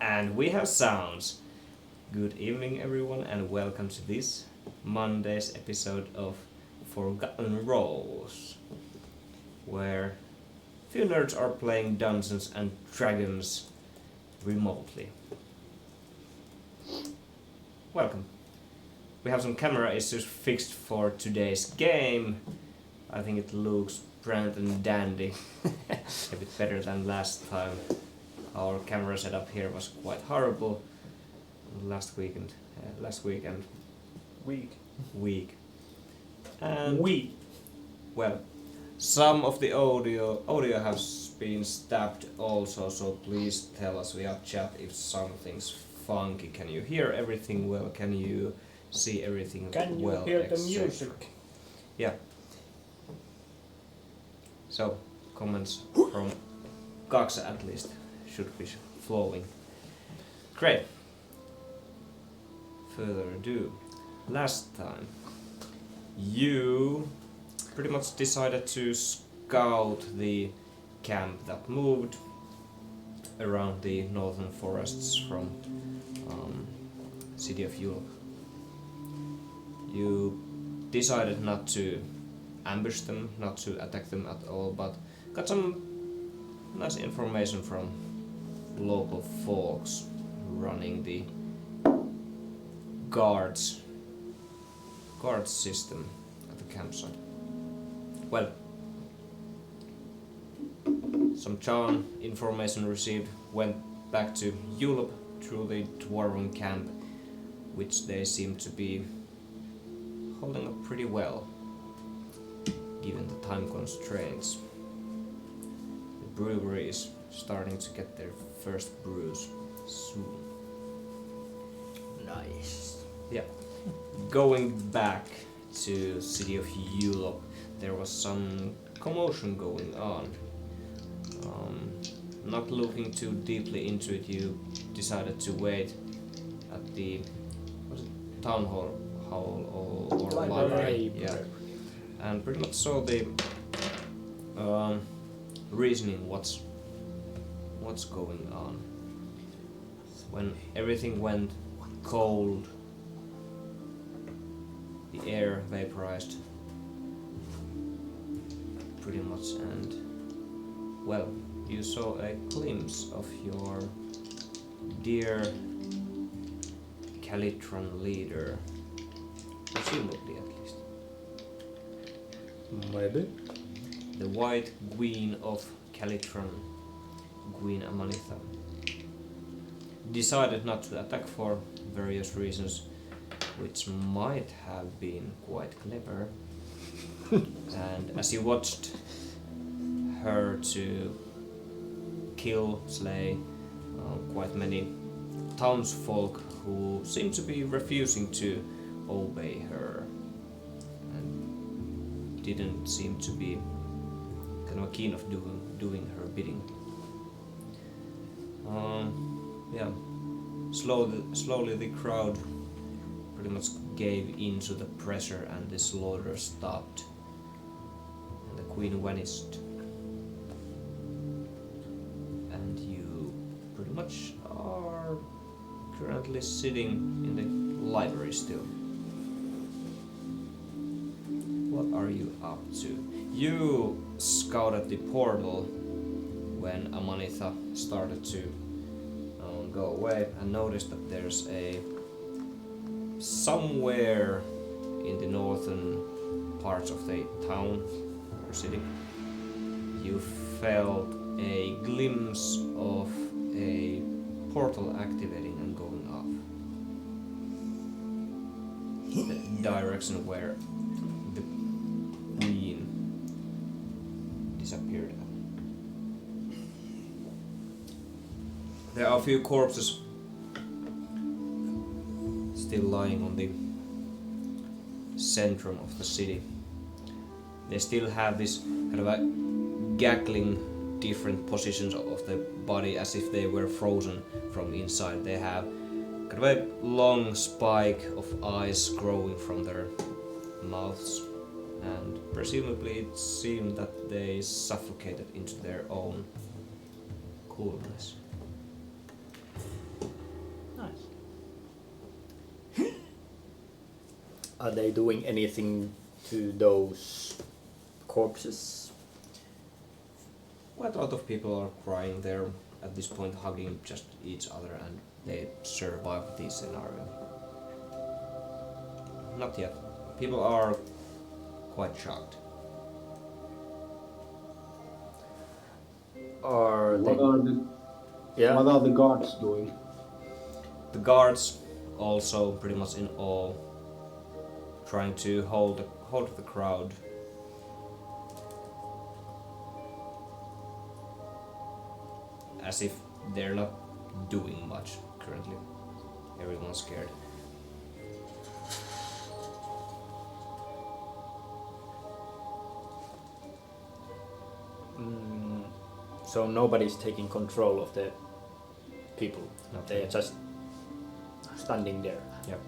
And we have sounds. Good evening everyone and welcome to this Monday's episode of Forgotten Roles, where few nerds are playing Dungeons and Dragons remotely. Welcome. We have some camera issues fixed for today's game. I think it looks brand and dandy, a bit better than last time. Our camera setup here was quite horrible last week. And well, some of the audio has been stabbed also, so please tell us via chat if something's funky. Can you hear everything well? Can you see everything well? Can you hear the music? Yeah. So, comments from Kaksa at least should be flowing. Great. Further ado, last time you pretty much decided to scout the camp that moved around the northern forests from city of Europe. You decided not to ambush them, not to attack them at all, but got some nice information from local folks running the guards system at the campsite. Well, some charm information received went back to Europe through the dwarven camp, which they seem to be holding up pretty well given the time constraints. The brewery is starting to get their first brews soon. Nice. Yeah. Going back to city of Europe, there was some commotion going on. Not looking too deeply into it, you decided to wait at the town hall or library. Yeah. And pretty much saw the reasoning what's going on. When everything went cold, the air vaporized pretty much, and well, you saw a glimpse of your dear Calitron leader, presumably at least. Maybe. The White Queen of Calitron, Queen Amanitha, decided not to attack for various reasons, which might have been quite clever. And as you watched her to kill, slay quite many townsfolk who seemed to be refusing to obey her and didn't seem to be kind of keen of doing her bidding. Yeah, slowly the crowd pretty much gave in to the pressure and the slaughter stopped and the queen vanished. And you pretty much are currently sitting in the library still. What are you up to? You scouted the portal when Amanitha started to go away and noticed that there's somewhere in the northern parts of the town or city, you felt a glimpse of a portal activating and going off. The direction where the queen disappeared. There are a few corpses still lying on the centrum of the city. They still have this kind of a gaggling different positions of the body as if they were frozen from inside. They have kind of a long spike of eyes growing from their mouths, and presumably it seemed that they suffocated into their own coolness. Are they doing anything to those corpses? Quite a lot of people are crying there at this point, hugging just each other, and they survive this scenario. Not yet. People are quite shocked. What are the guards doing? The guards also pretty much in awe, trying to hold the crowd. As if they're not doing much currently. Everyone's scared. So nobody's taking control of the people. Not They're yet. just standing there. Yep.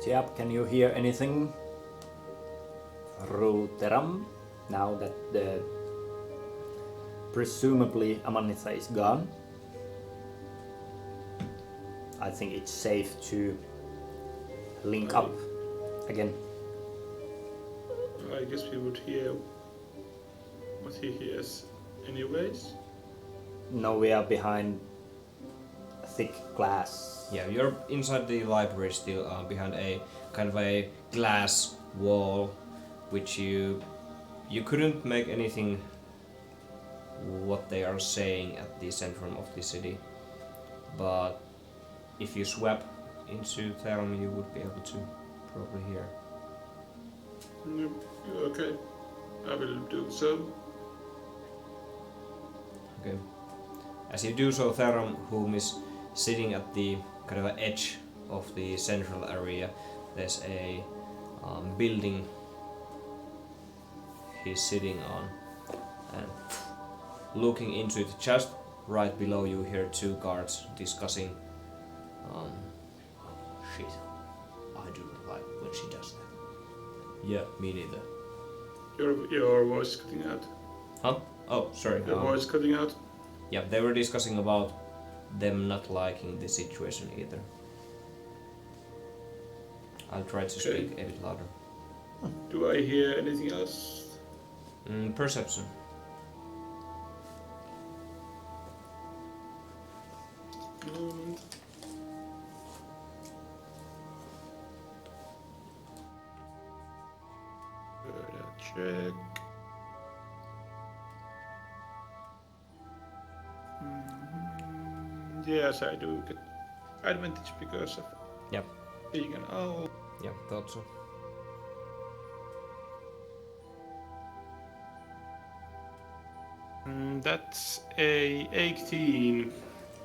Siap, can you hear anything through Teram now that the presumably Amanitha is gone? I think it's safe to link up again. I guess we would hear what he hears anyways. No, we are behind thick glass. Yeah, you're inside the library still, behind a kind of a glass wall, which you couldn't make anything what they are saying at the centrum of the city, but if you swap into Thelm, you would be able to probably hear. Okay, I will do so. Okay. As you do so, Therum, whom is sitting at the kind of edge of the central area, there's a building he's sitting on, and looking into it, just right below you hear two guards discussing. Shit, I do not like when she does that. Yeah, me neither. Your voice cutting out. Huh? Oh, sorry. Your voice cutting out. Yeah, they were discussing about them not liking the situation either. I'll try to speak a bit louder. Do I hear anything else? Perception. Moment. Check. Yes, I do get advantage because of Yep. being an owl. Yeah, thought so. That's a 18.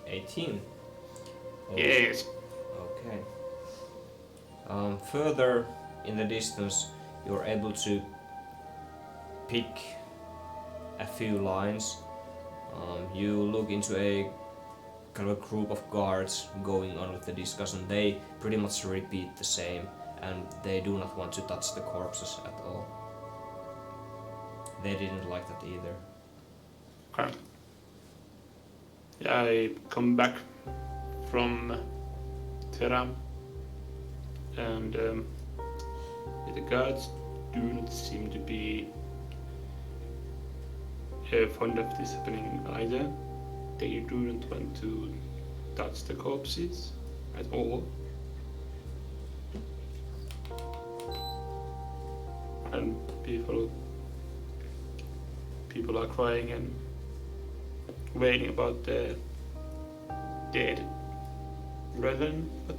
18. Oh, Yes. Okay. Further in the distance, you're able to pick a few lines. You look into a kind of a group of guards going on with the discussion. They pretty much repeat the same, and they do not want to touch the corpses at all. They didn't like that either. Okay. Yeah, I come back from Teram, and the guards do not seem to be fond of this happening either. They do not want to touch the corpses at all. And people are crying and waiting about their dead brethren, but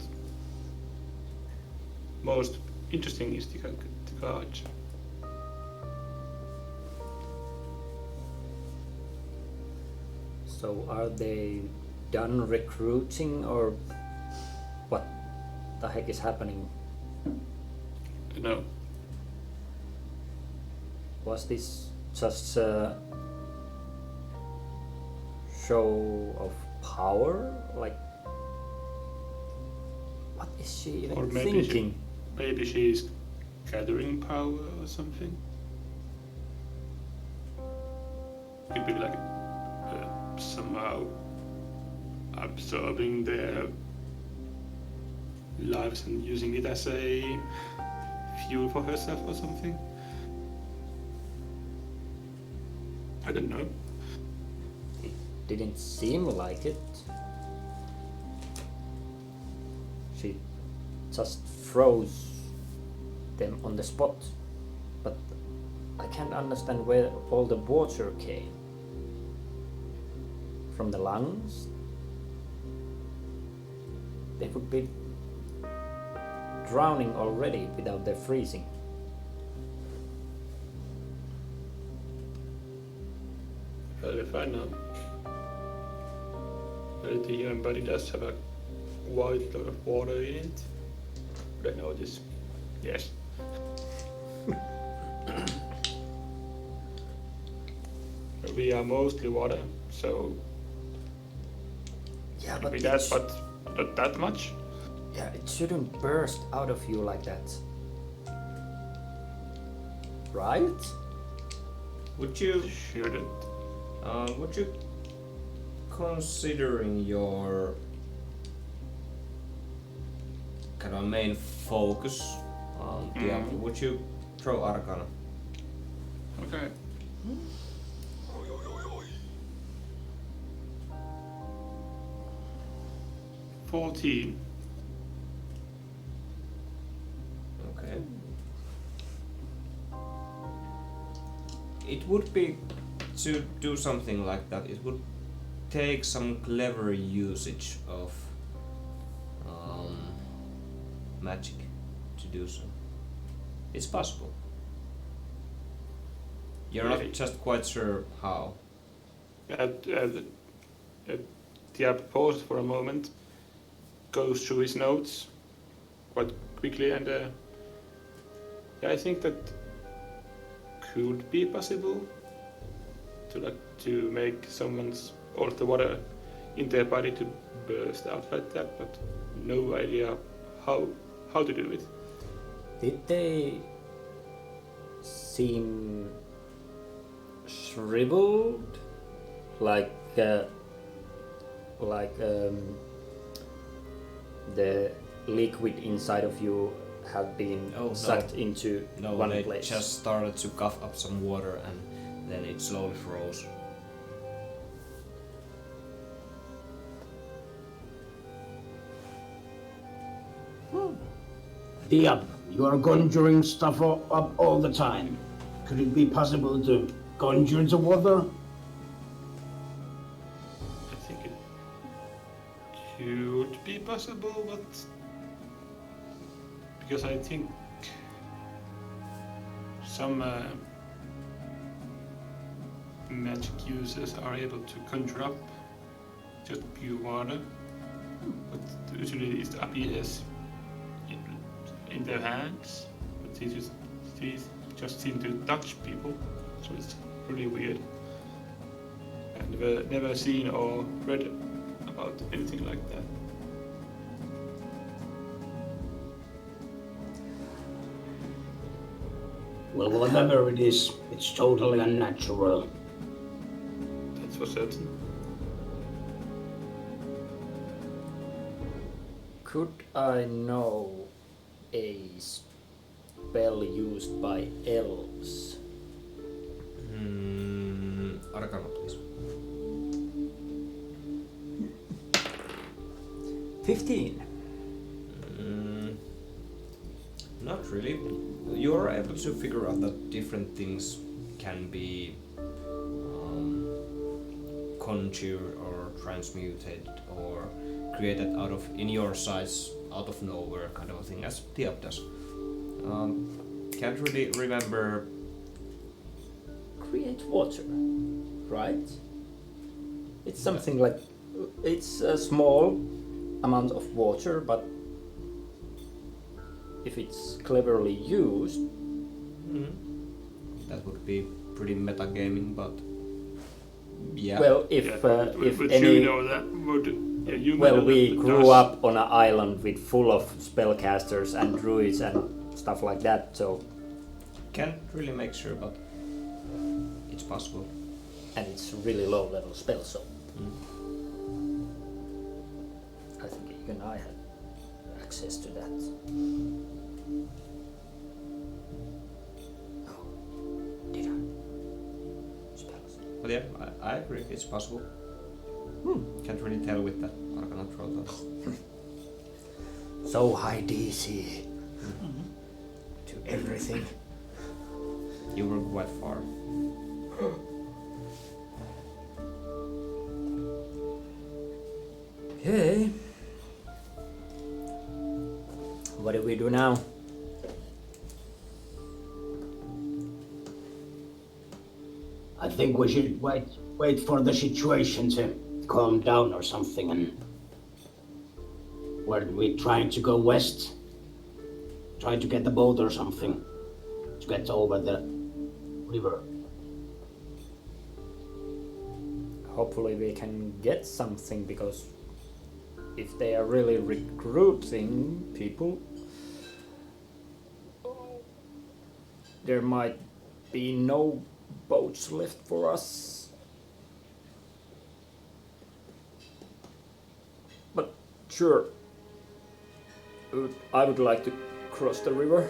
most interesting is the guards. So are they done recruiting, or what the heck is happening? No, Was this just a show of power? Like, what is she Or even maybe thinking? maybe she's gathering power or something. Could be like somehow absorbing their lives and using it as a fuel for herself or something. I don't know. It didn't seem like it. She just froze them on the spot, but I can't understand where all the water came. From the lungs? They would be drowning already without their freezing. Well, if I know. Well, the human body does have a quite lot of water in it. But I know this. Yes. We are mostly water, so Yeah, maybe that, but not that much. Yeah, it shouldn't burst out of you like that. Right? Would you Shouldn't. considering your kind of main focus on Diablo, would you throw Arcana? Okay. $14. Okay. It would be to do something like that. It would take some clever usage of magic to do so. It's possible. You're not just quite sure how. Diab paused for a moment, goes through his notes quite quickly, and yeah, I think that could be possible to make someone's all the water in their body to burst out like that, but no idea how to do it. Did they seem shriveled? Like the liquid inside of you have been sucked into one they place? just started to cough up some water and then it slowly froze. Diab, you are conjuring stuff up all the time. Could it be possible to conjure the water? I think it could be possible, but because I think some magic users are able to conjure up just pure water, but usually it appears in their hands, but these just seem to touch people, so it's really weird. I've never seen or read about anything like that. Well, whatever it is, it's totally unnatural. That's for certain. Could I know a spell used by elves? Arcana, please. 15. Not really. You're able to figure out that different things can be conjured or transmuted or created out of, in your size, out of nowhere kind of a thing, as Diab does. Can't really remember. Create water, right? It's something like, it's a small amount of water, but if it's cleverly used, That would be pretty metagaming, but yeah. well, if Would any, you know that? You well, know we that grew does. up on an island with full of spellcasters and druids and stuff like that. So, Can't really make sure, but it's possible. and it's really low level spell, so Mm. I think even I had access to that. Oh, did I? Spells. But yeah, I agree, it's possible. Can't really tell with the Arcanaut roll though. So high DC to everything. You were quite far. Okay. What do we do now? I think we should wait for the situation to calm down or something, and were we trying to go west? Try to get the boat or something to get over the river. Hopefully we can get something, because if they are really recruiting people, there might be no boats left for us. But sure, I would like to cross the river.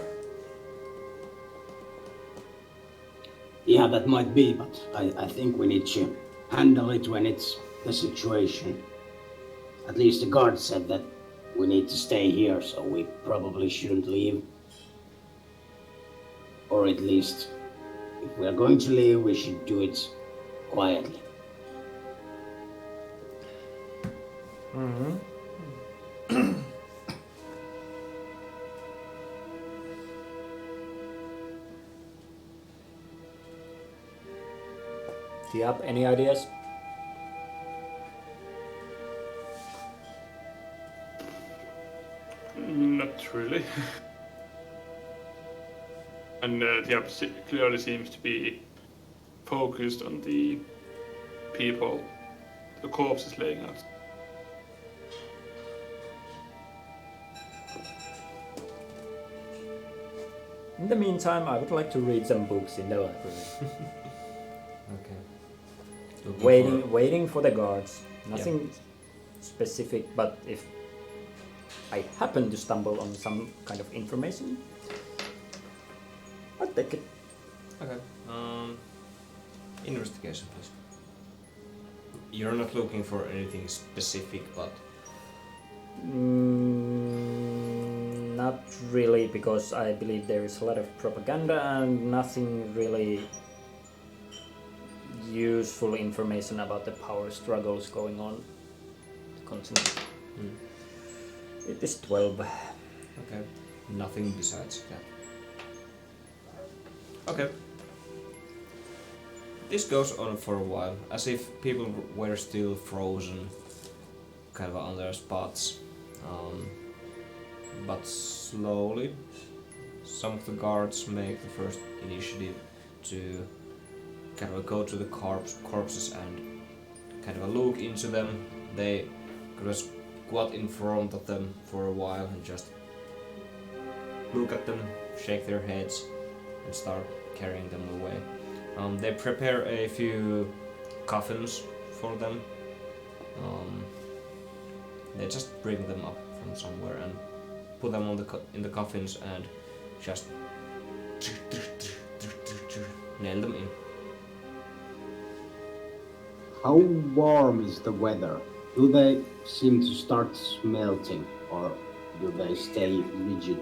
Yeah, that might be, but I think we need to handle it when it's the situation. At least the guard said that we need to stay here, so we probably shouldn't leave. Or at least, if we are going to leave, we should do it quietly. Do you have any ideas? Not really. And the opposite clearly seems to be focused on the people, the corpses laying out. In the meantime, I would like to read some books in the library. Okay. Looking Waiting for the guards. Nothing specific, but if I happen to stumble on some kind of information, I'll take it. Okay. Investigation, please. You're not looking for anything specific, but Not really, because I believe there is a lot of propaganda and nothing really useful information about the power struggles going on the continent. It is 12. okay. Nothing besides that. Okay. This goes on for a while, as if people were still frozen, kind of on their spots. But slowly, some of the guards make the first initiative to kind of go to the corpses and kind of look into them. They kind of squat in front of them for a while and just look at them, shake their heads, and start carrying them away. They prepare a few coffins for them. They just bring them up from somewhere and put them on in the coffins and just nail them in. How warm is the weather? Do they seem to start melting, or do they stay rigid?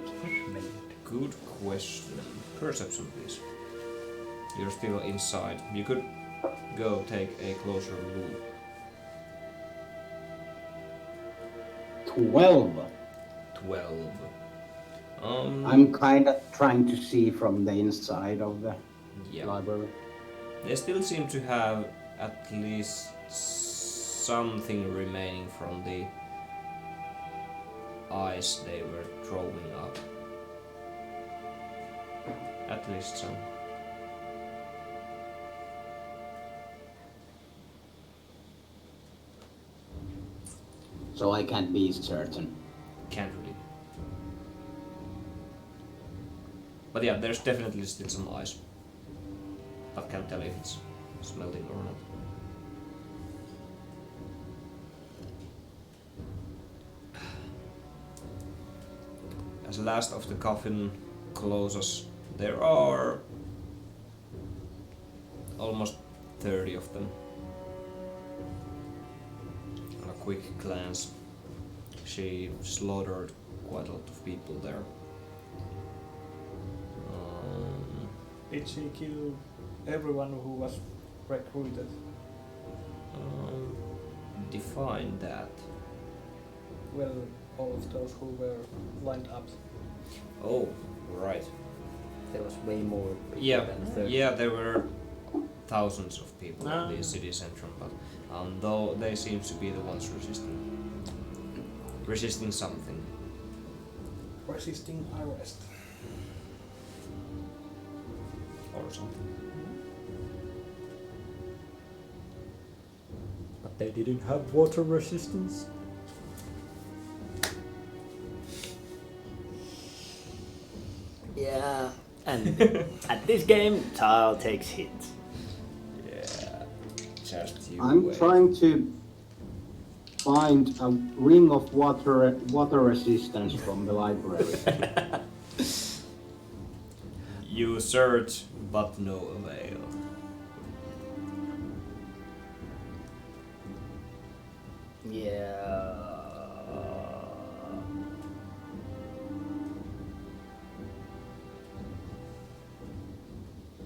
Good question. Perception, please. You're still inside. You could go take a closer look. 12. 12. I'm kind of trying to see from the inside of the Yeah. library. They still seem to have at least something remaining from the ice they were throwing up. At least some. So I can't be certain. Can't really. But yeah, there's definitely still some ice. But can't tell if it's smelting or not. As last of the coffin closes, there are almost 30 of them. On a quick glance, she slaughtered quite a lot of people there. Did she kill everyone who was recruited? Define that. Well, all of those who were lined up. Oh, right. There was way more people Yeah, than 30. yeah, there were thousands of people Ah. in the city center, but though they seem to be the ones resisting something. Resisting arrest. Or something. But they didn't have water resistance. Yeah, and at this game, Tile takes hits. Yeah, just you I'm wait. trying to find a ring of water resistance from the library. You search, but no avail. Yeah.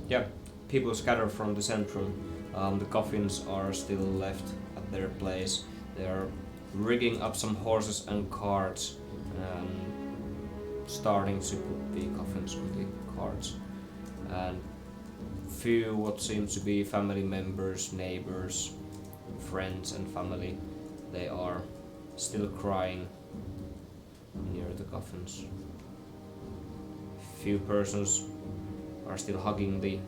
Yeah, people scatter from the centrum. The coffins are still left at their place. They are rigging up some horses and carts and starting to put the coffins on the carts. And few what seems to be family members, neighbors, friends and family, they are still crying near the coffins. Few persons are still hugging the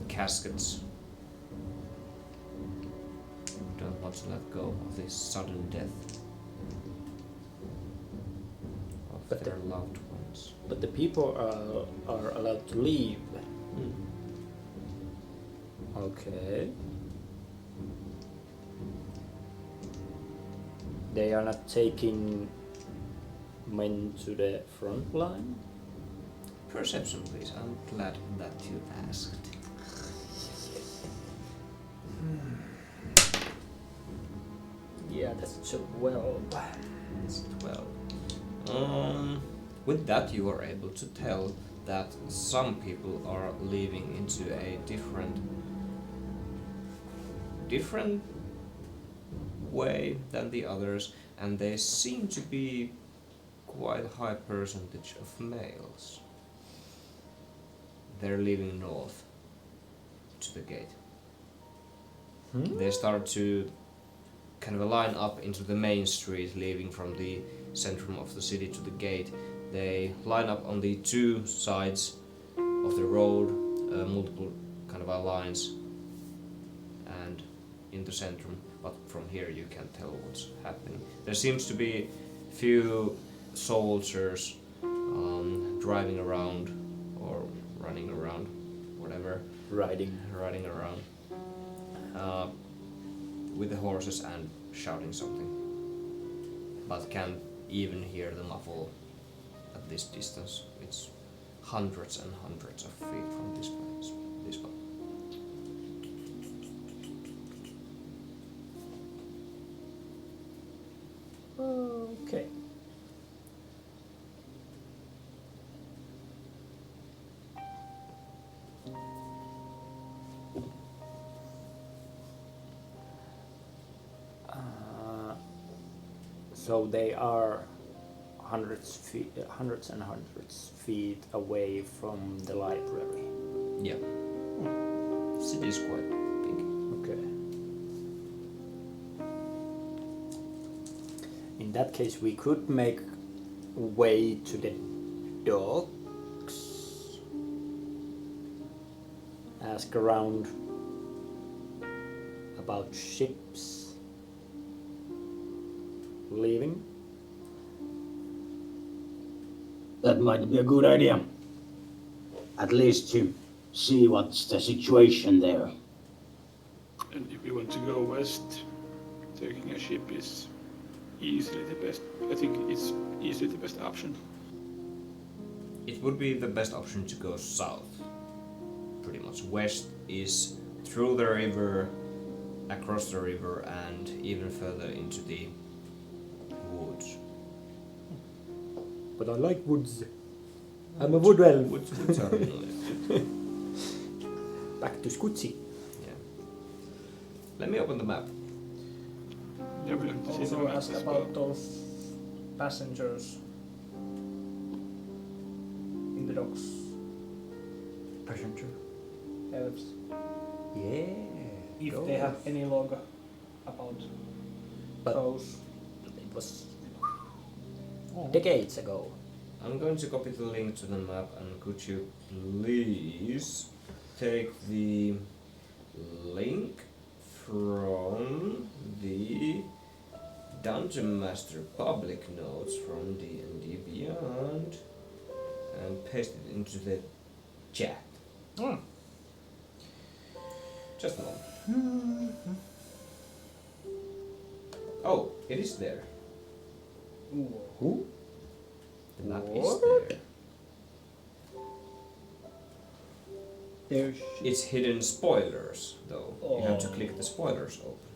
caskets. Don't want to let go of this sudden death of But their loved ones. But the people are allowed to leave. Okay. They are not taking men to the front line? Perception, please. I'm glad that you asked. Yeah, that's 12. It's 12. With that, you are able to tell that some people are leaving into a different way than the others, and they seem to be quite a high percentage of males. They're leaving north to the gate. They start to kind of line up into the main street, leaving from the centrum of the city to the gate. They line up on the two sides of the road, multiple kind of lines, and in the centrum. But from here you can't tell what's happening. There seems to be few soldiers driving around or running around, whatever, Riding. riding around with the horses and shouting something, but can't even hear the muffle at this distance. It's hundreds and hundreds of feet from this place. This one. Okay. So they are hundreds and hundreds feet away from the library. Yeah. City is quite big. Okay. In that case, we could make way to the docks. Ask around about ships leaving. That might be a good idea. At least to see what's the situation there. And if we want to go west, taking a ship is easily the best. I think it's easily the best option. It would be the best option to go south. Pretty much. West is through the river, across the river, and even further into the woods. But I like woods. I'm a wood elf. Woods are really. Back to Scootsy. Yeah. Let me open the map. Yeah, we have to see the Also map ask as about well. those passengers in the docks. Passenger. Elves. Yeah. If they have any log about But- those. It was decades ago. I'm going to copy the link to the map, and could you please take the link from the Dungeon Master public notes from D&D Beyond and paste it into the chat. Hmm. Just a moment. Oh, it is there. Who? The map What? is there. There's It's hidden spoilers, though. You have to click the spoilers open.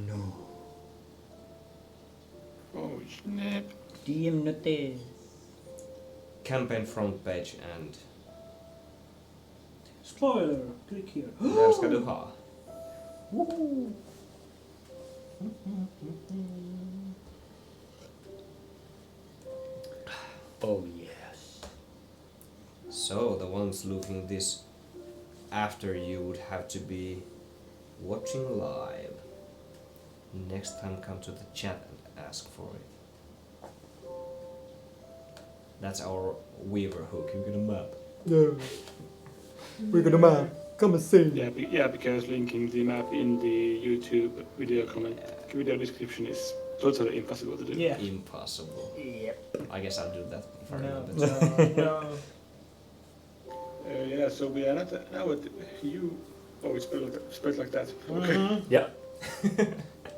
no. Oh snap. DM note. Campaign front page and Spoiler! Click here. där ska du ha. Woohoo. Oh yes. So the ones looking this after you would have to be watching live. Next time come to the chat and ask for it. That's our Weaver hook. You get a map. No. We're gonna map. Come and see. Yeah, because linking the map in the YouTube video description is totally impossible to do. Yeah. Impossible. Yep. I guess I'll do that if I No, remember. no. Yeah, so we are not now at you. Oh, it's spelled like that. Okay. Mhm. Yeah.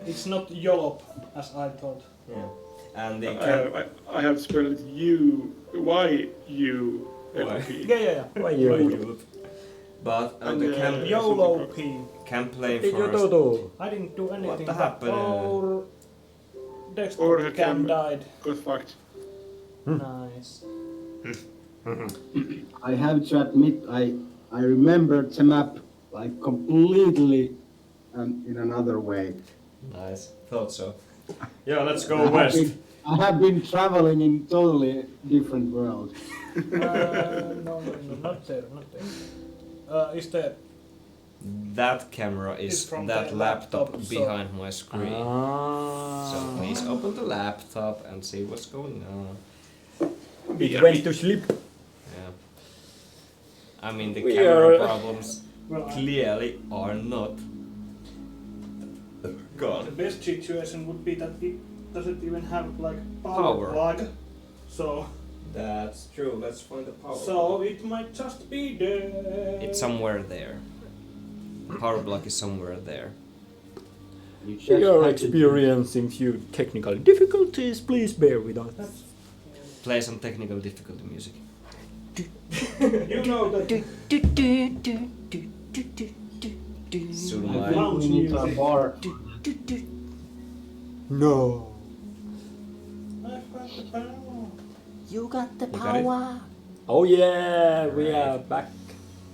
It's not YOLOP, as I thought. Yeah. And the I have spelled you. Why you? Why? Yeah. Why you? Europe. But And, the camp YOLO P. play Did you first. do? I didn't do anything. the but happened? Our desktop Or the cam cam- died. Got fucked. Nice. I have to admit, I remembered the map like completely in another way. Nice. Thought so. Yeah, let's I go have west. been- I have been traveling in totally different world. No, not there. Is there? That camera It's is from that the laptop laptop, so- behind my screen. Ah. So please open the laptop and see what's going on. It went to sleep. Yeah. I mean the We camera are- problems Well, clearly are not the gone. best situation would be that it doesn't even have like Power. power plug. So That's true. Let's find the power. so it might just be there. It's somewhere there. The power block is somewhere there. You just We are have to- experiencing few technical difficulties. Please bear with us. Play some technical difficulty music. You know that. Soon I my think we need a bar. No. I've got the power. You got the You got it? Oh yeah, we are back.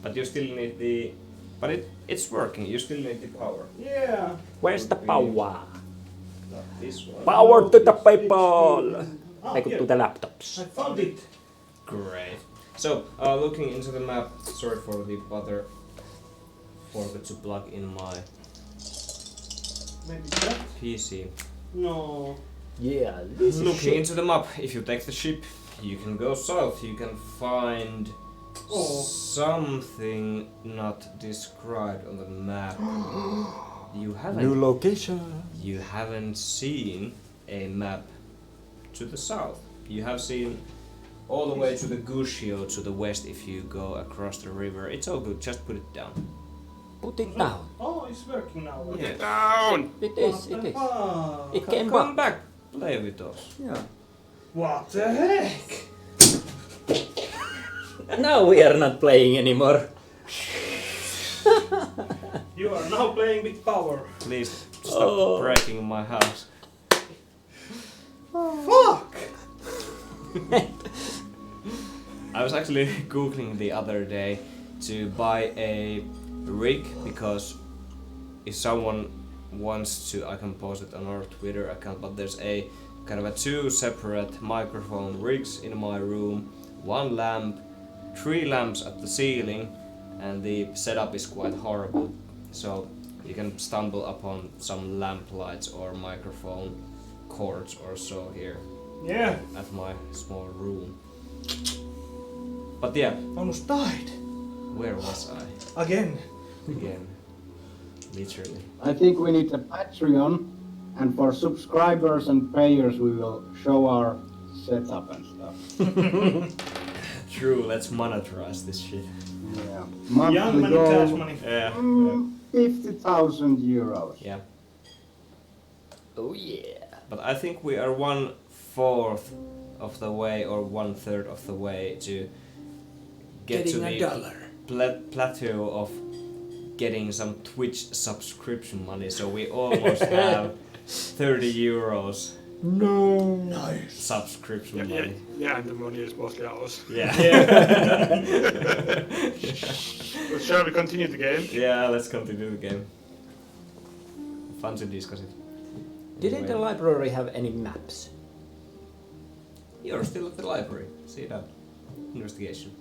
But you still need the. But it's working. You still need the power. Yeah. Where's the power? Not this one. Power to the people! Ah, Like here. to the laptops. I found it. Great. So, looking into the map. Sorry for the bother. Forgot to plug in my Maybe that. PC. No. Yeah, this is Looking shit. into the map. If you take the ship, you can go south. You can find Oh. something not described on the map. You New haven't. location. You haven't seen a map to the south. You have seen all the way to the Gushio to the west if you go across the river. It's all good, just put it down. Put it down. Oh, it's working now. Yeah. Down! It is. It is. Ah, It came Come back. back, play with us. Yeah. what the heck? Now we are not playing anymore. You are now playing with power. Please stop breaking my house. Fuck! I was actually googling the other day to buy a rig because if someone wants to, I can post it on our Twitter account, but there's a kind of a 2 separate microphone rigs in my room, 1 lamp, 3 lamps at the ceiling, and the setup is quite horrible. So you can stumble upon some lamp lights or microphone cords or so here Yeah, at my small room. But yeah, almost died. where was I? Again. Again. Literally. I think we need a Patreon, and for subscribers and payers, we will show our setup and stuff. True, let's monetize this shit. Yeah. Young Monthly money, cash goal, money. Yeah. 50,000 euros. Yeah. Oh yeah. But I think we are 1/4 of the way or 1/3 of the way to get to the plateau of getting some Twitch subscription money. So we almost have 30 euros No. Nice. subscription Yeah, money. yeah, and the money is mostly ours. Yeah. So shall we continue the game? Yeah, let's continue the game. Fun to discuss it. Didn't the Anyway. library have any maps? You're still at the library. See it out. Investigation.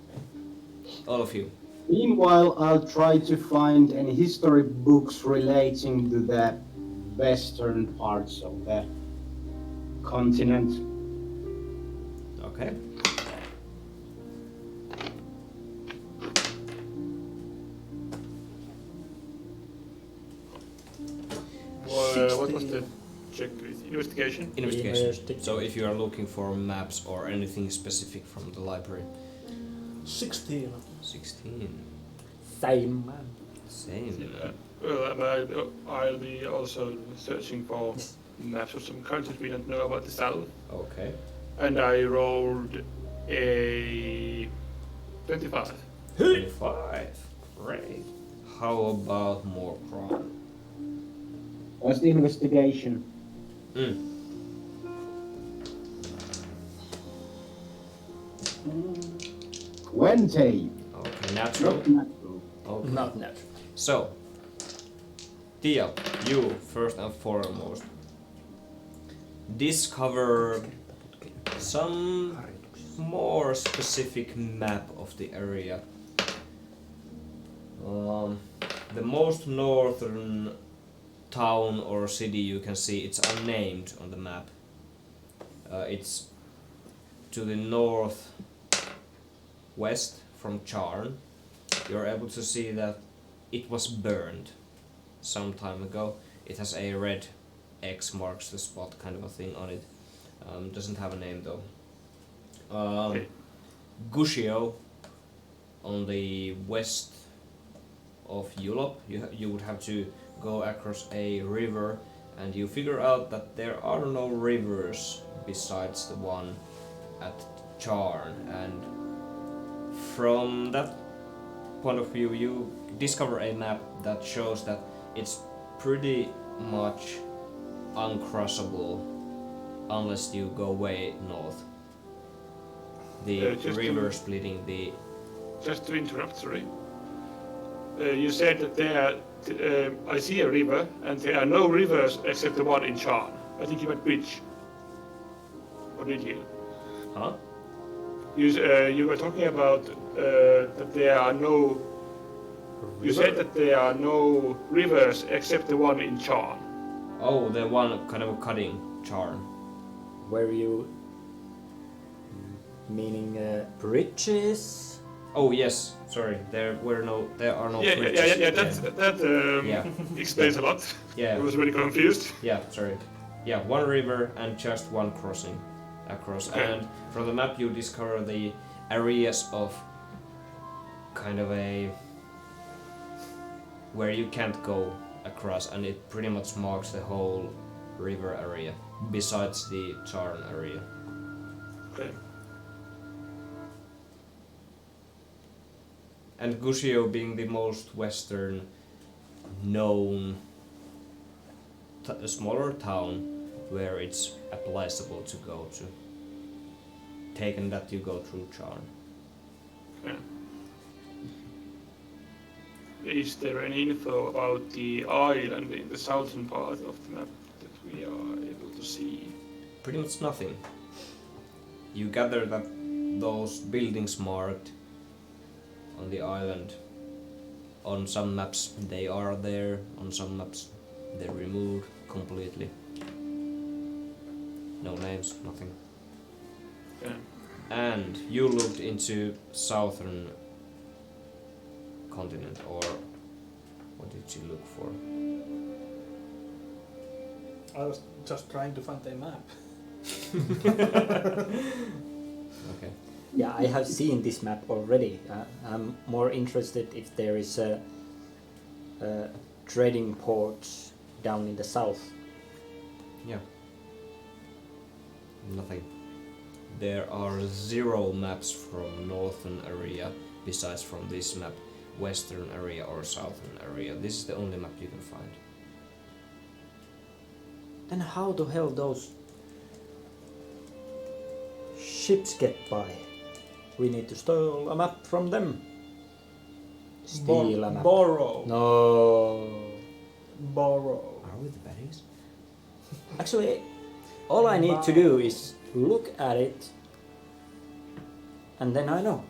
All of you. Meanwhile, I'll try to find any history books relating to the western parts of the continent. Okay. What was the check with investigation? Investigation. Investigation. So if you are looking for maps or anything specific from the library. 16. 16. Same man. Same. Well, I'll be also searching for maps of some countries we don't know about the south. Okay. And I rolled a 25. 25. Great. How about more crime? What's the investigation? 20. Okay, natural. Not natural. Okay. Not natural. So, Tia, you first and foremost discover some more specific map of the area. The most northern town or city you can see, it's unnamed on the map. It's to the northwest from Charn. You're able to see that it was burned some time ago. It has a red X marks the spot kind of a thing on it. Doesn't have a name though. Gushio on the west of Yulop, you would have to go across a river, and you figure out that there are no rivers besides the one at Charn, and from that point of view you discover a map that shows that it's pretty much uncrossable unless you go way north. The Just river to- splitting the... Just to interrupt, sorry. You said that there, I see a river, and there are no rivers except the one in Charn. I think you meant which? Or did you? Huh? You were talking about that there are no. You said that there are no rivers except the one in Charn. Oh, the one kind of cutting Charn. Were you meaning bridges? Oh yes, sorry. There are no Yeah, bridges. that Yeah. explains a lot. I Yeah, was really confused. yeah, sorry. Yeah, one river and just one crossing. across. Okay. And from the map you discover the areas of kind of a where you can't go across, and it pretty much marks the whole river area besides the Charn area. Okay. And Gushio being the most western known smaller town where it's advisable to go to, taken that you go through Charn. Okay. Is there any info about the island in the southern part of the map that we are able to see? Pretty much nothing. You gather that those buildings marked on the island, on some maps they are there, on some maps they're removed completely. No names, nothing. Okay. And you looked into southern continent, or what did you look for? I was just trying to find a map. Okay. Yeah, I have seen this map already. I'm more interested if there is a trading port down in the south. Yeah. Nothing. There are 0 maps from northern area besides from this map, western area or southern area. This is the only map you can find. Then how the hell those ships get by? We need to steal a map from them. Steal a map. Borrow. No. Borrow. Are we the baddies? Actually, all I need to do is look at it, and then I know.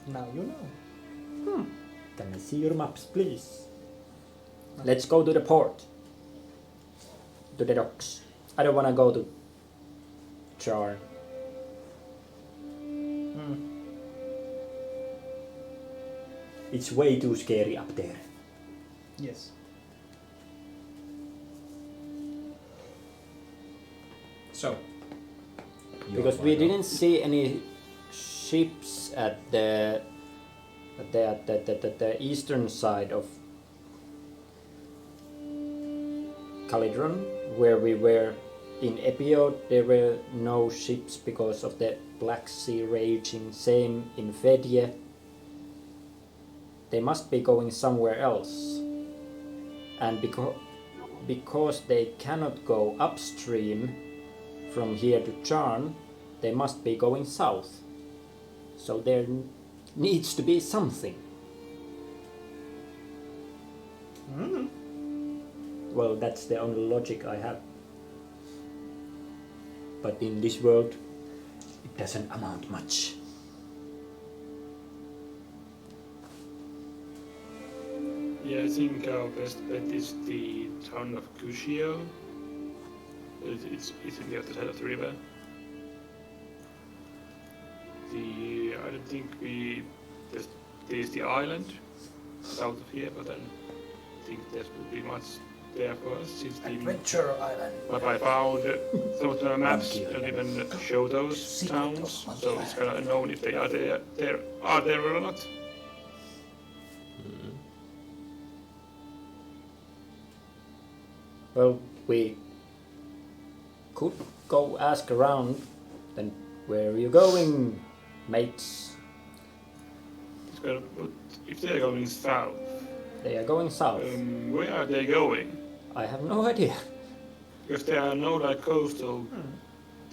Now you know. Can I see your maps, please? Let's go to the port. To the docks. I don't want to go to Char. It's way too scary up there. Yes. So. Because we didn't see any ships at the eastern side of Calidron, where we were in Epiode. There were no ships because of the Black Sea raging. Same in Fedje. They must be going somewhere else, and because they cannot go upstream from here to Charn, they must be going south. So there needs to be something. Well, that's the only logic I have. But in this world, it doesn't amount much. Yeah, I think our best bet is the town of Gushio. It's in the other side of the river. I don't think there's the island south of here, but I don't think there will be much there for us. Since Adventure Island. but I found some of the maps don't even show those towns, so it's kind of unknown if they are there or not. Well, we could go ask around. Then where are you going, mates? But if they're going south, They are going south. where are they going? I have no idea. Because there are no like coastal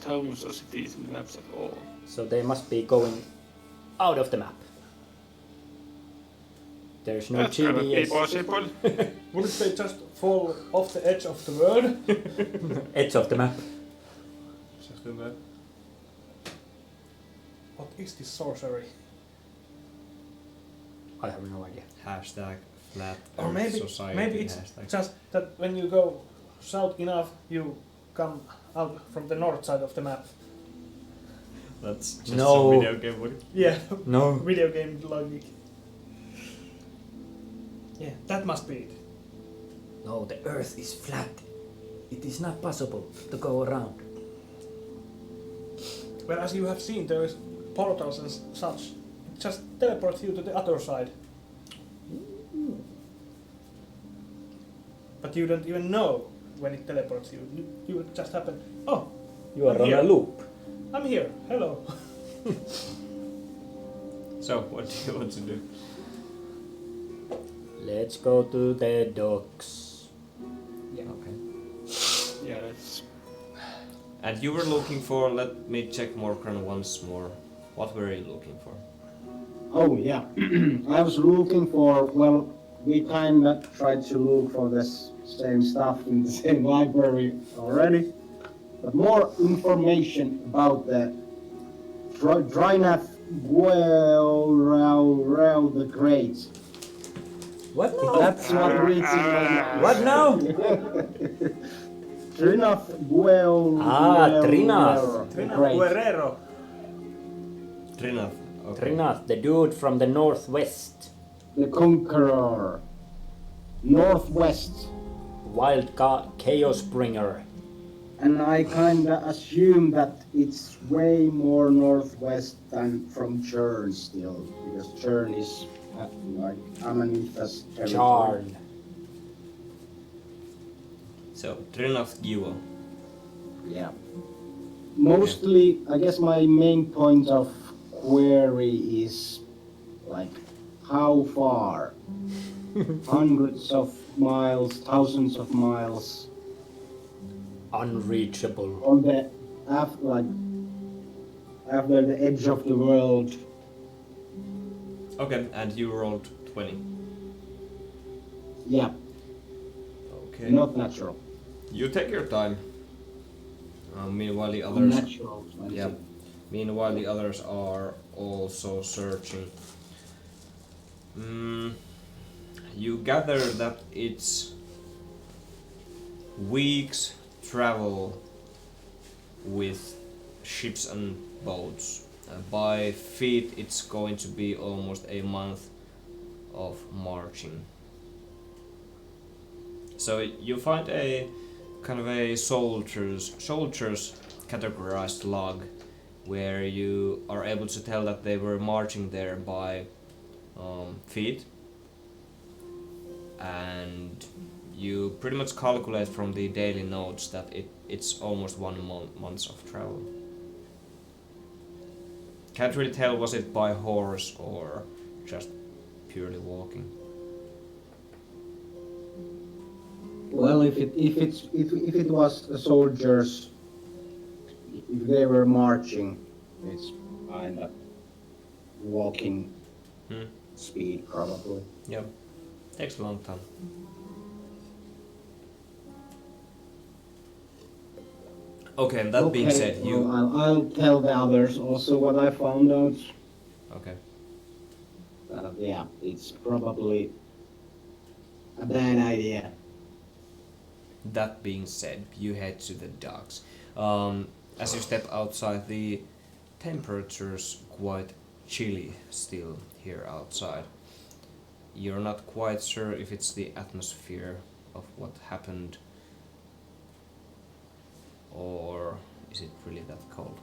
towns or cities in the maps at all. So they must be going out of the map. There's no That cannot be GPS. possible. Wouldn't they just fall off the edge of the world? Edge of the map. What is this sorcery? I have no idea. Hashtag flat Or Earth maybe society it's hashtag. just that when you go south enough, you come out from the north side of the map. That's just No. some video game logic. Yeah, No. video game logic. Yeah, that must be it. No, the earth is flat. It is not possible to go around. But as you have seen, there is portals and such. It just teleports you to the other side. But you don't even know when it teleports you. You will just happen. Oh, You are I'm on here. a loop. I'm here. Hello. So, what do you want to do? Let's go to the docks. Okay. Yeah, that's. And you were looking for, let me check Morcran once more. What were you looking for? Oh yeah, I was looking for, well, we kinda tried to look for this same stuff in the same library already, but more information about the Drynath Rao the Great. What now? That's what reads right now. What now? Trinath Trinath. the Great. Guerrero. Trinath. Okay. Trinath, the dude from the northwest. The Conqueror. Northwest. Wild chaos bringer. And I kinda assume that it's way more northwest than from Churn still, because Churn is like Amanith's territory. Charn. So, Trinath Giwo. Yeah. Mostly, I guess my main point of query is like how far? Hundreds of miles, thousands of miles Unreachable. on the after the edge of the world. Okay, and you rolled 20. Yeah, Okay. not natural. You take your time. Meanwhile, the others. Unnatural. I Yeah. see. Meanwhile, the others are also searching. You gather that it's weeks travel with ships and boats. By feet, it's going to be almost a month of marching. So you find a kind of a soldiers categorized log where you are able to tell that they were marching there by feet, and you pretty much calculate from the daily notes that it's almost 1 month of travel. Can't really tell, was it by horse or just purely walking. Well, if it was the soldiers, if they were marching, it's kinda walking speed probably. Yeah, takes a long time. Okay, that being said, you... well, I'll tell the others also what I found out. Okay. Yeah, it's probably a bad idea. That being said, you head to the docks. As you step outside, the temperature's quite chilly still here outside. You're not quite sure if it's the atmosphere of what happened, or is it really that cold?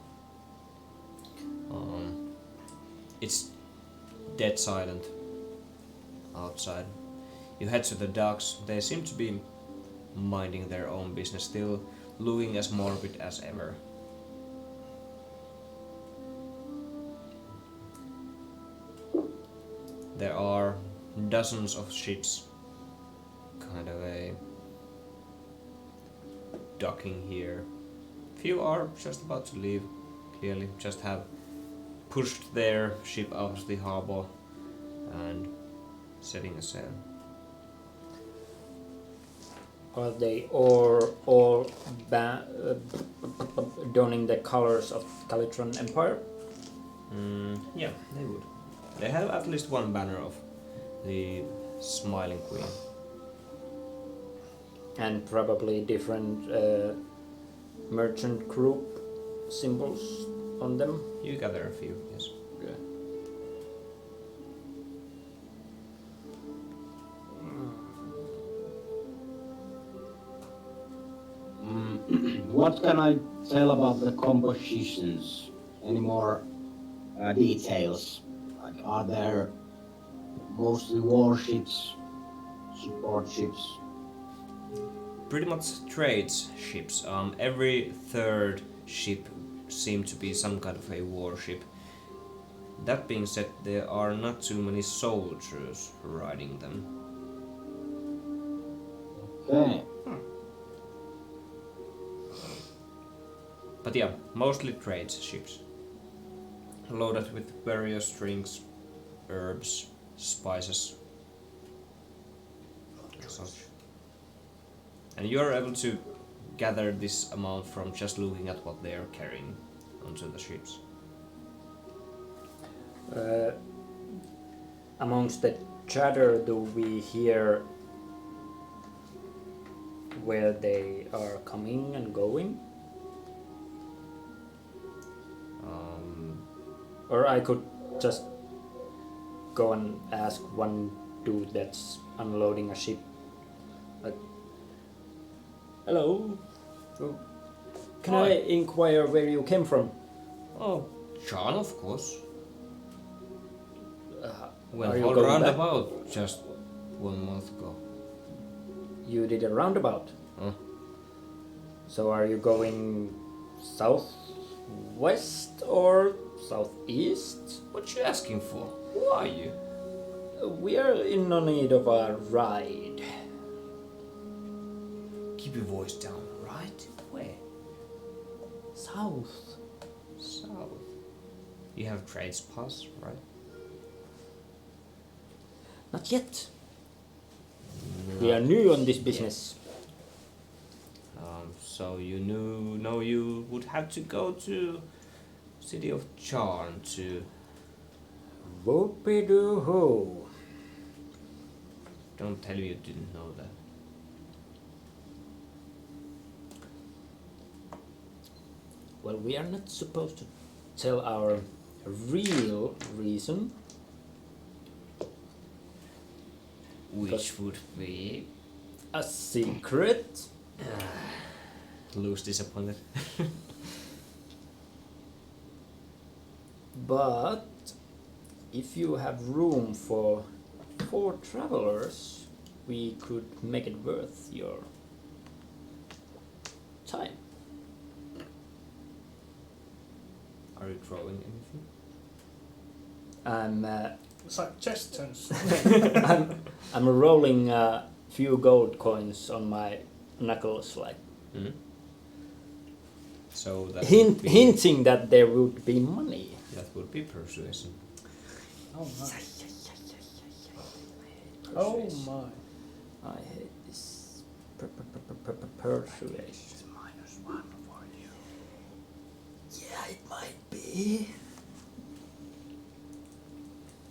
It's dead silent outside. You head to the docks. They seem to be minding their own business, still looking as morbid as ever. There are dozens of ships kind of a docking here. Few are just about to leave, clearly just have pushed their ship out of the harbor and setting a sail. Are they all donning the colors of Calitron Empire? Yeah, they would. They have at least one banner of the Smiling Queen. And probably different merchant group symbols on them. You gather a few, yes. What can I tell about the compositions? any more details? Like, are there mostly warships, support ships? Pretty much trades ships. Every third ship seemed to be some kind of a warship. That being said, there are not too many soldiers riding them. Okay. But yeah, mostly trade ships. Loaded with various drinks, herbs, spices, and such. And you're able to gather this amount from just looking at what they're carrying onto the ships. Amongst the chatter, do we hear where they are coming and going? Or I could just go and ask one dude that's unloading a ship. Like, hello? Can Hi. I inquire where you came from? Oh, John, of course. Well, are you all going roundabout just 1 month ago. You did a roundabout. Huh? So are you going southwest or southeast? What you asking for? Who are you? We are in no need of a ride. Keep your voice down, right? Where? South. South. You have trades pass, right? Not yet. We are new on this business. So you know you would have to go to city of Charn to. Whoopie-doo-hoo. Don't tell me you didn't know that. Well, we are not supposed to tell our real reason. Which would be A secret. lose disappointed. But if you have room for 4 travelers, we could make it worth your time. Are you drawing anything? I'm Suggestions. I'm rolling a few gold coins on my knuckles, like So that would be, hinting that there would be money. that would be persuasion. Oh my. Oh my. I hate this persuasion. -1 for you. Yeah, it might be.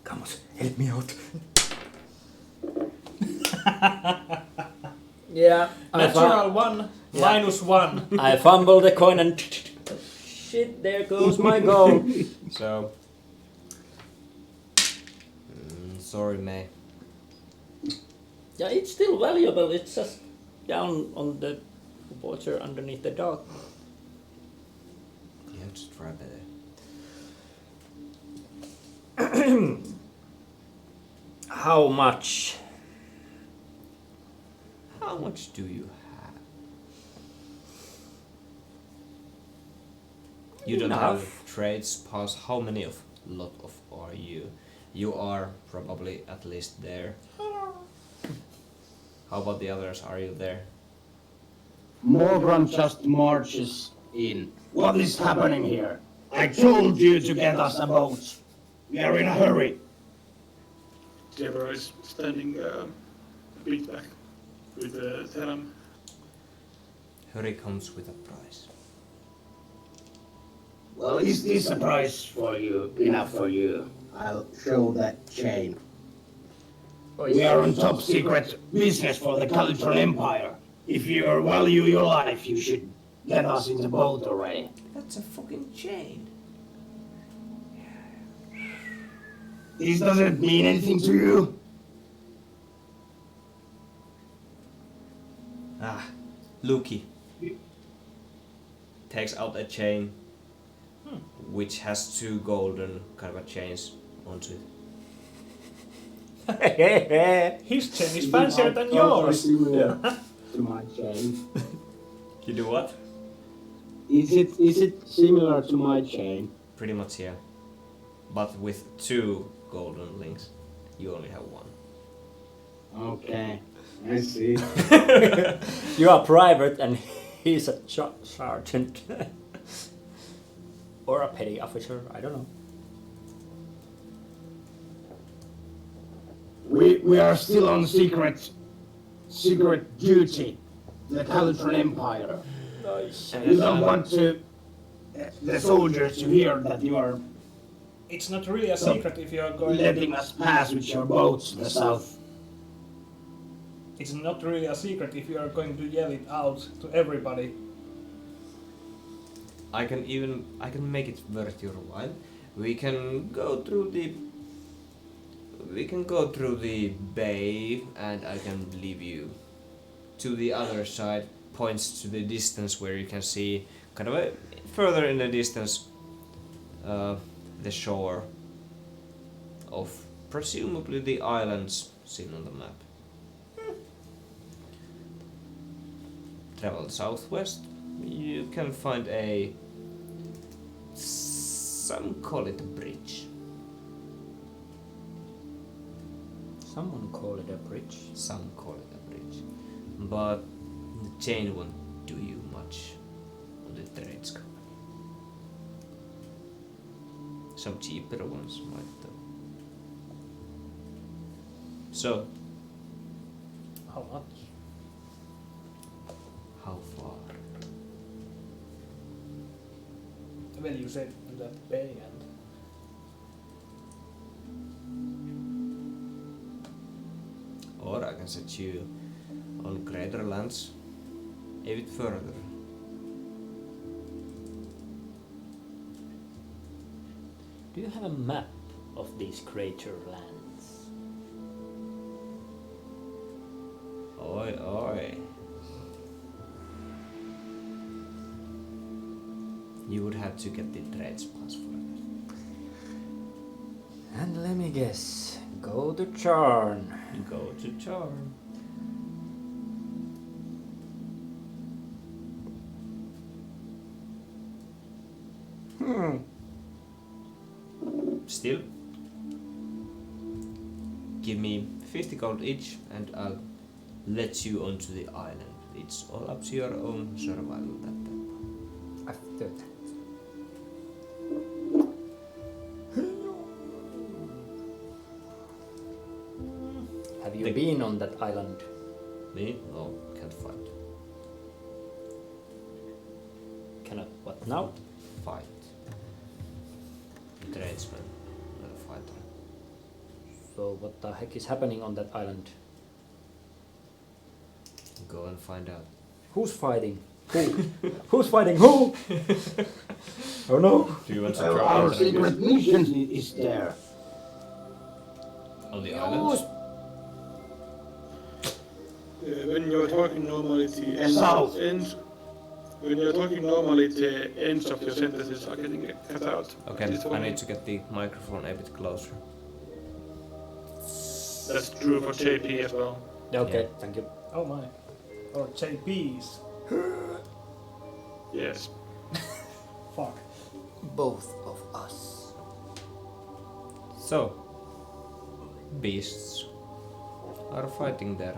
Come on, help me out. Yeah, Natural 1 -1. I fumbled the coin and shit, there goes my gold. So, sorry, May. Yeah, it's still valuable. It's just down on the water underneath the dock. You have to try better. How much? How much do you have? You don't have trades pass. How many of lot of are you? You are probably at least there. How about the others? Are you there? Morgram just marches in. What is happening here? I told you to get us a boat. We are in a hurry. Deborah is standing a bit back with Theram. Hurry comes with a price. Well, is this a price for you? Enough for you? I'll show that chain. We are on top secret business for the Calitron Empire. If you value your life, you should get us in the boat already. That's a fucking chain. This doesn't mean anything to you? Luki takes out a chain. which has 2 golden kind of chains onto it. His chain is fancier than yours. Similar to my chain. You do what? Is it similar to my chain? Pretty much, yeah. But with 2 golden links, you only have 1. Okay, I see. You are private and he's a sergeant. Or a petty officer, I don't know. We are still on secret duty. The Calitron Empire. Nice. And you don't want to the soldiers to hear that you are It's not really a secret if you are going. letting us pass with your boats to the south. It's not really a secret if you are going to yell it out to everybody. I can make it worth your while. We can go through the bay, and I can leave you to the other side. Points to the distance where you can see kind of further in the distance the shore of presumably the islands seen on the map. Travel southwest, you can find some call it a bridge. Someone call it a bridge. Some call it a bridge. But the chain won't do you much on the trades company. Some cheaper ones might though. So, How much? how far? Well, you said that bay and Or I can set you on greater lands a bit further. Do you have a map of these crater lands? Oi, oi. You would have to get the trades pass for that. And let me guess, go to Charn. Go to Charm. Still, give me 50 gold each and I'll let you onto the island. It's all up to your own survival at that point. After that. Have you been on that island? Me? No, can't fight. Cannot what now? Fight. Tradesman, not a fighter. So what the heck is happening on that island? Go and find out. Who's fighting? Who? Who's fighting who? Oh no! Do you want to Well, try our it? secret mission is there. On the island? When you're talking normally, the South. ends. When you're talking normally, the ends of your sentences are getting cut out. Okay, This I one- need to get the microphone a bit closer. That's true for JP as well. Okay, Yeah. thank you. oh my, or JP's. Yes. Fuck. Both of us. So, beasts are fighting there.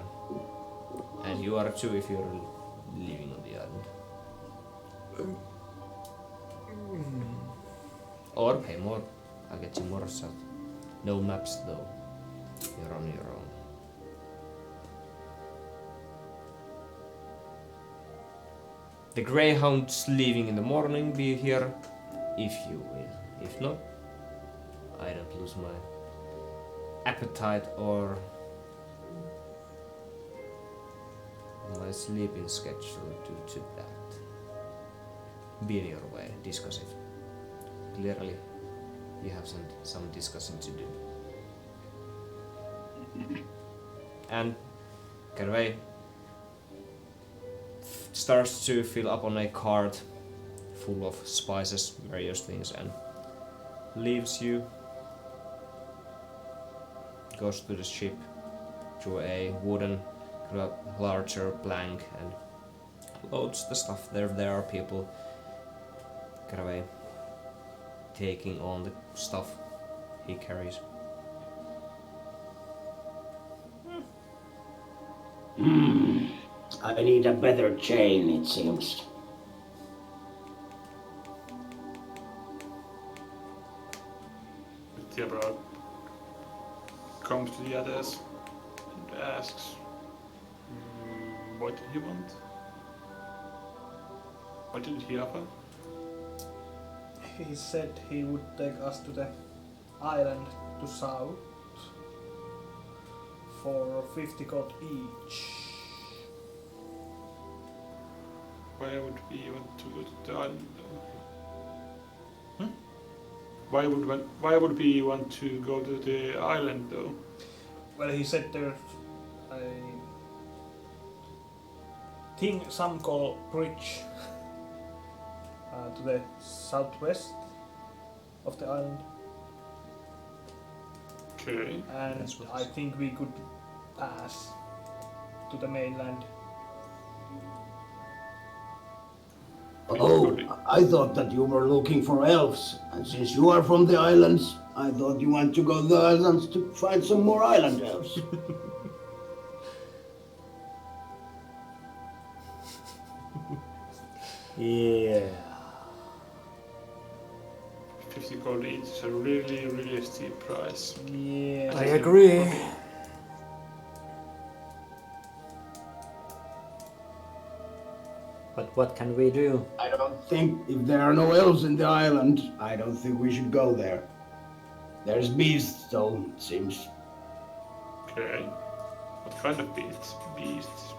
And you are too if you're living on the island. Or pay more. I'll get you more south. No maps though. You're on your own. The greyhounds leaving in the morning be here, if you will. If not, I don't lose my appetite or my sleeping schedule due to that. Be in your way, discuss it. Clearly, you have some discussing to do. And Carvey starts to fill up on a cart full of spices, various things, and leaves you. Goes to the ship through a wooden, larger plank, and loads the stuff there. There are people kind of taking on the stuff he carries. I need a better chain, it seems. Theobald comes to the others and asks, what did he want? What did he offer? He said he would take us to the island to south for 50 gold each. Where would we want to go to the island? Hmm? Why would we want to go to the island though? Well, he said there's a thing some call bridge to the southwest of the island, Okay. and That's what I think we could pass to the mainland. Oh, I thought that you were looking for elves, and since you are from the islands, I thought you want to go to the islands to find some more island elves. Yeah. 50 gold each is a really, really steep price. Yeah. I agree. But what can we do? I don't think if there are no elves in the island, I don't think we should go there. There's beasts though, it seems. Okay. What kind of beasts? Beasts.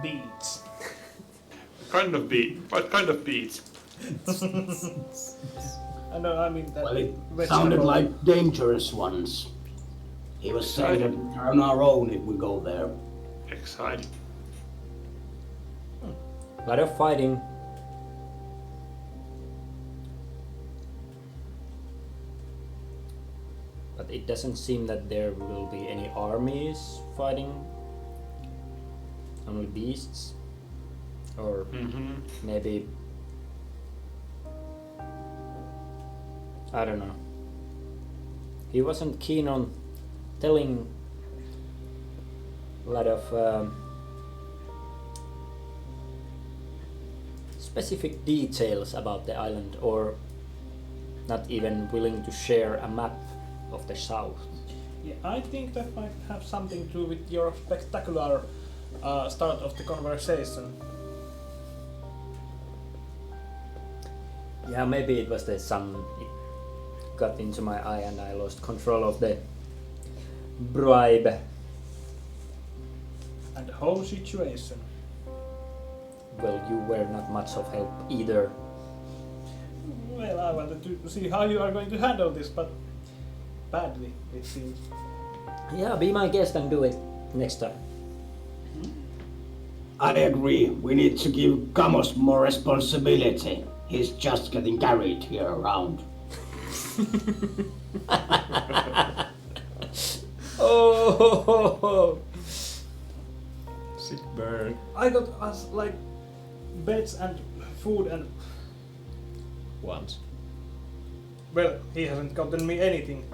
Beats. What kind of beasts? I know. I mean that. Well, it vegetable- sounded like dangerous ones. He was saying that we're on our own if we go there. Exciting. A lot of fighting. But it doesn't seem that there will be any armies fighting. Only beasts. Or Mm-hmm. maybe... I don't know. He wasn't keen on telling a lot of specific details about the island, or not even willing to share a map of the south. Yeah, I think that might have something to do with your spectacular start of the conversation. Yeah, maybe it was the sun. It got into my eye and I lost control of the bribe. And the whole situation. Well, you were not much of help either. Well, I wanted to see how you are going to handle this, but badly, it seems. Yeah, be my guest and do it next time. I agree. We need to give Kamos more responsibility. He's just getting carried here around. Oh! Sick burn. I got us like beds and food and Once. well, he hasn't gotten me anything.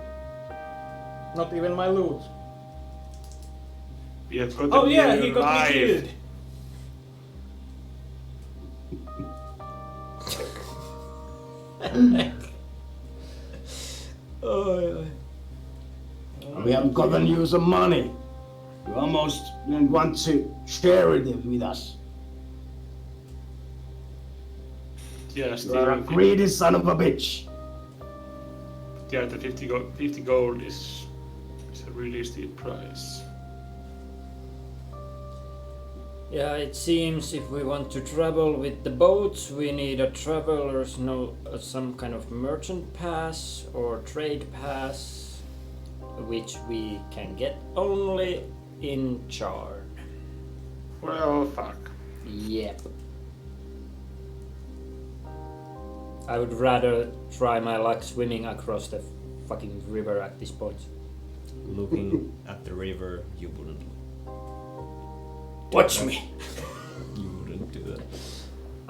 Not even my loot. We have got Oh yeah, you he got alive. me killed. Oh, We have gotten you some money. You almost didn't want to share it with us. Yeah, You are a still. greedy son of a bitch. Yeah, the 50 gold is a really steep price. yeah, it seems if we want to travel with the boats, we need a traveler's some kind of merchant pass or trade pass, which we can get only in Charn. Well, fuck. Yep. I would rather try my luck swimming across the fucking river at this point. Looking at the river, you wouldn't. Watch me. You wouldn't do that.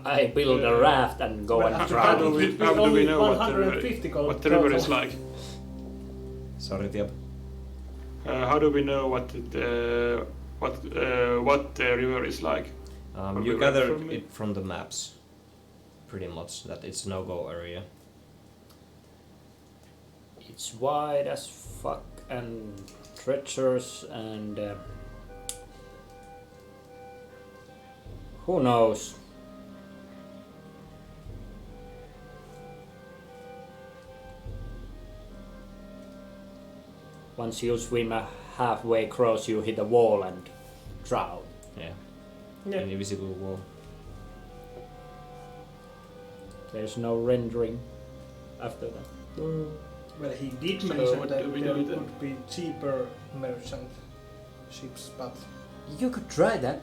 I build a raft and go Well, and after try. How do we only know what the 150 what the river is total. like? Sorry, Tiap. How do we know what the river is like? Or You we gather went from it from the maps, pretty much, that it's no-go area. It's wide as fuck and treacherous and who knows? Once you swim halfway across, you hit a wall and drown. Yeah. Yeah. An invisible wall. There's no rendering after that. Well, he did So mention what that do we there do then? would be cheaper merchant ships, but You could try that,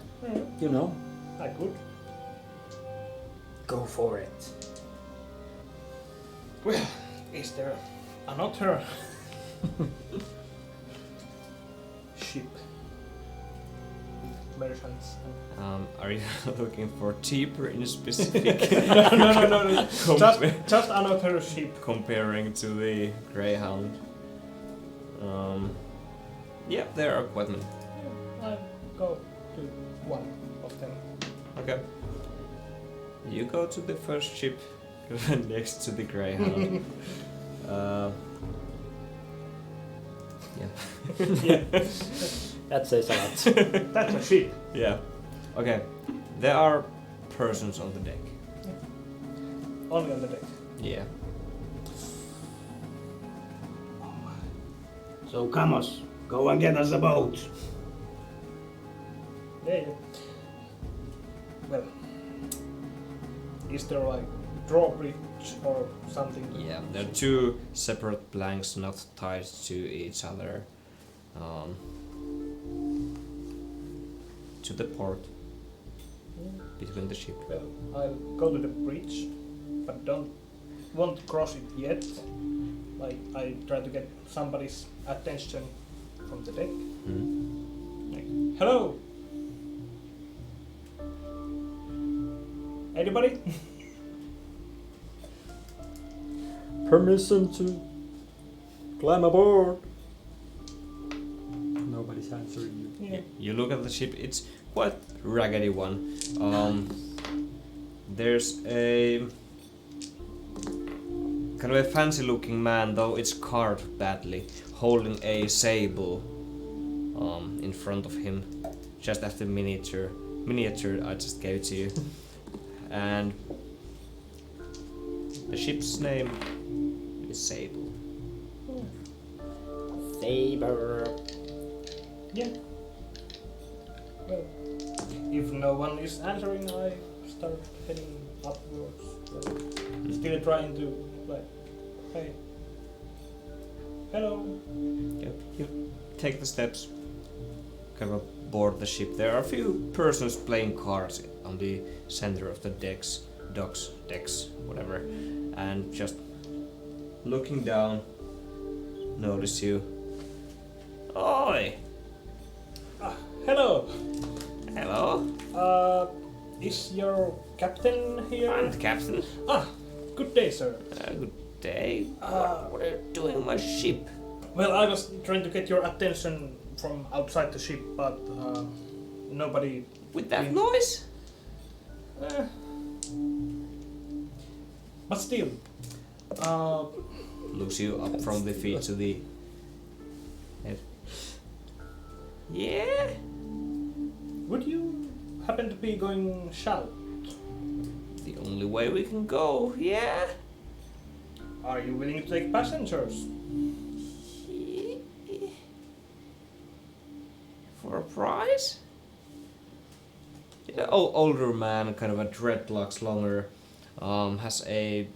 you know. I could. Go for it. Well, is there another ship? Merchants. Are you looking for cheaper in specific? No. Compa- Just another ship. comparing to the Greyhound. Yeah, there are quite many. I'll go to one of them. Okay. You go to the first ship next to the Greyhound. Yeah. Yeah, That says a lot. that's a ship. Yeah. Okay. There are persons on the deck. Only on the deck. Yeah. So Kamos, go and get us a boat. Yeah. Well, is there like drawbridge or something? Yeah. There are two separate planks not tied to each other. To the port between the ship. Well, I'll go to the bridge, but won't cross it yet. Like I try to get somebody's attention from the deck. Like, hello, anybody? Permission to climb aboard. Nobody's answering you. Yeah. You look at the ship, it's quite raggedy one. There's a kind of a fancy looking man, though it's carved badly, holding a sable in front of him, just after miniature I just gave to you. And the ship's name is Sable. Saber. Yeah. Well, if no one is answering, I start heading upwards. Well, still trying to like, hey, hello. Yep. You take the steps, kind of board the ship. There are a few persons playing cards on the center of the decks, whatever, and just looking down, notice you. Oi! Hello. Hello? Is your captain here? I'm the captain. Ah, good day, sir. Good day. What are you doing on my ship? Well, I was trying to get your attention from outside the ship, but nobody. With that noise? Eh. But still, Looks you up from the feet to the head. Yeah? would you happen to be going south? The only way we can go, yeah? Are you willing to take passengers? For a price? The older man, kind of a dreadlocks longer, has a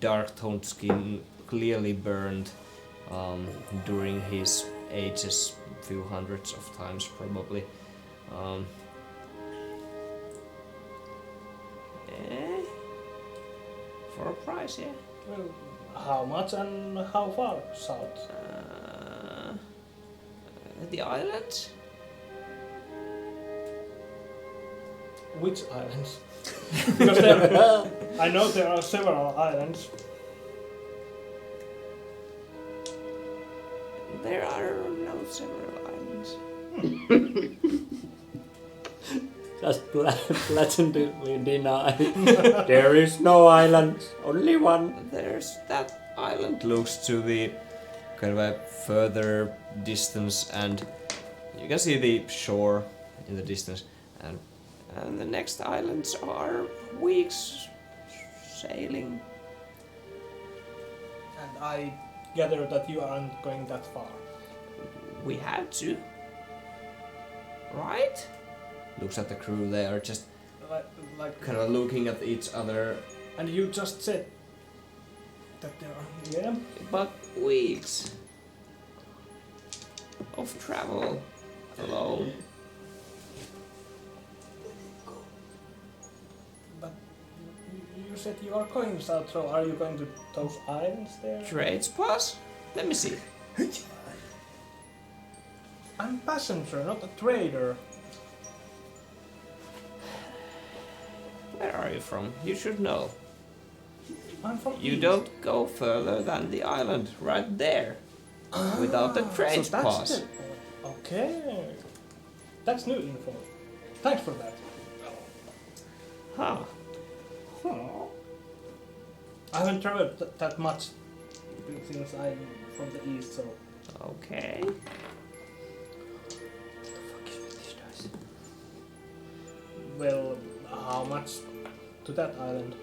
dark toned skin, clearly burned during his ages, few hundreds of times probably. For a price, yeah. Well, how much and how far south? The islands? Which islands? Because I know there are several islands. There are no several islands. Just blatantly deny. There is no island, only one. There's that island looks to the kind of a further distance, and you can see the shore in the distance, and the next islands are weeks sailing. And I gather that you aren't going that far. We have to, right? Looks at the crew. They are just Like, kind of looking at each other. and you just said that there are, yeah? But weeks of travel alone. But you said you are going south, so are you going to those islands there? Trades pass? Let me see. I'm a passenger, not a trader. Where are you from? You should know. I'm from You east. don't go further than the island right there without the trades so that's pass. the- Okay. That's new info. Thanks for that. Huh. I haven't traveled that much since I'm from the east, so... Okay. Well, how much to that island?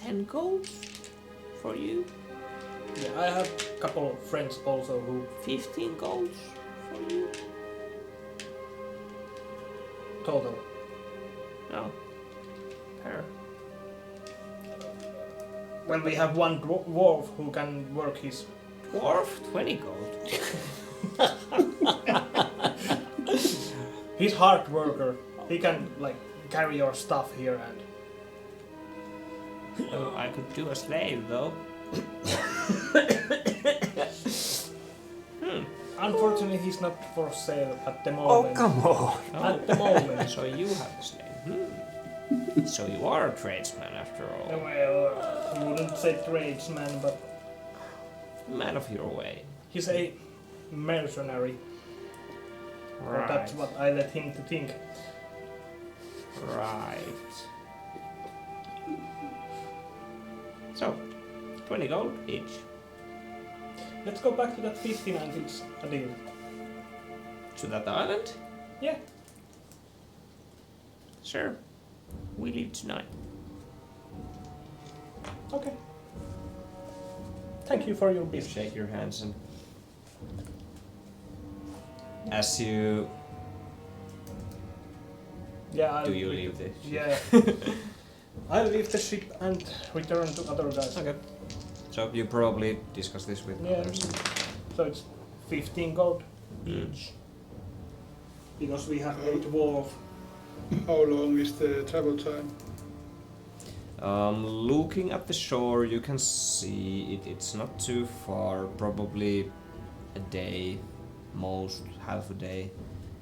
10 golds for you. Yeah, I have a couple of friends also who... 15 golds for you. Total. No. Per. Well, we have one dwarf who can work his... Dwarf, 20 gold. He's hard worker. He can, like, carry your stuff here and... Oh, I could do a slave though. Unfortunately, he's not for sale at the Oh, moment. come on. At the moment. So you have a slave. So you are a tradesman after all. Well, I wouldn't say tradesman, but Man of your way. he's a mercenary. Or Right. that's what I let him to think. Right. So, 20 gold each. Let's go back to that 15 and it's a deal. To that island? Yeah. Sure. We leave tonight. Okay. Thank you for your You business. shake your hands and as you Yeah. do you leave the ship? Yeah. I'll leave the ship and return to other guys. Okay. So you probably discuss this with Yeah. others. So it's 15 gold Mm. each. Because we have a dwarf. How long is the travel time? Looking at the shore, you can see it's not too far. Probably a day, most half a day.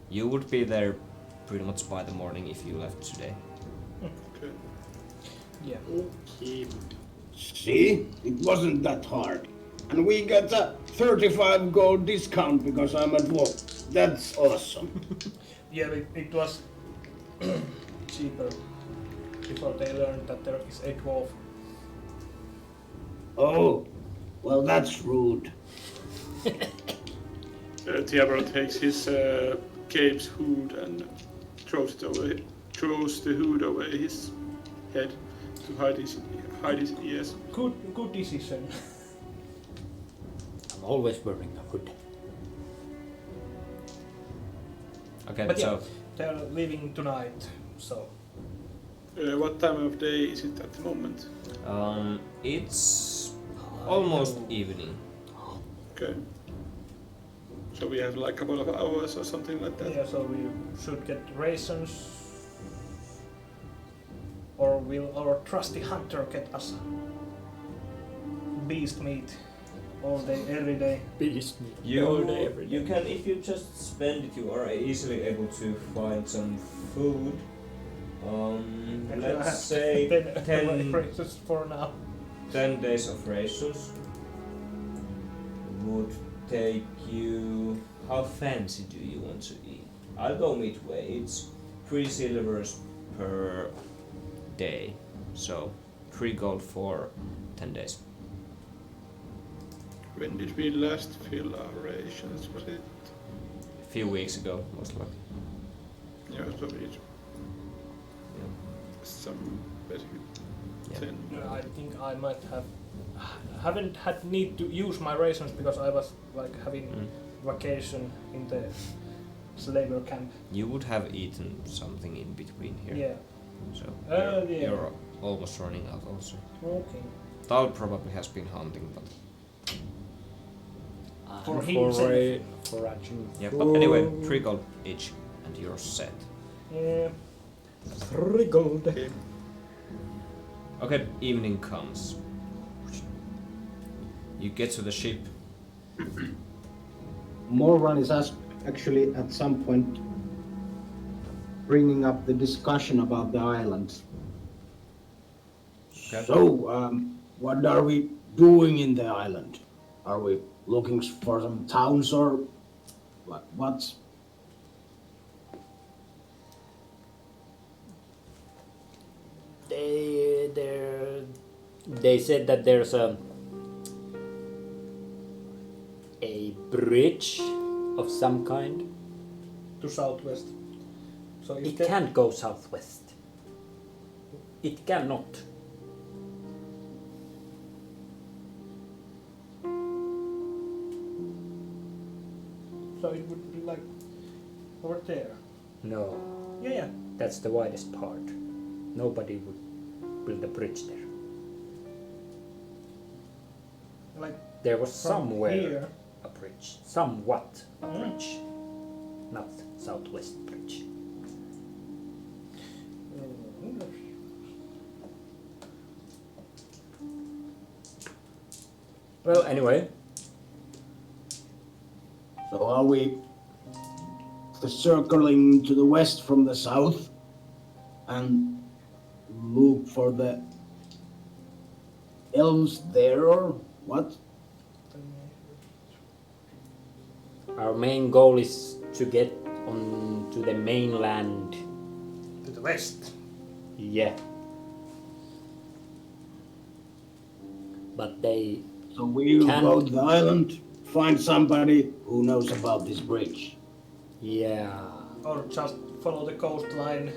You would be there pretty much by the morning if you left today. Okay. Yeah. Okay. See? It wasn't that hard. And we got a 35 gold discount because I'm a dwarf. That's awesome. Yeah, it was cheaper before they learned that there is a dwarf. Oh, well, that's rude. Tiabro takes his cape's hood and throws the hood over his head to hide his ears. Good decision. I'm always wearing a hood. Okay, But yeah, so they're leaving tonight, so What time of day is it at the moment? it's almost evening. Okay. So we have like a couple of hours or something like that. yeah, so we should get rations. Or will our trusty hunter get us beast meat all day, every day? Beast meat. You can, if you just spend it, you are easily able to find some food. Let's say 10 rations for now. 10 days of rations would take you. How fancy do you want to eat? I'll go midway. It's 3 silvers per day, so 3 gold for 10 days. When did we last fill our rations? Was it? A few weeks ago, most likely. Yeah, it was probably Yeah. some basically Yeah. 10. I think I might haven't had need to use my rations because I was like having vacation in the slaver camp. You would have eaten something in between here. Yeah. So Yeah. you're almost running out also. Okay. Tal probably has been hunting, but For himself. Foraging. yeah. But anyway, 3 gold each, and you're set. Yeah. 3 gold. Okay. Okay, evening comes. You get to the ship. Morvan is actually at some point bringing up the discussion about the islands. Okay. So, what are we doing in the island? Are we looking for some towns or what's? They said that there's a bridge of some kind. To southwest. So if It can't go southwest. It cannot. So it would be like over there. No, Yeah. that's the widest part. Nobody would build a bridge there. Like There was from somewhere here. a bridge. Somewhat a Mm. bridge. Not southwest bridge. Well, anyway, So are we circling to the west from the south and look for the elves there or what? our main goal is to get on to the mainland. To the west. Yeah. But they So we'll Can- go to the island, find somebody who knows about this bridge. yeah. Or just follow the coastline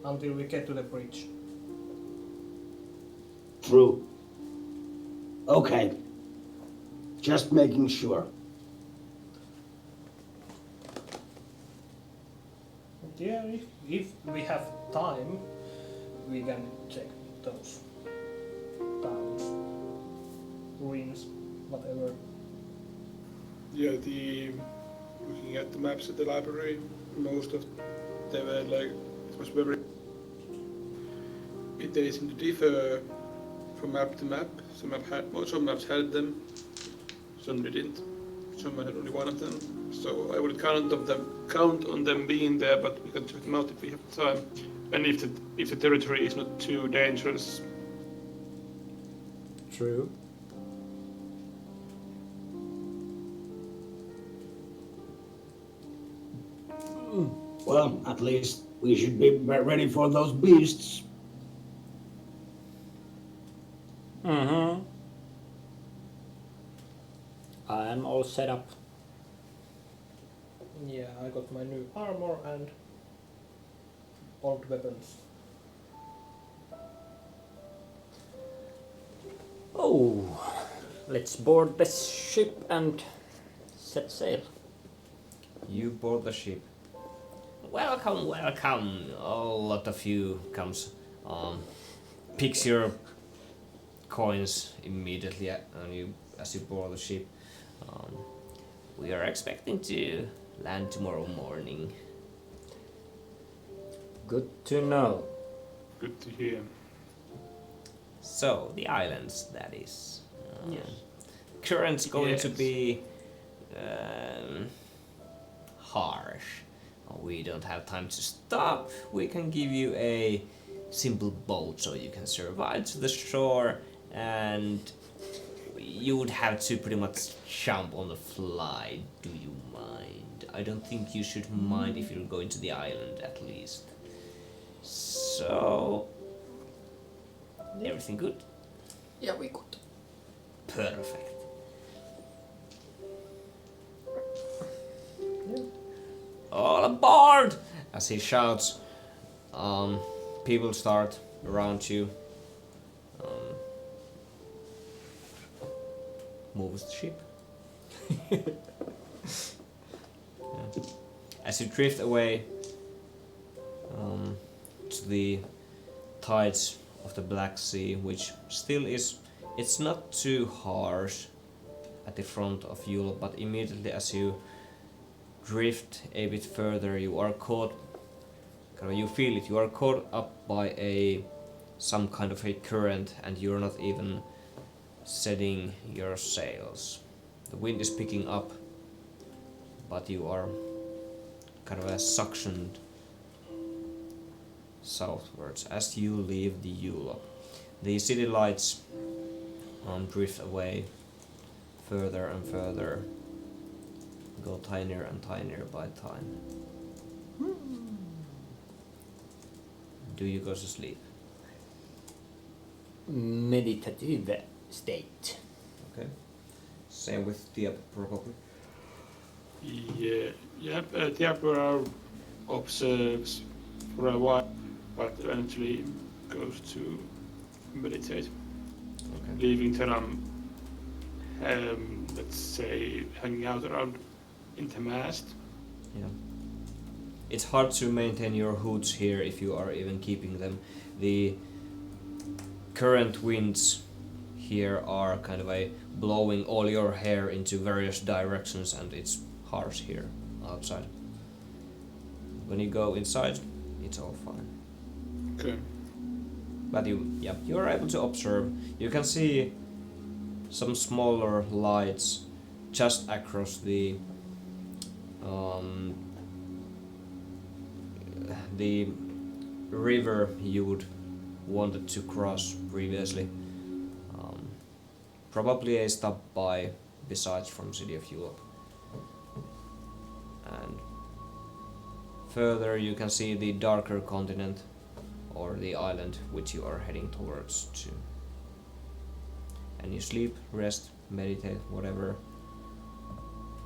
until we get to the bridge. True. Okay. Just making sure. But yeah, if we have time, we can check those towns, ruins, whatever. Yeah, looking at the maps at the library, most of them were like, it was very, they seem to differ from map to map. Some maps had them, some didn't. Some had only one of them. So I would count on them being there, but we can check them out if we have time. And if the territory is not too dangerous. True. Well, at least we should be ready for those beasts. Mm-hmm. I'm all set up. Yeah, I got my new armor and old weapons. Oh, let's board the ship and set sail. You board the ship. Welcome, welcome. A lot of you comes, picks your coins immediately as you board the ship. We are expecting to land tomorrow morning. Good to know. good to hear. So, the islands, that is. Yes. Current's going to Yes. be harsh. We don't have time to stop. We can give you a simple boat so you can survive to the shore, and you would have to pretty much jump on the fly. Do you mind? I don't think you should mind if you're going to the island, at least. So, everything good? Yeah, we could. Perfect. All aboard! As he shouts, people start around you. Moves the ship. Yeah. As you drift away to the tides of the Black Sea, which still is, it's not too harsh at the front of you, but immediately as you drift a bit further, you are caught, you feel it, you are caught up by some kind of a current, and you're not even setting your sails. The wind is picking up, but you are kind of suctioned southwards as you leave the Yulop. The city lights drift away further and further, go tinier and tinier by time. Do you go to sleep? Meditative state. Okay. Same with Diab, probably. Yeah, Diablo observes for a while, but eventually goes to meditate, Okay. leaving Teram, let's say, hanging out around Intermezzo. Yeah. It's hard to maintain your hoods here if you are even keeping them. The current winds here are kind of blowing all your hair into various directions, and it's harsh here outside. When you go inside, it's all fine. Okay. But you are able to observe. You can see some smaller lights just across the river you would wanted to cross previously. Probably a stop by besides from City of Europe. And further you can see the darker continent or the island which you are heading towards to. And you sleep, rest, meditate, whatever.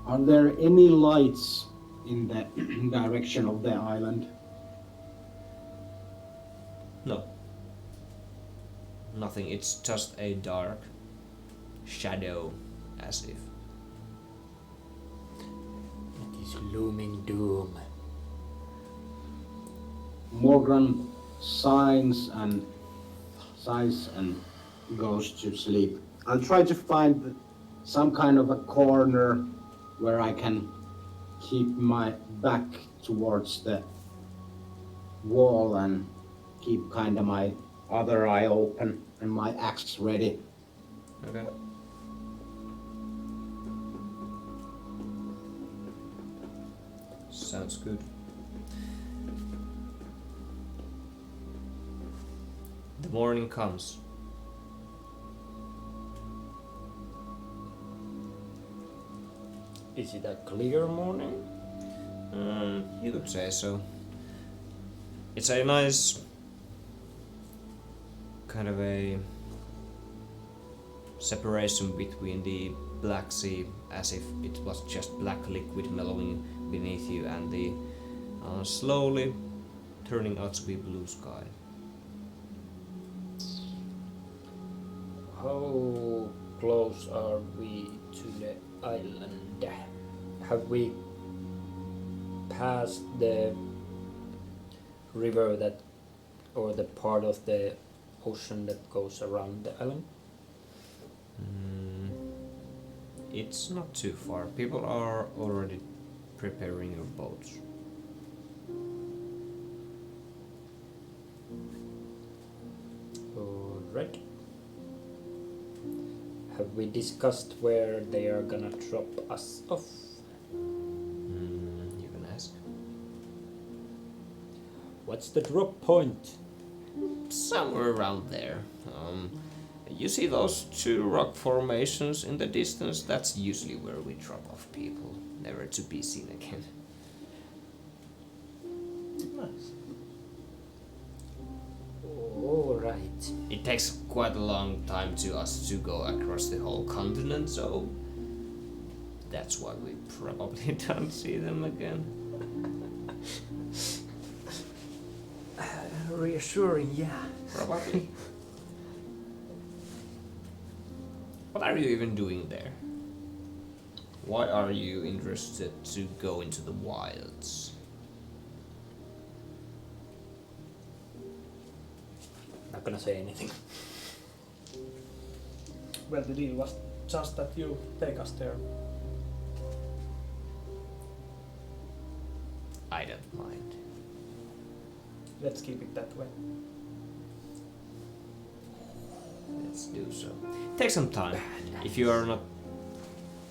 Are there any lights in the direction of the island? No. Nothing, it's just a dark shadow, as if. It is looming doom. Morgan sighs and goes to sleep. I'll try to find some kind of a corner where I can keep my back towards the wall and keep kind of my other eye open and my axe ready. Okay. Sounds good. The morning comes. Is it a clear morning? You could say so. It's a nice kind of a separation between the Black Sea, as if it was just black liquid mellowing beneath you, and the slowly turning out to be blue sky. How close are we to the island? Have we passed the river that, or the part of the ocean that goes around the island? It's not too far. People are already preparing your boats. Alright. Have we discussed where they are gonna drop us off? You can ask. What's the drop point? Somewhere around there. You see those two rock formations in the distance? That's usually where we drop off people, never to be seen again. Nice. Alright. It takes quite a long time to us to go across the whole continent, so that's why we probably don't see them again. Reassuring, yeah. Probably. What are you even doing there? Why are you interested to go into the wilds? Not gonna say anything. Well, the deal was just that you take us there. I don't mind. Let's keep it that way. Let's do so. Take some time. If you are not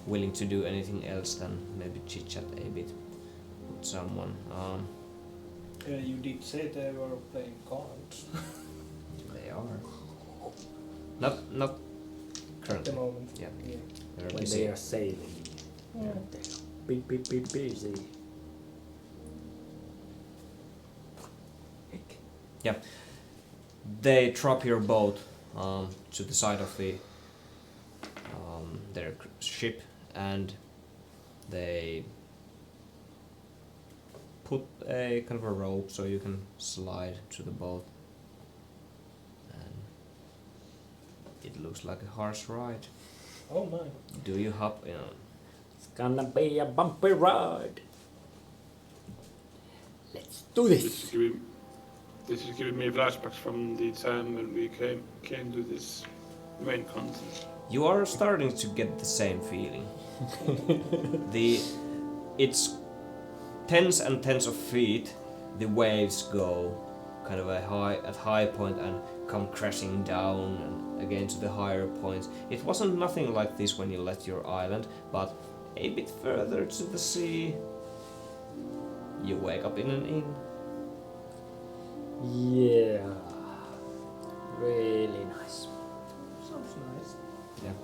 willing to do anything else, then maybe chit chat a bit with someone. You did say they were playing cards They are. Not at the currently. moment. Yeah. Yeah. They're When busy. they are sailing. Yeah. They're busy. Yeah. They drop your boat to the side of the their ship, and they put a kind of a rope so you can slide to the boat. And it looks like a harsh ride. Oh my. Do you hop in? It's gonna be a bumpy ride. Let's do this. This is giving me flashbacks from the time when we came to this main continent. You are starting to get the same feeling. It's tens and tens of feet. The waves go kind of at high point and come crashing down and again to the higher points. It wasn't nothing like this when you left your island, but a bit further to the sea, you wake up in an inn. Yeah. Really nice. Sounds nice. Yeah.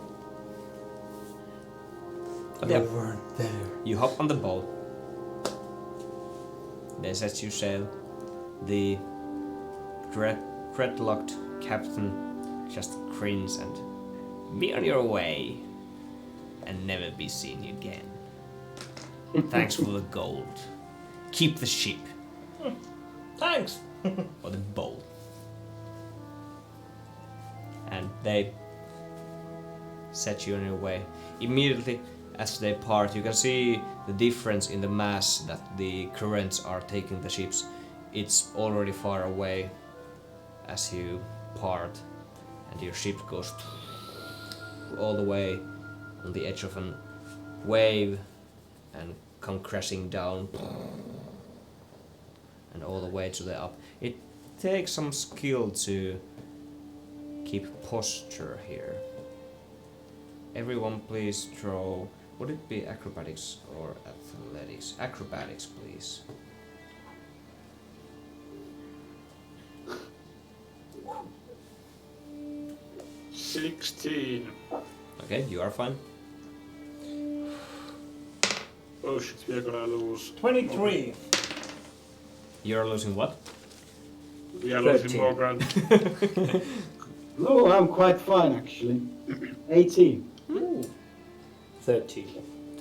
But yeah, weren't there. you hop on the boat. They set you sail. The dreadlocked captain just grins and be on your way and never be seen again. Thanks for the gold. Keep the ship Thanks! or the boat. And they set you on your way. Immediately as they part, you can see the difference in the mass that the currents are taking the ships. It's already far away as you part, and your ship goes all the way on the edge of a wave and come crashing down and all the way to the up. It takes some skill to keep posture here. Everyone please throw, would it be acrobatics or athletics? Acrobatics please. $16. Okay, you are fine. Oh shit, we are gonna lose. 23. You're losing what? We are 13. losing more ground. No, I'm quite fine actually. 18. 13.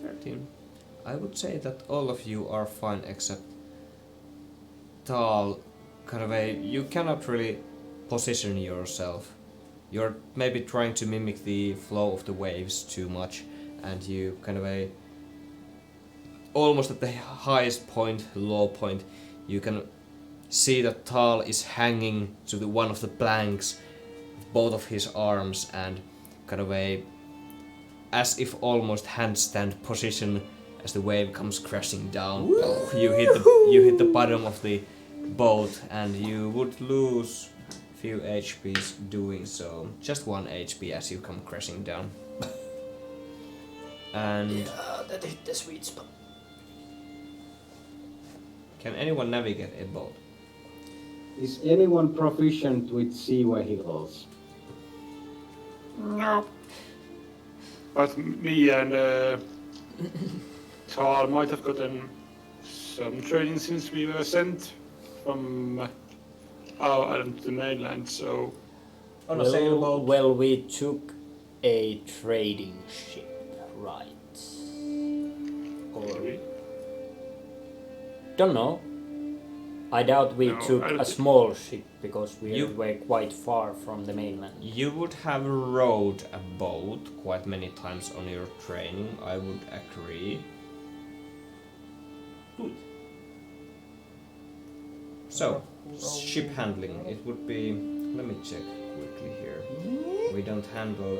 13. I would say that all of you are fine except Tal, kind of you cannot really position yourself. You're maybe trying to mimic the flow of the waves too much, and you kind of almost at the highest point, low point, you can see that Tal is hanging to the one of the planks with both of his arms and kind of as if almost handstand position as the wave comes crashing down. You hit the bottom of the boat and you would lose few HPs doing so. Just 1 HP as you come crashing down. And Yeah, that hit the sweet spot. can anyone navigate a boat? Is anyone proficient with sea vehicles? No. But me and Tal might have gotten some training since we were sent from our island to the mainland, so On a sailboat. Well, we took a trading ship, right? Or don't know. I doubt we No, took I don't a thi- small ship because we You- were quite far from the mainland. You would have rowed a boat quite many times on your training, I would agree. Good. So, ship handling, it would be... Let me check quickly here. We don't handle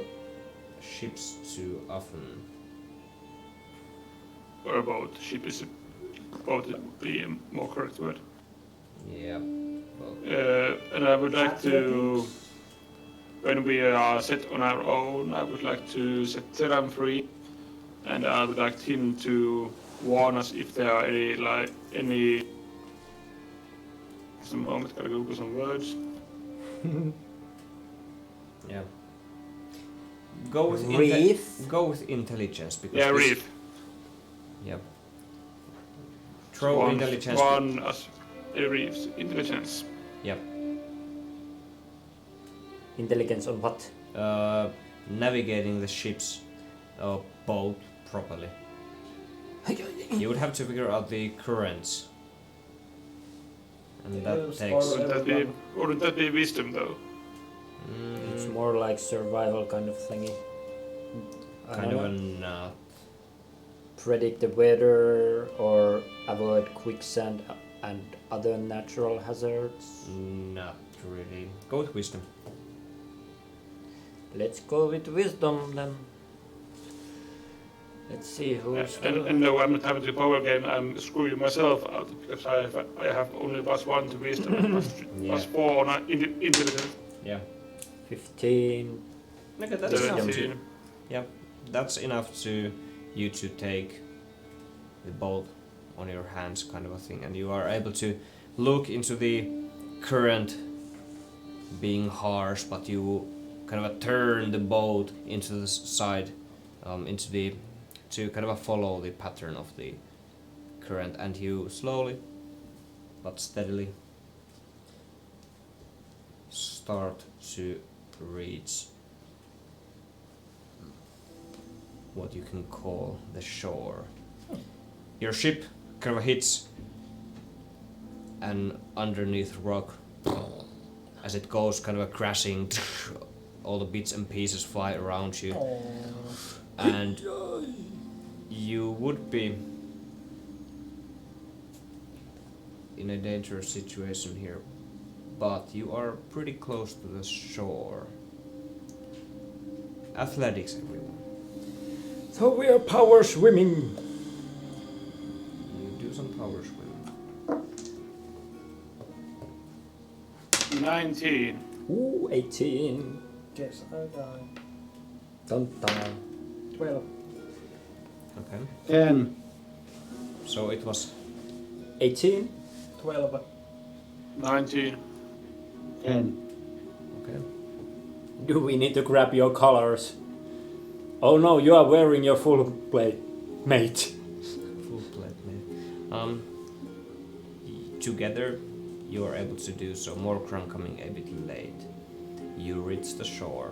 ships too often. or a boat. Ship is a boat would be a more correct word. Yeah, well, And I would like to, when we are set on our own, I would like to set Teran free, and I would like him to warn us if there are any. Some moment, gotta Google some words. yeah. Go with Reef? go with intelligence because Yeah, this- reef. Yep. Throw One, intelligence. reefs intelligence. Yep. Intelligence on what? Navigating the ship's boat properly. You would have to figure out the currents. And that Yes, takes... or- Wouldn't that be wisdom though? It's more like survival kind of thingy. I kind don't of know. a Predict the weather or avoid quicksand and other natural hazards. not really. Go with wisdom. Let's go with wisdom then. Let's see who's And no, I'm not having the power game. I'm screwing myself out because I have only +1 to wisdom and Yeah. +4 on intelligence. Yeah. 15. Okay, that's enough. 17. Yep, that's enough to you to take the bolt on your hands, kind of a thing, and you are able to look into the current being harsh, but you kind of turn the boat into the side, to kind of follow the pattern of the current, and you slowly but steadily start to reach what you can call the shore. Your ship kind of hits an underneath rock as it goes kind of crashing. All the bits and pieces fly around you, and you would be in a dangerous situation here, but you are pretty close to the shore. Athletics, everyone. So we are power swimming. You do some power swimming. 19. Ooh, 18. Guess I die. Don't die. 12. Okay. 10. So it was 18? 12. 19. 10. okay. Do we need to grab your colors? Oh no, you are wearing your full plate, mate. Full plate, man. Together, you are able to do so. Morkran coming a bit late. You reach the shore.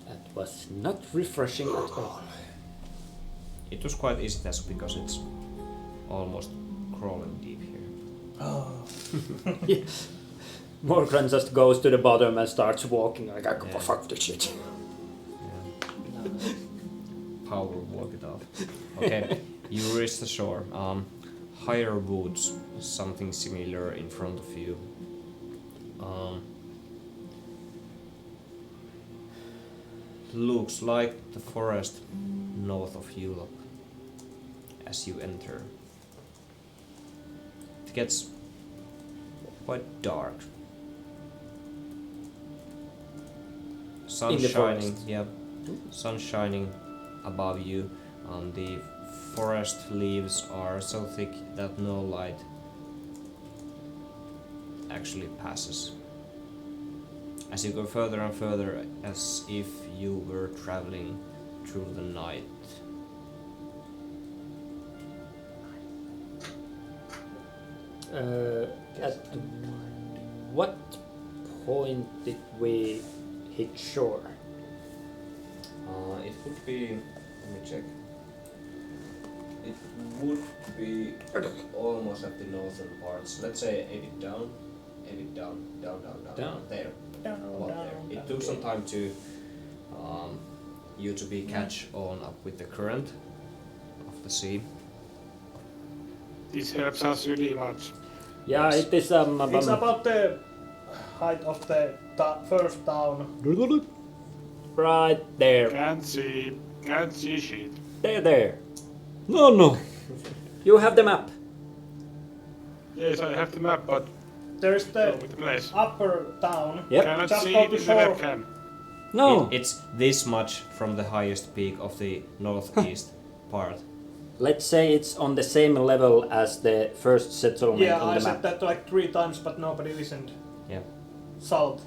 That was not refreshing at all. It was quite easy task because it's almost crawling deep here. Morgan just goes to the bottom and starts walking like, I go Yeah. fuck this shit. Yeah. Power walk it off. Okay, you reach the shore. Higher woods, something similar in front of you. Looks like the forest north of Europe as you enter. gets quite dark. Sun In the shining, forest. yeah, sun shining above you, and the forest leaves are so thick that no light actually passes. As you go further and further, as if you were traveling through the night. At what point did we hit shore? It would be, let me check. It would be almost at the northern parts. Let's say a bit down, Down. there. Down, About down, there. It down. took some time to you to be catch on up with the current of the sea. This helps us really much. Yeah, Yes. it is It's about the height of the first town. right there. Can't see shit. There. No. You have the map. Yes, I have the map, but There's go the with the place. upper town. Yep. Cannot Just see go it to in the shore. webcam. No. It's this much from the highest peak of the northeast part. Let's say it's on the same level as the first settlement Yeah, on I the said map. that like 3 times, but nobody listened. Yeah. Salt.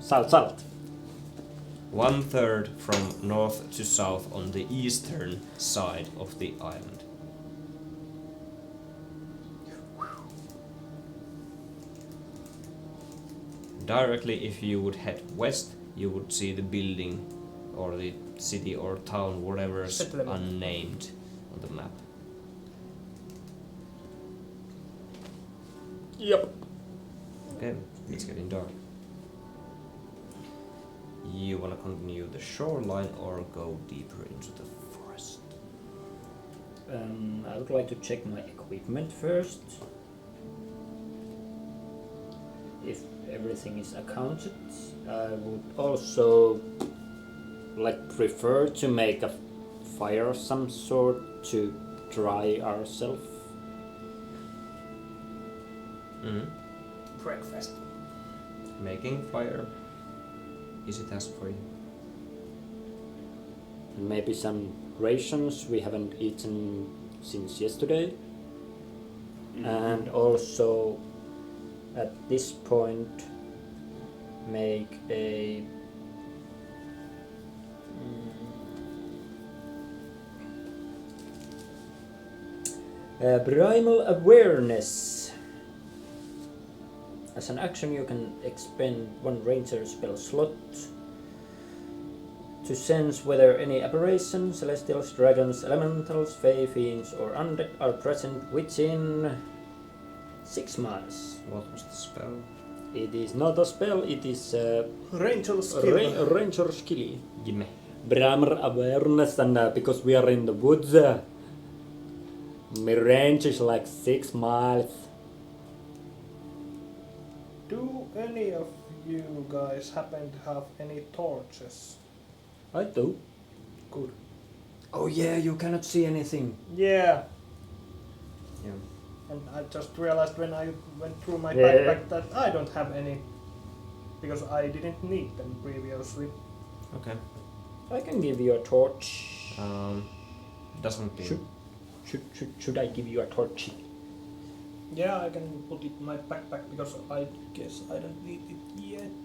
Salt. 1/3 from north to south on the eastern side of the island. Directly, if you would head west, you would see the building or the city or town, whatever's Settlement. unnamed on the map. Yep. Okay, it's getting dark. You wanna continue the shoreline or go deeper into the forest? I would like to check my equipment first. If everything is accounted, I would also prefer to make a fire of some sort to dry ourselves. Breakfast. Making fire. Is it task for you? Maybe some rations we haven't eaten since yesterday. And also at this point make a primal awareness. As an action you can expend 1 ranger spell slot to sense whether any aberrations, celestials, dragons, elementals, fey, fiends or undead are present within 6 miles. What was the spell? It is not a spell, it is a Ranger skill. ranger skill. Gimme. Primal awareness, and because we are in the woods, my range is like 6 miles. Do any of you guys happen to have any torches? I do. Good. Oh yeah, you cannot see anything. Yeah. Yeah. And I just realized when I went through my Yeah. backpack that I don't have any. Because I didn't need them previously. Okay. I can give you a torch. Doesn't be. Should I give you a torch? Yeah, I can put it in my backpack because I guess I don't need it yet.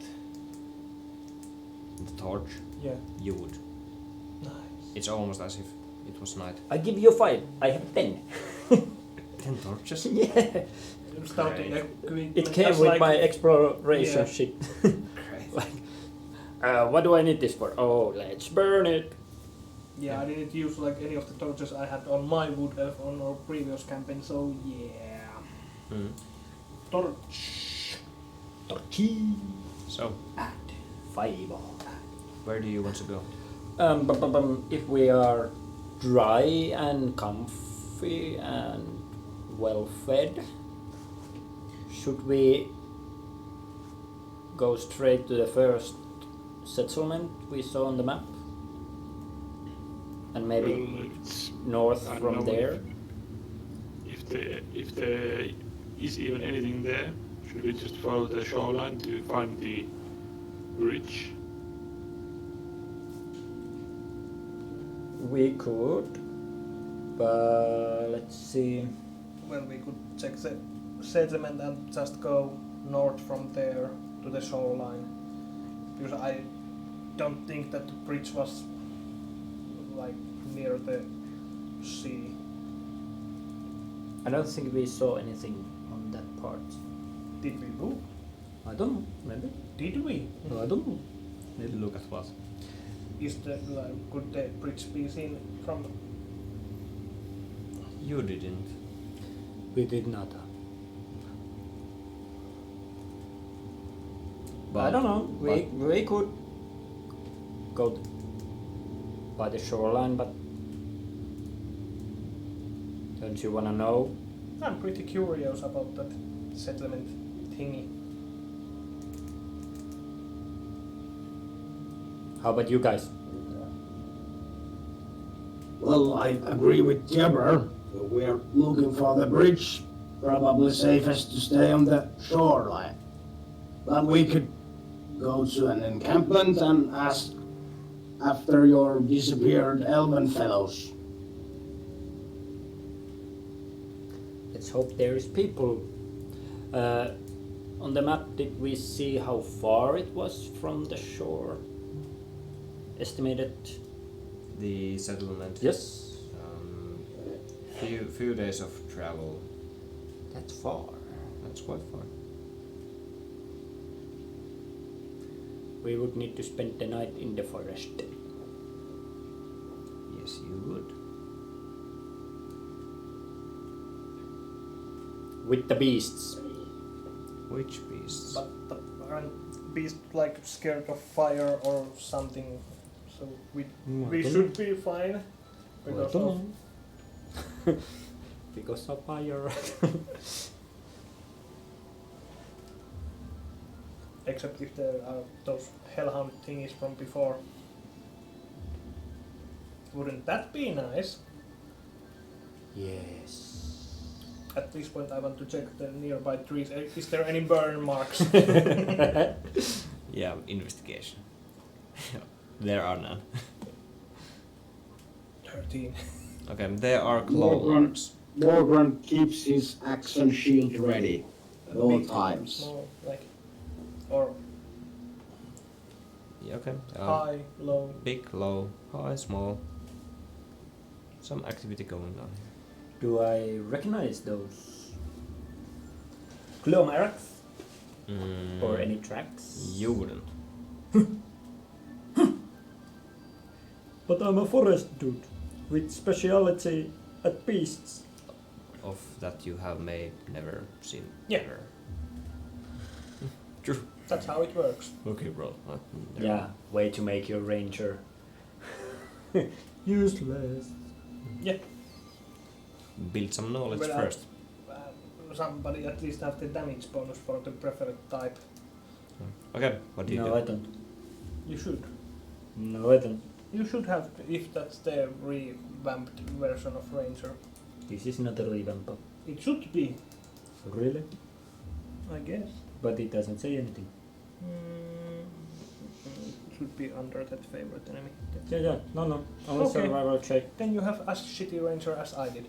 The torch? Yeah. You would. Nice. It's almost as if it was night. I give you 5. I have 10. 10 torches? Yeah. Starting Great. equipment It came as with like- my exploration Yeah. shit. Great. What do I need this for? Oh, let's burn it. Yeah, I didn't use like any of the torches I had on my wood elf on our previous campaign, so yeah. Torch. Torchy. So, And 5 on where do you want to go? if we are dry and comfy and well fed, should we go straight to the first settlement we saw on the map? And maybe Well, it's, north I don't from know there? if the is even anything there? Should we just follow the shoreline to find the bridge? We could, but let's see. Well, we could check the settlement and just go north from there to the shoreline. Because I don't think that the bridge was like near the sea. I don't think we saw anything on that part. Did we move? I don't know, maybe. Did we? No, I don't know. Maybe look at what. Is the could the bridge be seen from? You didn't. We did not. I don't know. We could go by the shoreline, but don't you wanna know? I'm pretty curious about that settlement thingy. How about you guys? Well, I agree with Jabber. We're looking for the bridge. Probably safest to stay on the shoreline. But we could go to an encampment and ask after your disappeared elven fellows. Let's hope there is people. On the map, did we see how far it was from the shore? Estimated? The settlement. Yes. Few days of travel. That's far. That's quite far. We would need to spend the night in the forest. Yes, you would. With the beasts. Which beasts? But aren't beasts like scared of fire or something? So we should be fine because of because of fire. except if there are those hellhound thingies from before. Wouldn't that be nice? Yes. At this point I want to check the nearby trees. Is there any burn marks? Yeah, investigation. There are none. 13. Okay, there are claw marks. Morgan keeps his action shield ready at all Big, times. small, like, or Yeah, okay. high, low. Big, low, high, small. Some activity going on here. Do I recognize those claw marks or any tracks? You wouldn't. But I'm a forest dude with speciality at beasts. Of that you have never seen. Yeah. Ever. True. That's how it works. Okay, bro. Yeah, way to make your ranger useless. Yeah. Build some knowledge Well, first. Somebody at least have the damage bonus for the preferred type. Okay, what do you do? No, I don't. You should. No, I don't. You should have, if that's the revamped version of Ranger. This is not a revamp. It should be, Really? I guess. But it doesn't say anything. It should be under that favorite enemy. Yeah, no. Only Okay. survival check. Then you have as shitty Ranger as I did.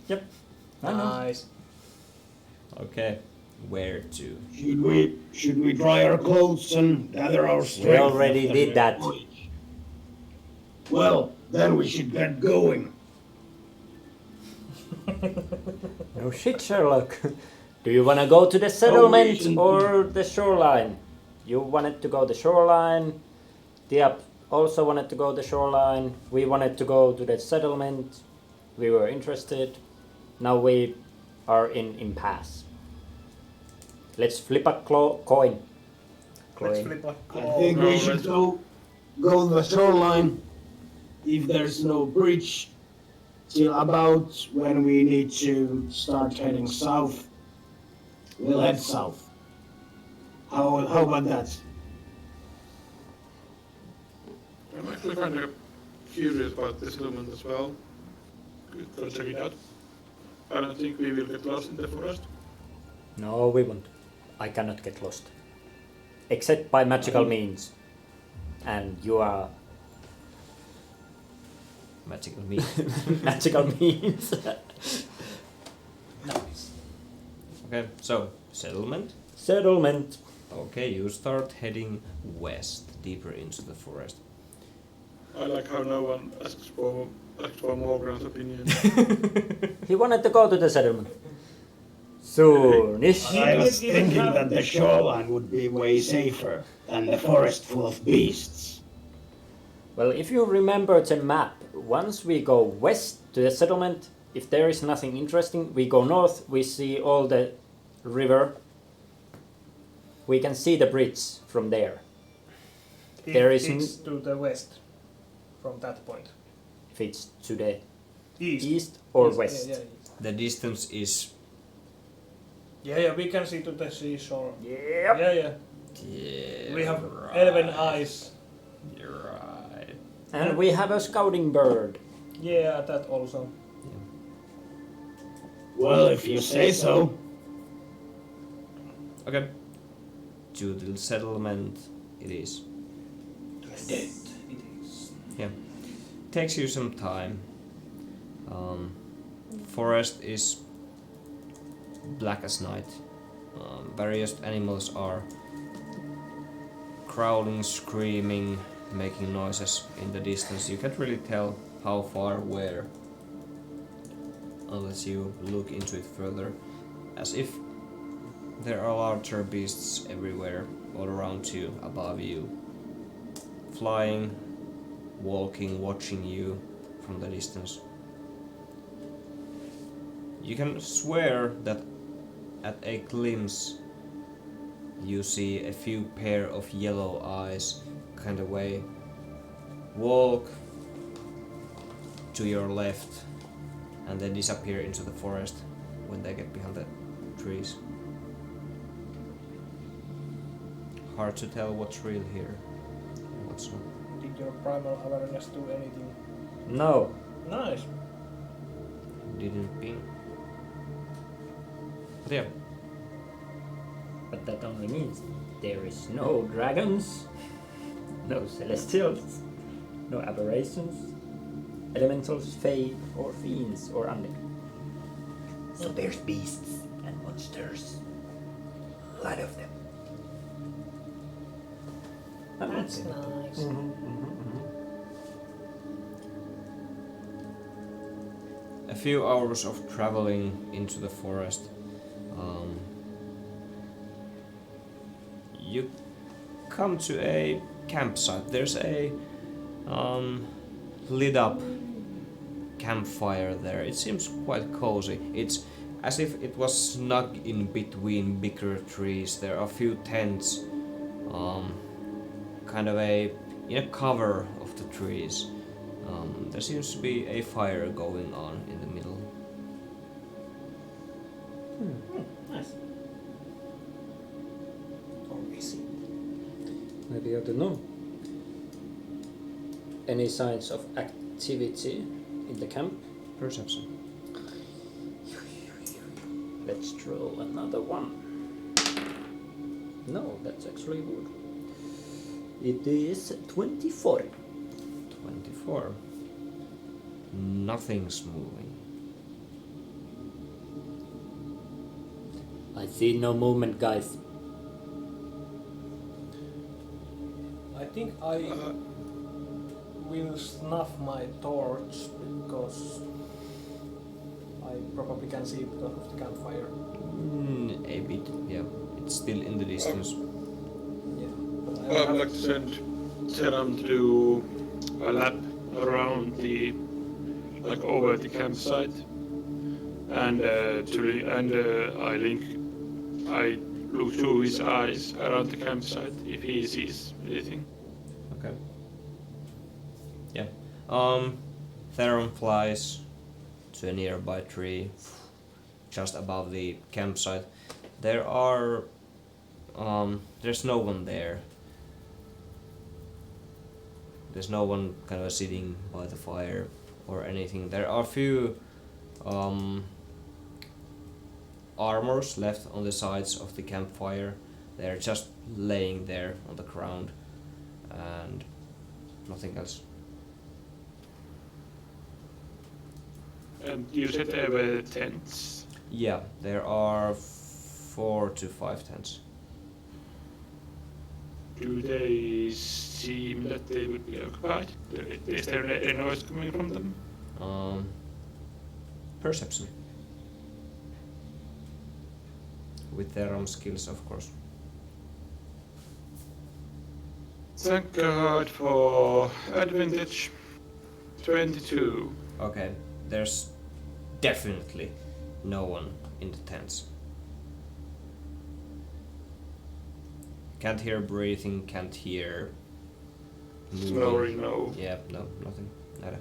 I know. Nice. Okay, where to? Should we dry our clothes and gather our strength? We already after did the that. voyage? Well, then we should get going. No shit, Sherlock. Do you want to go to the settlement shouldn't. or the shoreline? You wanted to go the shoreline. Diab also wanted to go the shoreline. We wanted to go to the settlement. We were interested. Now we are in impasse. Let's flip a coin. Let's flip a I claw. think No, we should go to the shoreline if there's no bridge till about when we need to start heading south. We'll head south. How about that? I'm actually kind of curious about this element as well. Good for checking out. I don't think we will get lost in the forest. No, we won't. I cannot get lost. Except by magical means. And you are Magical meat. magical means. Nice. Okay, so settlement. Settlement. Okay, you start heading west, deeper into the forest. I like how no one asks for Morgan's opinion. He wanted to go to the settlement. Soonish. I was thinking that the shoreline would be way safer than the forest full of beasts. Well, if you remember the map, once we go west to the settlement, if there is nothing interesting, we go north, we see all the river. We can see the bridge from there. There is It's to the west from that point. If it's to the East. east or East, west. Yeah, The distance is... yeah, we can see to the seashore. Yep. Yeah. Yeah, We have right. 11 eyes. You're right. And we have a scouting bird. Yeah, that also. Well, if you say so. Okay. To the settlement it is. It is. Yeah. Takes you some time. Forest is black as night. Various animals are growling, screaming, making noises in the distance. You can't really tell how far where unless you look into it further, as if there are larger beasts everywhere, all around you, above you, flying, walking, watching you from the distance. You can swear that at a glimpse you see a few pair of yellow eyes kind of way walk to your left and then disappear into the forest when they get behind the trees. Hard to tell what's real here and what's not. Did your primal awareness do anything? No. Nice. Didn't ping. But yeah, But that only means there is no dragons, no celestials, no aberrations, elementals, fae, or fiends, or undead. So there's beasts and monsters. A lot of them. That's nice. a few hours of traveling into the forest. You come to a campsite. There's a lit up campfire there. It seems quite cozy. It's as if it was snug in between bigger trees. There are a few tents, kind of in a cover of the trees. There seems to be a fire going on in the middle. Nice. Or is it? Maybe I don't know. Any signs of activity in the camp? Perception. Let's throw another one. No, that's actually good. It is 24. 24. Nothing's moving. I see no movement, guys. I think I will snuff my torch because I probably can see it because of the campfire. A bit, yeah. It's still in the distance. Yeah. But I would like to send Teram to do a lap around over the campsite, and I look through his eyes around the campsite if he sees anything. Okay. Yeah. Theron flies to a nearby tree just above the campsite. There's no one there. There's no one kind of sitting by the fire or anything. There are a few armors left on the sides of the campfire. They're just laying there on the ground and nothing else. And you said there were tents. Yeah, there are 4 to 5 tents. Do they seem that they would be occupied? Is there any noise coming from them? Perception. With their own skills, of course. Thank God for advantage. 22. Okay, there's definitely no one in the tents. Can't hear breathing, can't hear moving. Snoring, no. Yeah, no, nothing. Nada.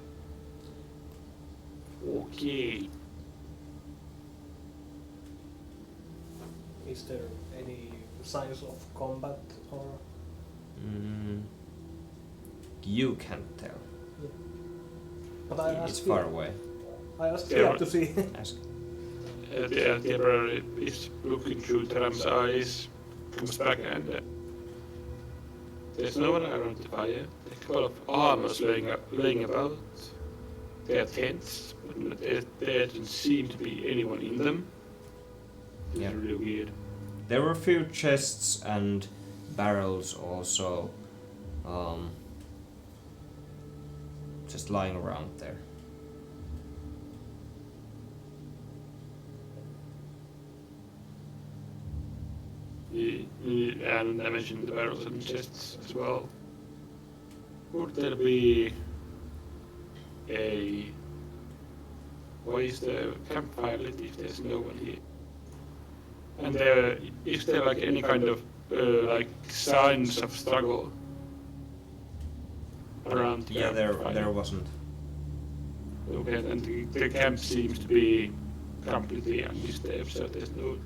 Okay. Is there any signs of combat or? You can't tell. But I It's asked far Fia. away. I asked Yeah. Fia to see. Ask. The Emperor is looking through Taram's eyes, comes back and there's no one around the fire. There's a couple of armors laying about. There are tents, but there doesn't seem to be anyone in them. It's Yeah. really weird. There were a few chests and barrels also, just lying around there. And I mentioned the barrels and chests as well. Would there be a... Why is the campfire lit if there's no one here? And is there like any kind of like signs of struggle around the Yeah, campfire? there wasn't. Okay, and the camp seems to be completely undisturbed, so there's no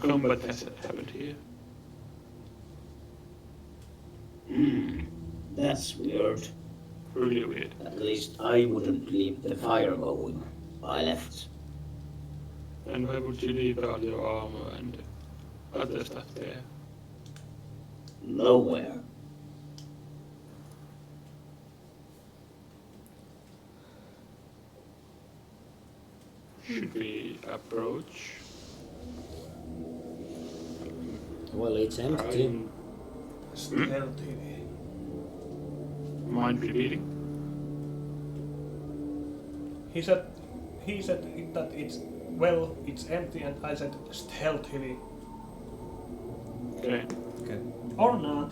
combat has happened here. That's weird. Really weird. At least I wouldn't leave the fire going. I left. And where would you leave all your armor and other stuff there? Nowhere. Should we approach? Well, it's empty. I'm Stealthy. mind revealing. He said that it's empty, and I said stealthily. Okay. Okay. Or not.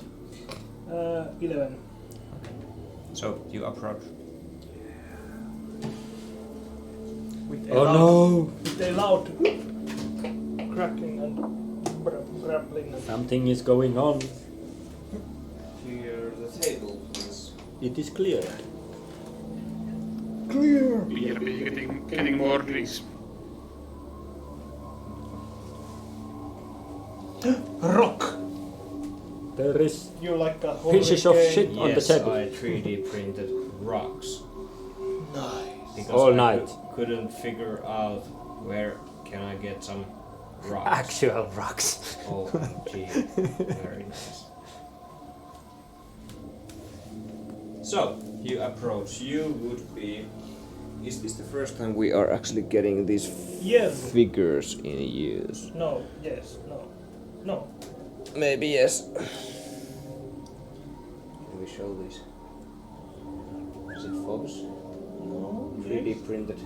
11. So you approach. With Oh no! With a loud crackling and grappling. And Something is going on. Clear the table, please. It is clear. clear. We are getting more drinks. Rock. There is You like a pieces of hurricane. shit on the Yes, table. I 3D printed rocks. Nice. Because All I night. couldn't figure out where can I get some rocks. Actual rocks. OMG. Very nice. So, you approach. You would be... Is this the first time we are actually getting these Yes. figures in use? No. Yes. No. No. Maybe yes. Can we show this? Is it focus? No. 3D printed.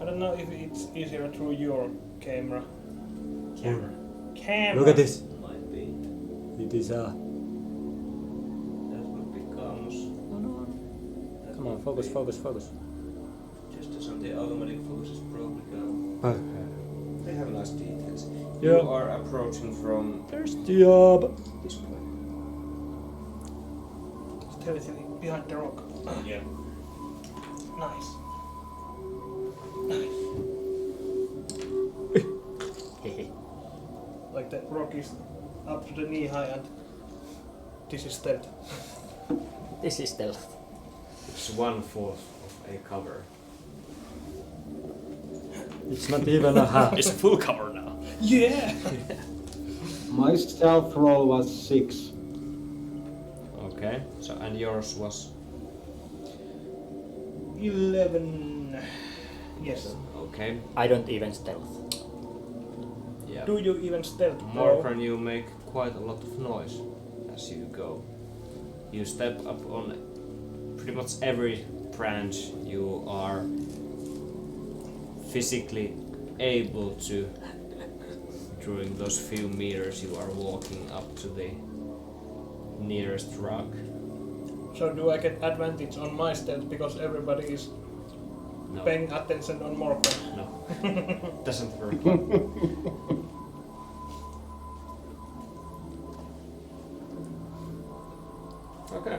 I don't know if it's easier through your camera. Camera. Camera. Look at this. Might be. It is That would becomes... That Come on, would focus, be- focus, focus. Just as on the automatic focus is probably go. They have nice details. Yeah. You are approaching from There's the job. this way. Stealthily behind the rock. Yeah. Nice. Nice. Like the rock is up to the knee high, and this is stealth. This is stealth. It's 1/4 of a cover. It's not even a half. It's full cover now. Yeah! My stealth roll was 6. Okay, so and yours was 11. Yes. okay. I don't even stealth. Yeah. Do you even stealth, bro? Morgan, you make quite a lot of noise as you go. You step up on pretty much every branch you are physically able to. During those few meters you are walking up to the nearest rock. So do I get advantage on my stealth because everybody is No, paying attention on Morgan? no, doesn't work. Okay.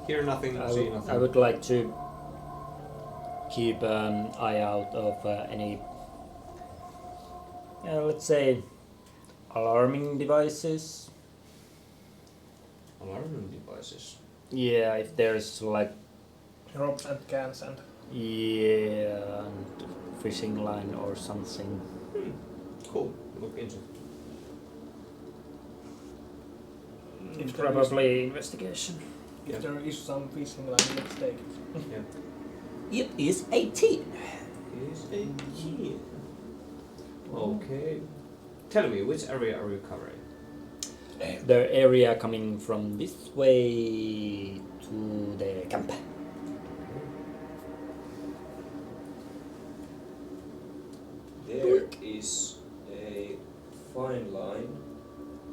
Hear nothing, see nothing. I would like to keep an eye out of any, let's say, alarming devices. Alarming devices. Yeah, if there's like, Ropes and cans and... yeah, and fishing line or something. Cool. Look into it. If there is- Probably investigation. If there is some fishing line, let's take it. Yeah. It is 18. Is a key. Okay. Tell me, which area are you covering? The area coming from this way to the camp. There is a fine line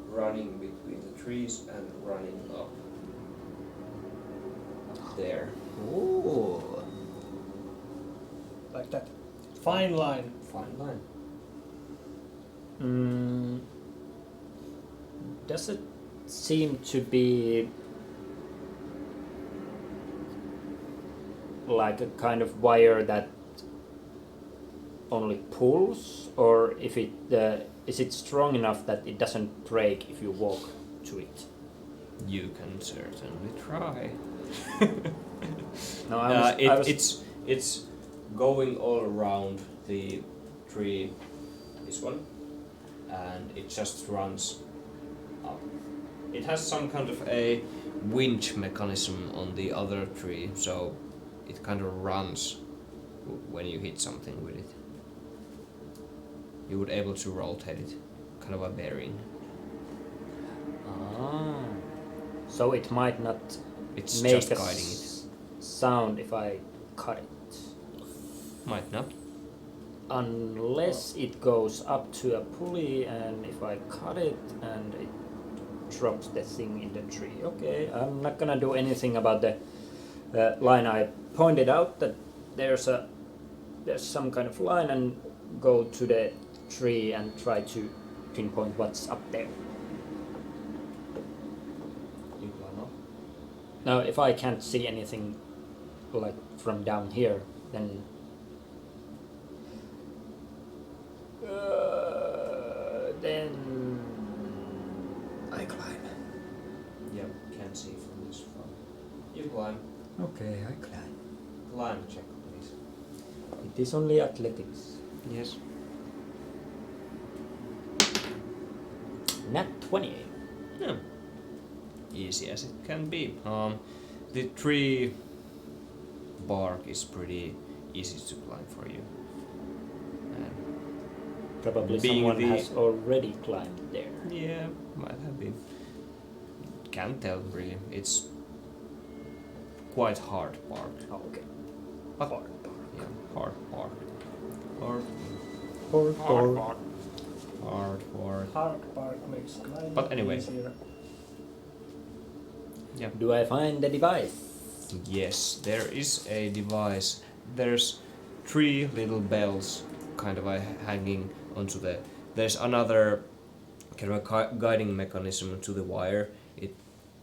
running between the trees and running up. There. Oh. Like that. Fine line. Fine line. Does it seem to be like a kind of wire that only pulls, or if it is it strong enough that it doesn't break if you walk to it? You can certainly try. No, I was It's going all around the tree, this one, and it just runs up. It has some kind of a winch mechanism on the other tree, so it kind of runs when you hit something with it. You would able to rotate it, kind of a bearing. Ah. So it might not It's make just a guiding it. sound if I cut it. Might not. Unless it goes up to a pulley, and if I cut it and it drops the thing in the tree. Okay, I'm not gonna do anything about the line. I pointed out that there's some kind of line, and go to the tree and try to pinpoint what's up there. You climb up. Now, if I can't see anything like from down here, then I climb. Yep, can't see from this far. You climb. Okay, I climb. Climb check, please. It is only athletics. Yes. Nat 20. Yeah. Easy as it can be. The tree bark is pretty easy to climb for you. And Probably Being someone the- has already climbed there. yeah, might have been. Can't tell really. It's quite hard bark. Oh, okay. But hard bark. Yeah, hard bark. Hard, Or hard bark. Hard part makes climbing But anyway. easier. do I find the device? Yes, there is a device. There's 3 little bells kind of hanging onto the... There's another kind of a guiding mechanism to the wire. It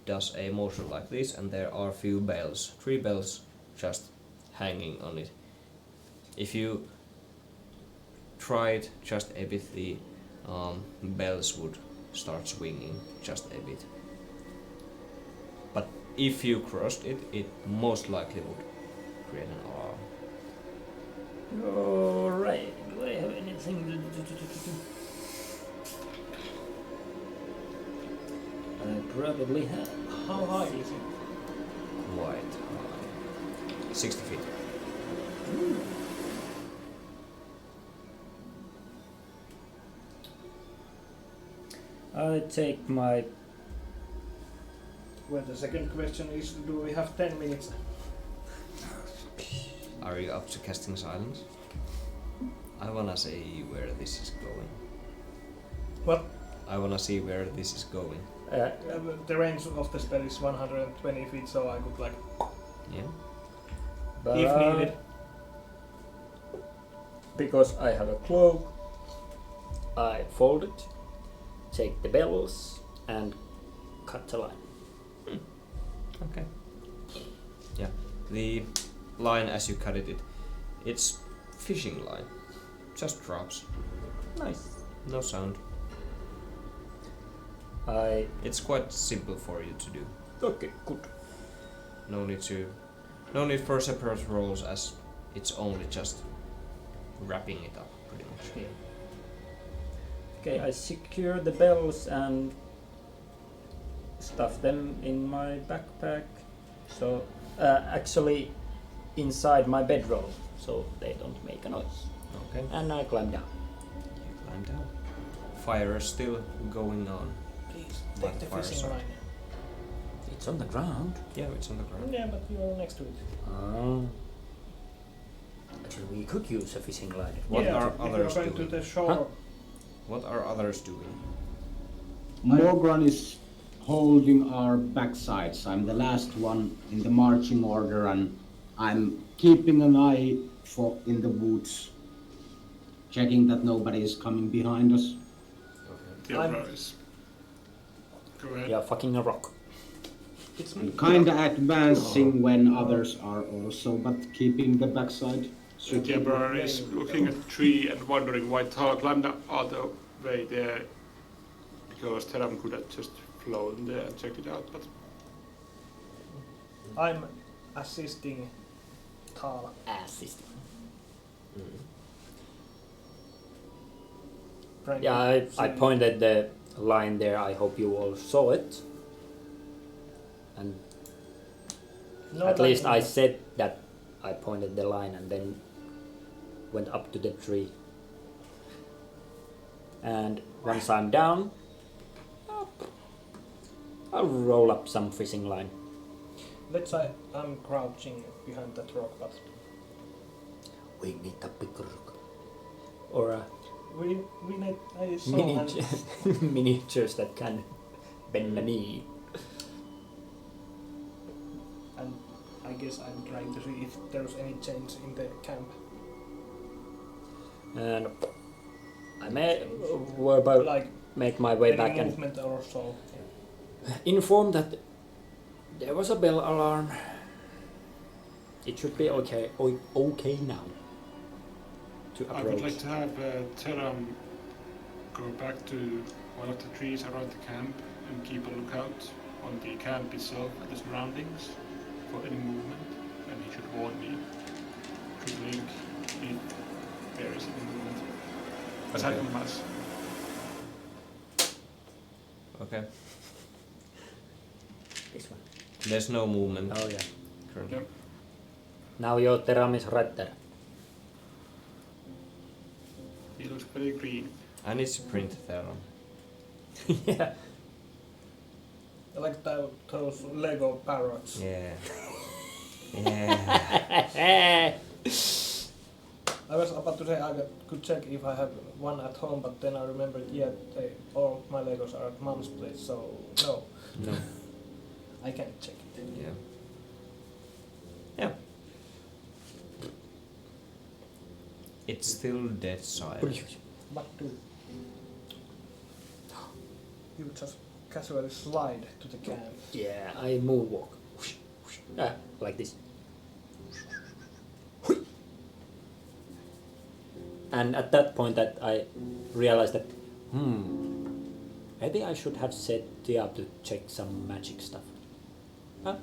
does a motion like this, and there are few bells. 3 bells just hanging on it. If you try it just a bit, the bells would start swinging just a bit. But if you crossed it, it most likely would create an alarm. Alright, do I have anything? I probably have. How high is it? Quite high. 60 feet. I take my. Well, the second question is, do we have 10 minutes? Are you up to casting silence? I wanna see where this is going. What? I wanna see where this is going. The range of the spell is 120 feet, so I could like, Yeah. But if needed. because I have a cloak, I fold it, take the bells, and cut the line. Okay. Yeah. The line as you cut it, it's fishing line. Just drops. Nice. No sound. I. It's quite simple for you to do. Okay, good. No need for separate rolls, as it's only just wrapping it up pretty much. Yeah. Okay, I secure the bells and stuff them in my backpack. So, actually, inside my bedroll, so they don't make a noise. Okay. And I climb down. You climb down. Fire is still going on. Please Like take the fire fishing sword. line. It's on the ground. Yeah, it's on the ground. Yeah, but you're next to it. Oh. Actually, we could use a fishing line. What yeah, are if others you're going doing? to the shore, Huh? What are others doing? Morgan is holding our backsides. I'm the last one in the marching order, and I'm keeping an eye in the woods, checking that nobody is coming behind us. Theorise. Go ahead. Yeah, fucking a rock. it's me. I'm kinda advancing when others are also, but keeping the backside. So Deborah is looking at the tree and wondering why Tala climbed all the way there, because Teram could have just flown there and checked it out, but I'm assisting Tala. Assist. Trying Yeah, to I see- pointed the line there. I hope you all saw it. And No, at like least I no. said that I pointed the line and then went up to the tree. And once I'm down, I'll roll up some fishing line. Let's say I'm crouching behind that rock, but We need a big rock. Or a we need I saw miniature, miniatures that can bend the knee. and I guess I'm trying to see if there's any change in the camp. And I may verbal Like make my way any back and movement or so. inform that there was a bell alarm. It should be okay now to I would approach. like to have Teram go back to one of the trees around the camp and keep a lookout on the camp itself and the surroundings for any movement, and he should warn me to link if there is any movement. Aside Okay. from us. Okay. This one. There's no movement Oh yeah. currently. Yep. Now your Teram is right there. He looks very green. I need to print Theron. Yeah. Like those Lego parrots. Yeah. Yeah. I was about to say I could check if I have one at home, but then I remembered, yeah, all my Legos are at mom's place, so no, No. I can't check it. Yeah. Yeah. It's still dead silent. What do? You just casually slide to the camp. Yeah, I moonwalk. Like this. And at that point that I realized that, maybe I should have said Tia to check some magic stuff. Huh?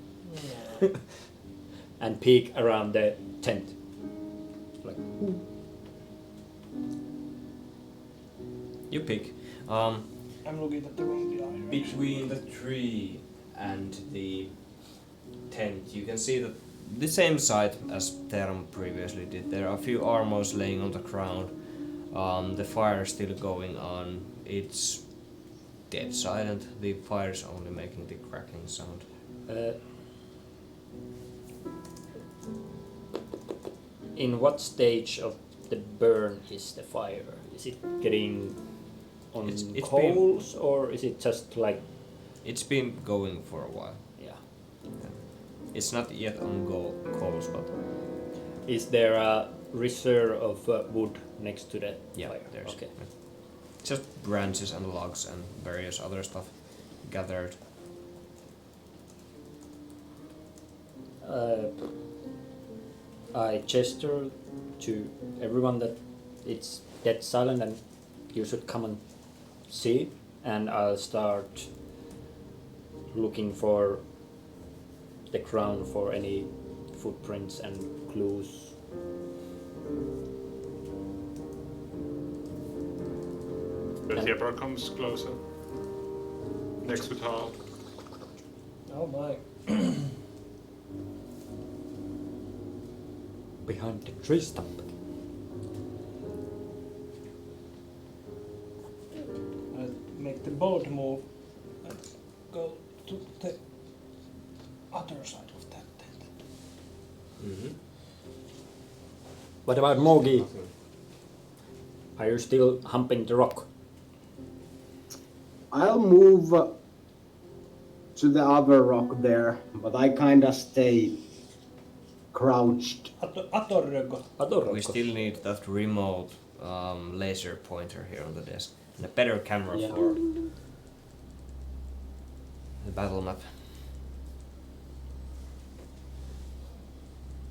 Yeah. And peek around the tent. Like, You pick. I'm looking at the wrong direction. Between the tree and the tent, you can see that the same site as Theron previously did. There are a few armors laying on the ground. The fire is still going on. It's dead silent. The fire is only making the crackling sound. In what stage of the burn is the fire? Is it getting on It's coals, or is it just like... It's been going for a while. Yeah. It's not yet on coals, but Is there a reserve of wood next to the yeah, fire? there's Okay. just branches and logs and various other stuff gathered. I gesture to everyone that it's dead silent and you should come and see, and I'll start looking for the ground for any footprints and clues. The zebra comes closer. Next to Tal. Oh my. Behind the tree stump. I make the bold move and go to the other side of that tent. Mm-hmm. What about Mogi? Are you still humping the rock? I'll move to the other rock there, but I kinda stay crouched. Adorro. We still need that remote laser pointer here on the desk and a better camera Yeah. for the battle map.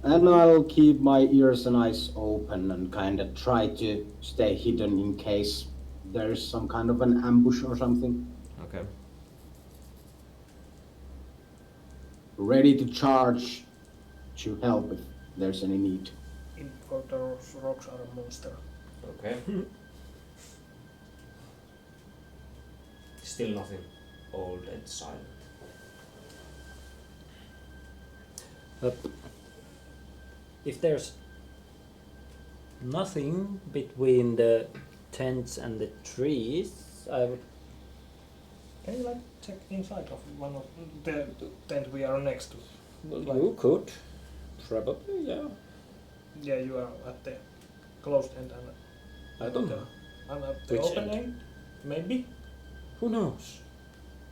And I'll keep my ears and eyes open and kinda try to stay hidden in case there's some kind of an ambush or something. Okay. Ready to charge to help if there's any need. In for those rocks are a monster. Okay. Still nothing old and silent. If there's nothing between the tents and the trees, I would... Can you like check inside of one of the tent we are next to? You could. Probably, yeah. Yeah, you are at the closed end and I don't know. I'm at the Which open end? end. Maybe. Who knows?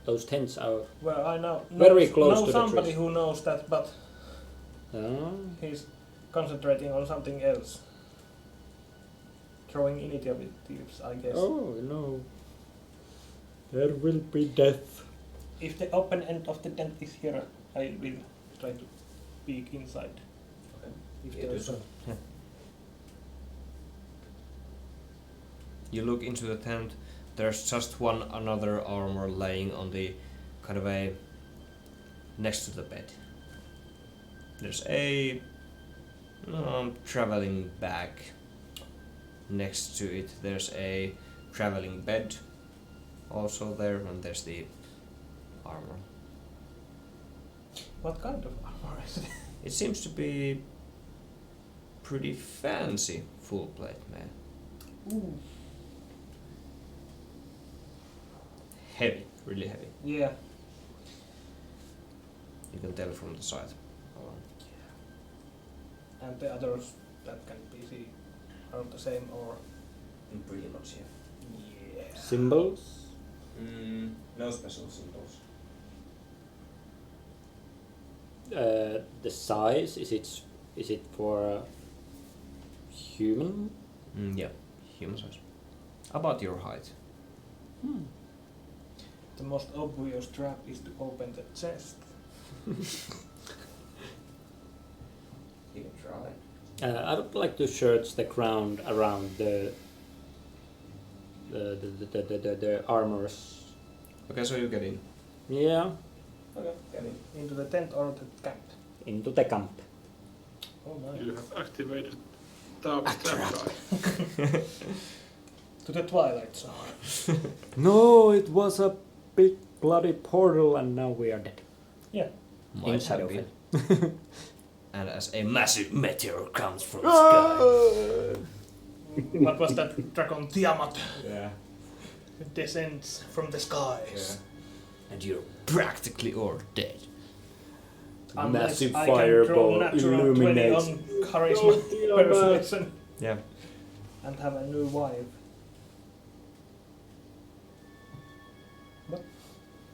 Those tents are... Well, I know Very close know to the somebody trees. who knows that, but he's concentrating on something else. Throwing initiatives, I guess. Oh, no. There will be death. If the open end of the tent is here, I will try to peek inside. Okay. If You do there's so. a You look into the tent. There's just one another armor laying on the kind of a next to the bed. There's a traveling bag next to it. There's a traveling bed also there, and there's the armor. What kind of armor is it? It seems to be pretty fancy full plate, man. Ooh. Heavy, really heavy. Yeah. You can tell from the sight. And the others that can be seen are the same or Pretty much, yeah. yeah. Symbols? No special symbols. The size, is it for human? Yeah, human size. About your height. The most obvious trap is to open the chest. You can try. I would like to search the ground around the armors. Okay, so you get in. Yeah, Okay, get in. Into the tent or the camp. into the camp. Oh my. You have activated dark trap guy. To the Twilight Zone. No, it was a big bloody portal and now we are dead. Yeah. Might Inside have of been. it. And as a massive meteor comes from the sky. What was that dragon Tiamat? Yeah. Descends from the skies. And you're practically all dead. Unless Massive I can fireball throw natural 20 illuminates. on charisma, persuasion, Yeah. and have a new wife.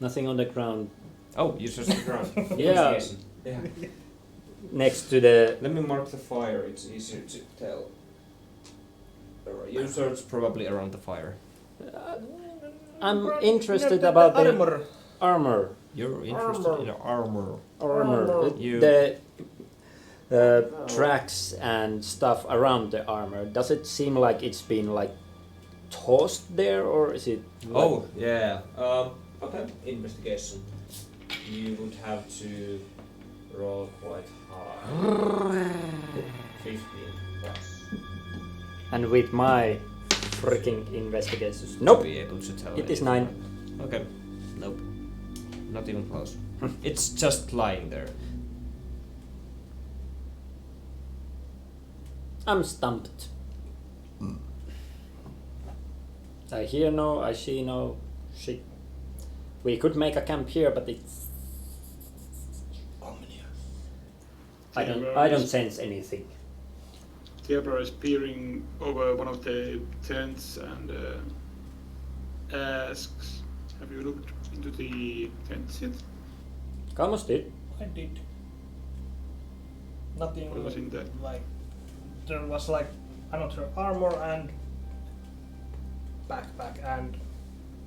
Nothing on the ground. Oh, you just the ground. Yeah. Investigation. Yeah. Next to the... Let me mark the fire, it's easier to tell. You search probably around the fire. I'm Right, interested the about the armor. armor. You're interested in armor. Armor. You- The tracks and stuff around the armor. Does it seem like it's been like tossed there, or is it? Like, Oh, yeah. Okay, investigation. You would have to roll quite high. 15 plus. And with my freaking investigations, To nope. be able to tell It is anything. 9. Okay. Nope. Not even close. It's just lying there. I'm stumped. I hear no, I see no. Shit. We could make a camp here, but it's. I don't sense anything. Theodore is peering over one of the tents and asks, have you looked into the tents yet? Almost did. I did. Nothing What was in there? like. There was like another armor and backpack and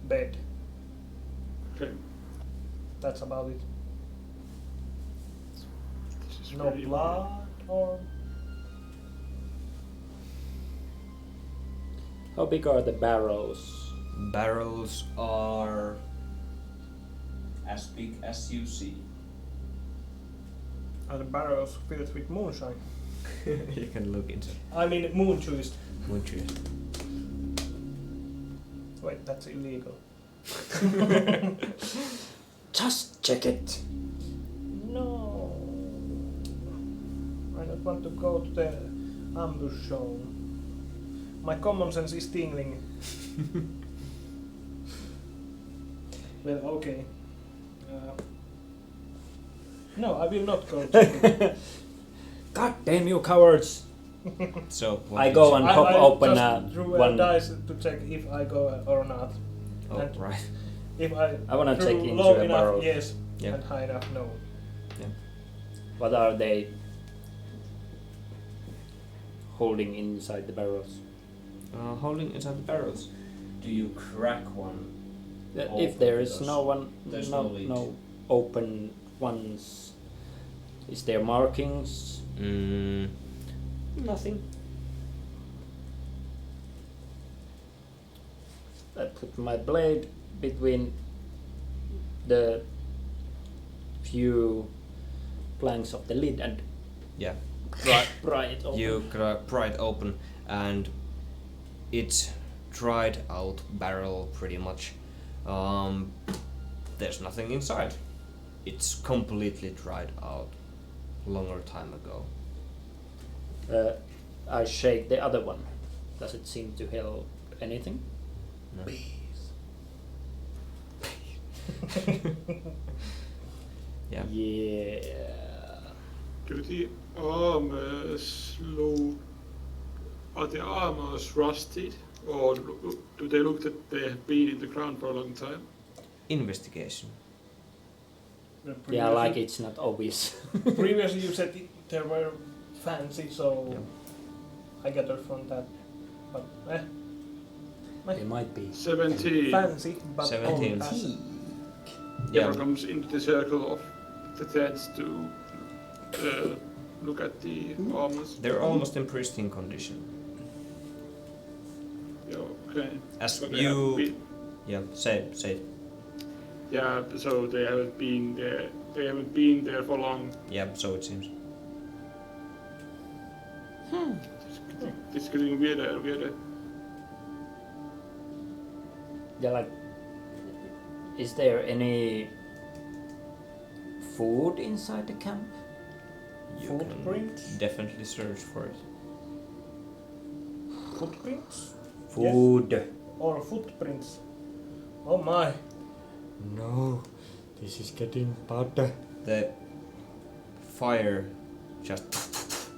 bed. Okay. That's about it. This is No very blood or How big are the barrels? Barrels are as big as you see. are the barrels filled with moonshine? You can look into I mean moon juice. Would you? Wait, that's illegal. Just check it. No. I don't want to go to the ambush zone. My common sense is tingling. Well, okay. No, I will not go to it. God damn you cowards! So what I did go you- and pop open just drew a one. dice to check if I go or not. Oh, and- right. If I wanna drew check into low a enough, barrel. yes, Yeah. and high enough, no. What are they holding inside the barrels? Holding inside the barrels. Do you crack one? If there is those. no one, There's no, no lead. no open ones, is there markings? Nothing. I put my blade between the few planks of the lid and Yeah. pry it open. You pry it open and it's dried out barrel pretty much. There's nothing inside. It's completely dried out longer time ago. I shake the other one. Does it seem to help anything? No. Yeah. Yeah. Do the armors look... Are the armors rusted? Or do they look that they have been in the ground for a long time? Investigation. Well, Yeah, like previously- it's not obvious. Previously you said they were fancy, so Yeah. I gathered from that. But They might be. 17. fancy, but 17. old as Yeah. Never comes into the circle of the tents to look at the armors. They're almost in pristine condition. Yeah, okay. As But they haven't you... been- Yeah, say it. Yeah, so they haven't been there. They haven't been there for long. Yeah, so it seems. It's getting weirder and weirder. Yeah, like, is there any food inside the camp? You Footprints? can definitely search for it. Footprints? Food. Or footprints? Oh my. No, this is getting bad. The fire just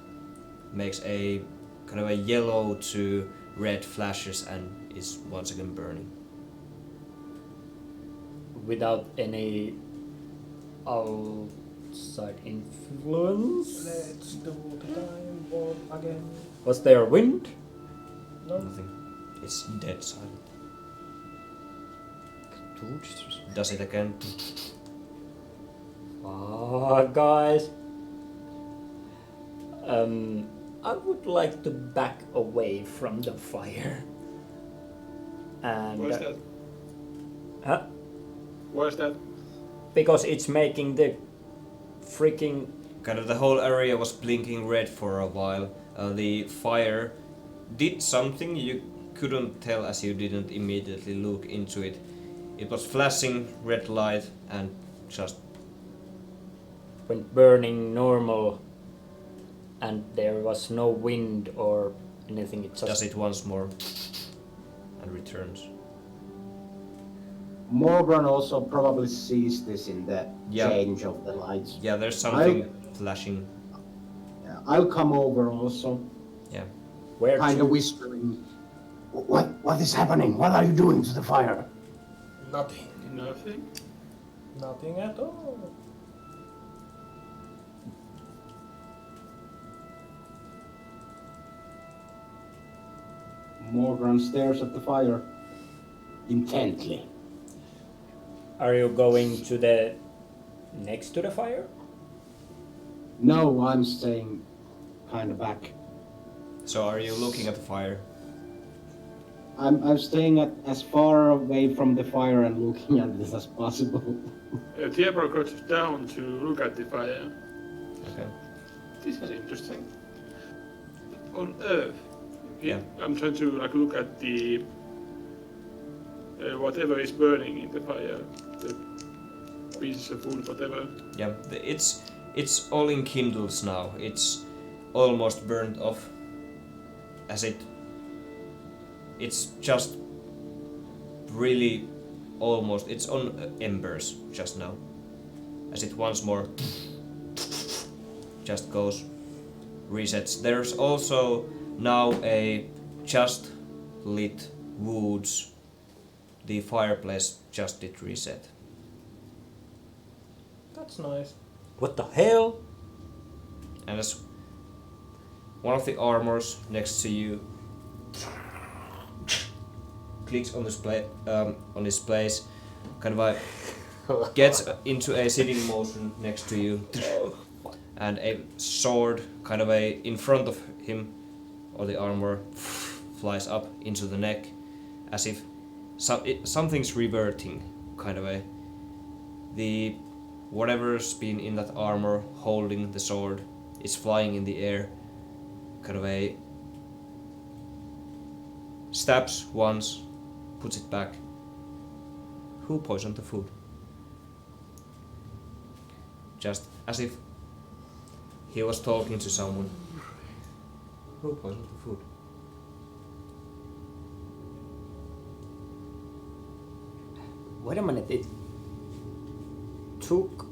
makes a kind of a yellow to red flashes and is once again burning. Without any outside influence? Let's do the time warp again. Was there wind? No. Nothing. It's dead silent. Does it again? Ah, guys. I would like to back away from the fire. And Why is that? Huh? Why is that? Because it's making the freaking Kind of the whole area was blinking red for a while. The fire did something you couldn't tell as you didn't immediately look into it. It was flashing red light and just went burning normal, and there was no wind or anything. It just does it once more and returns. Morgan also probably sees this in the Yeah. change of the lights. Yeah, there's something flashing. Yeah, I'll come over also, Yeah. where kind to? of whispering. What is happening? What are you doing to the fire? Nothing. Nothing. Nothing at all. Morgan stares at the fire intently. Are you going to the next to the fire? No, I'm staying kind of back. So are you looking at the fire? I'm staying as far away from the fire and looking at this as possible. Tiebro crouches down to look at the fire. Okay. This is interesting. On Earth, Yeah. I'm trying to look at the whatever is burning in the fire, the pieces of wood, whatever. Yeah. It's all in kindles now. It's almost burnt off. It's just really almost. It's on embers just now. As it once more just goes, resets. There's also now a just lit woods. The fireplace just did reset. That's nice. What the hell? And as one of the armors next to you clicks on his place, kind of gets into a sitting motion next to you, and a sword kind of in front of him, or the armor, flies up into the neck, as if something's reverting, kind of the whatever's been in that armor holding the sword is flying in the air, kind of stabs once, puts it back. Who poisoned the food? Just as if he was talking to someone. Who poisoned the food? Wait a minute, it took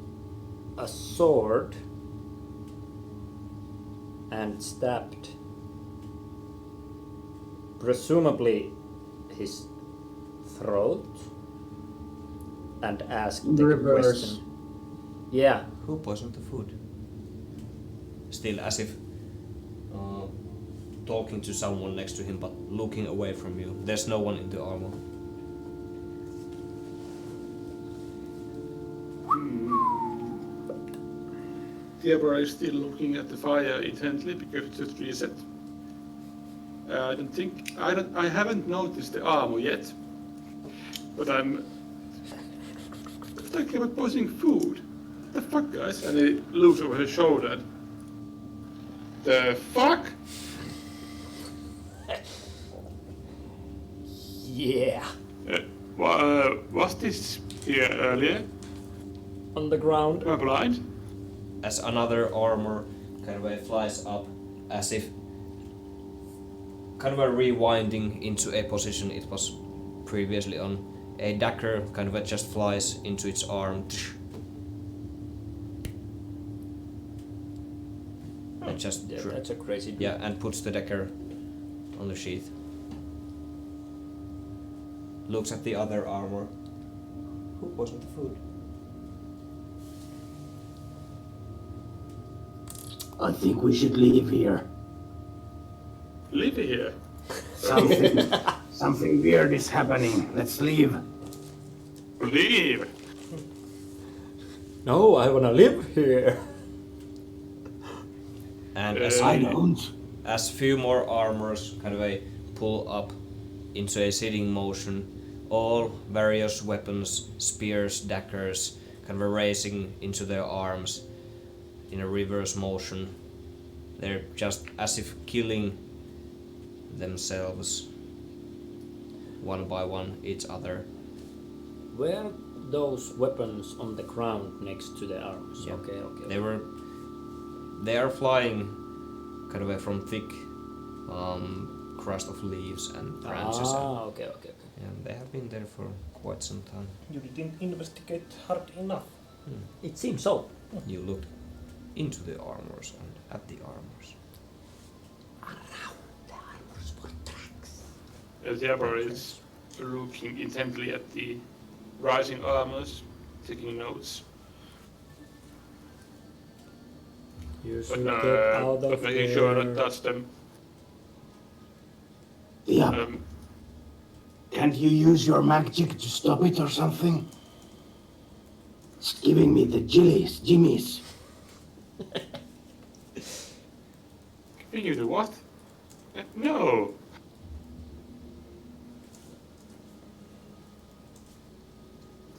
a sword and stabbed presumably his throat and asked the Reverse. question. Yeah, Who poisoned the food? Still as if talking to someone next to him but looking away from you. There's no one in the armor. Tiebro is still looking at the fire intently because it just reset. I haven't noticed the armor yet, but I'm thinking about poisoning food. What the fuck, guys? And he looks over his shoulder. The fuck? Yeah. Was this here earlier? On the ground. Am I blind? As another armor kind of flies up, as if kind of rewinding into a position it was previously on. A dagger kind of just flies into its arm. And just Yeah, that's a crazy. yeah, and puts the dagger on the sheath. Looks at the other armor. Who wasn't the food? I think we should leave here. Live here. Something weird is happening. Let's leave. Leave. No, I wanna live here. And I don't. as few more armors kind of pull up into a sitting motion, all various weapons, spears, daggers, kind of racing into their arms in a reverse motion. They're just as if killing themselves one by one, each other. Were those weapons on the ground next to the arms? Yeah. Okay. They are flying kind of from thick crust of leaves and branches. Okay. And they have been there for quite some time. You didn't investigate hard enough. It seems so. You looked into the armors and at the armors. The Emperor is looking intently at the rising armors, taking notes. You But, should get out but of making here. sure not to touch them. Yeah. Can't you use your magic to stop it or something? It's giving me the jimmies. Can you do what? No!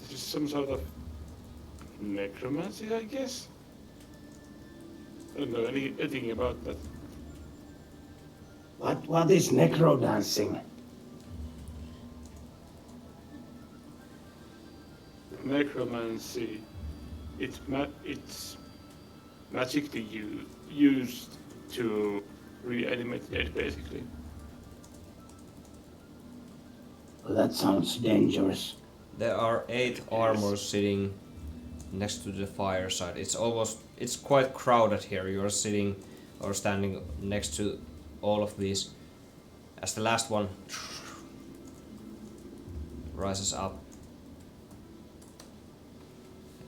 This is some sort of necromancy, I guess? I don't know anything about that. What is necro dancing? Necromancy. It's magically used to reanimate dead, basically. Well, that sounds dangerous. There are 8 armors sitting next to the fireside. It's quite crowded here. You're sitting or standing next to all of these. As the last one rises up,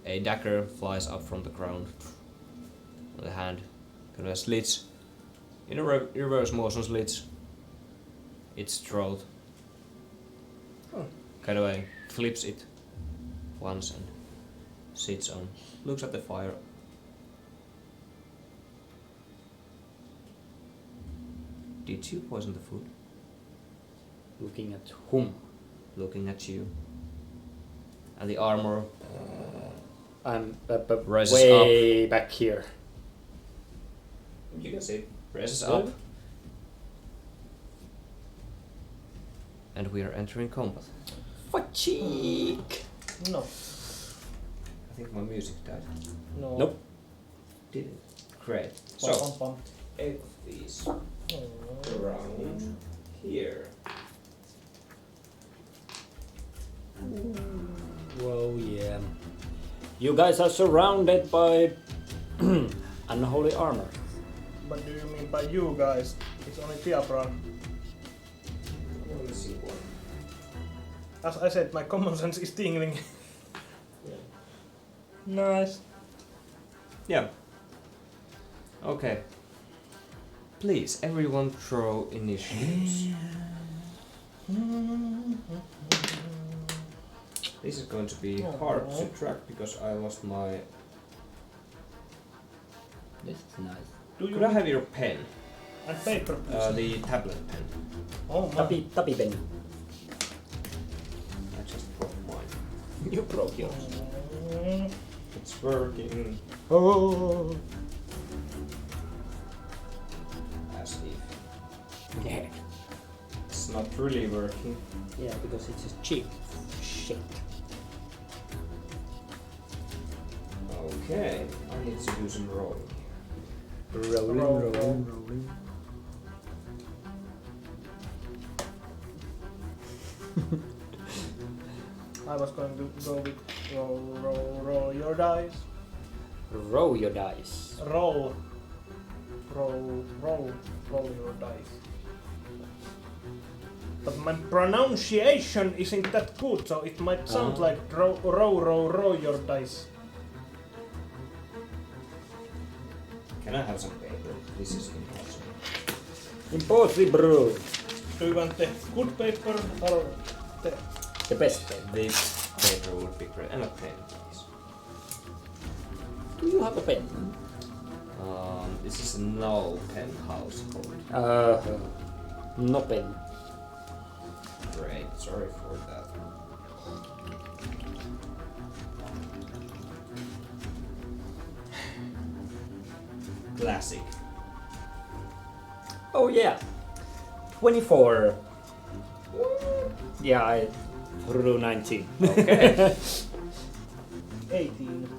a dagger flies up from the ground. The hand kind of slits in a reverse motion, slits its throat. Kind of flips it once and sits on, looks at the fire. Did you poison the food? Looking at whom? Looking at you. And the armor I'm Rises way back here. you can see raises up. And we are entering combat. Fuck cheek. No. I think my music died. No. Nope. Did it? Great. Bum, So, bum, bum. 8 of these Oh. around here. Well, yeah. You guys are surrounded by unholy armor. What do you mean by you guys? It's only Diabran. Only see one. As I said, my common sense is tingling. Nice. Yeah. Okay. Please, everyone throw initiatives. This is going to be hard to track because I lost my... This is nice. Do you Could I have your pen? and paper, please? The tablet pen. Oh my. Tapi pen. I just broke mine. You broke yours. Mm, It's working Oh. as if. Yeah. It's it's not really working. Yeah, because it's a cheap shit. Okay, I need to do some rolling. Rolling. I was going to go with roll your dice. Roll your dice. Roll your dice. But my pronunciation isn't that good, so it might sound like roll your dice. Can I have some paper? This is impossible. Impossible. Do you want the good paper or The best paper. This paper would be great. And a pen, please. Do you have a pen? This is no pen household. No pen. Great, sorry for that. Classic. Oh yeah. 24. Yeah, I threw 19. Okay. 18?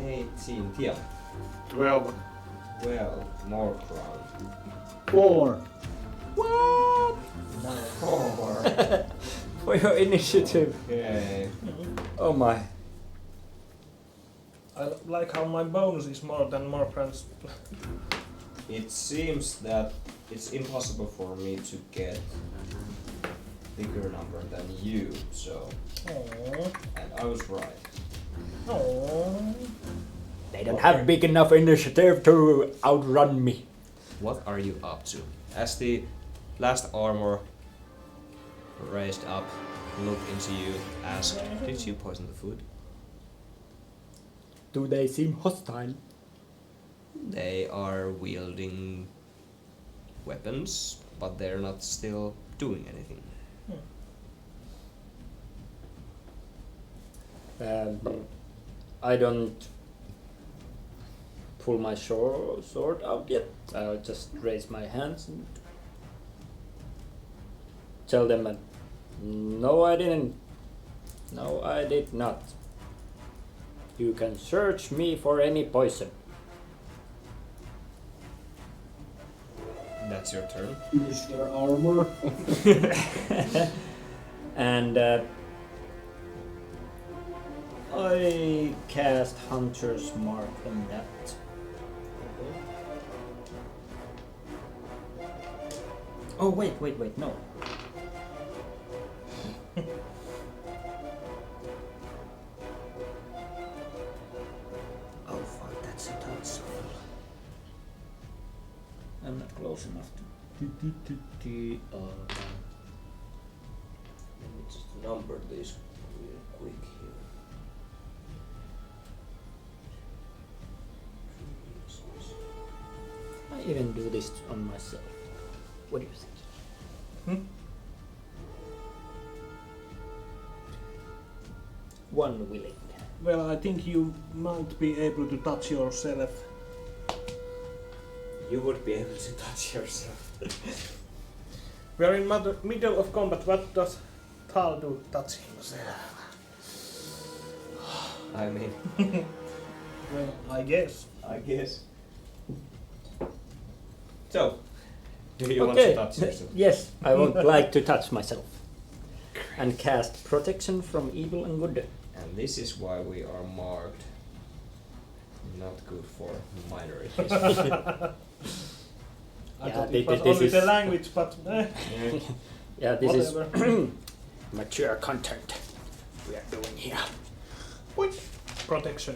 18. Tia. 12. Well, more crown. 4. What? 4. For your initiative. Okay. Oh my. I like how my bonus is more than more friends. It seems that it's impossible for me to get bigger number than you, so... Aww. And I was right. Aww. They don't have big enough initiative to outrun me. What are you up to? As the last armor raised up, looked into you, asked, did you poison the food? Do they seem hostile? They are wielding weapons, but they're not still doing anything. I don't pull my sword out yet. I'll just raise my hands and tell them that no, I didn't. No, I did not. You can search me for any poison. That's your turn. Is your armor? And I cast Hunter's Mark on that. Oh wait, no. Oh fuck, that's a touch. I'm not close enough to. Let me just number these real quick here. I even do this on myself. What do you think? One willing. Well, I think you might be able to touch yourself. You would be able to touch yourself. We are in middle of combat. What does Tal do touching himself? I mean, Well, I guess. So, do you want to touch yourself? Yes, I would like to touch myself. And cast protection from evil and good. And this is why we are marked not good for minorities. I Yeah, thought it was this only is- the language, but Yeah, this whatever. is mature content we are doing here. Protection.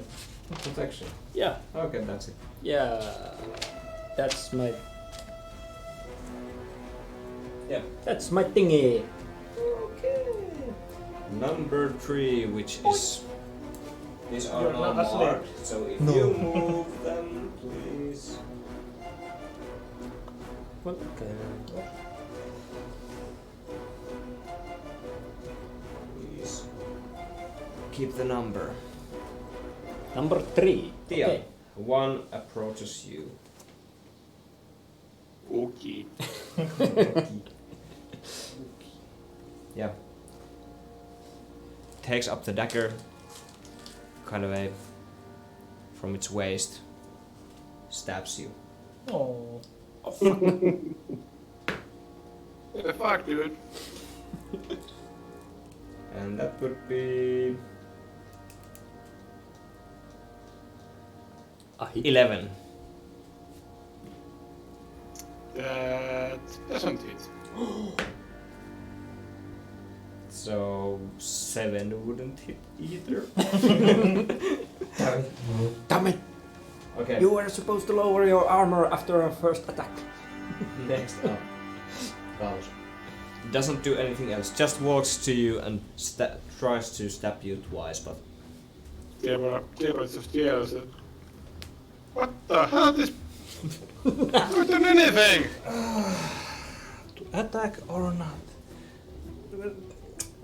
Protection. Yeah, Okay, that's it. yeah, that's my Yeah. that's my thingy. Okay. Number 3, which is... These are You're now not asleep. marked, so if you move them, please. Well, okay. Please. Keep the number. Number 3. Tia, Okay. one approaches you. Okay. Yeah. Takes up the dagger, kind of from its waist, stabs you. Oh. Yeah, fuck, dude. And that would be A hit. 11. That doesn't hit. So 7 wouldn't hit either. Damn it! Okay. You were supposed to lower your armor after our first attack. Next up, Klaus. Doesn't do anything else. Just walks to you and tries to stab you twice, but Deborah just yells. What the hell? This. I've done anything! To attack or not?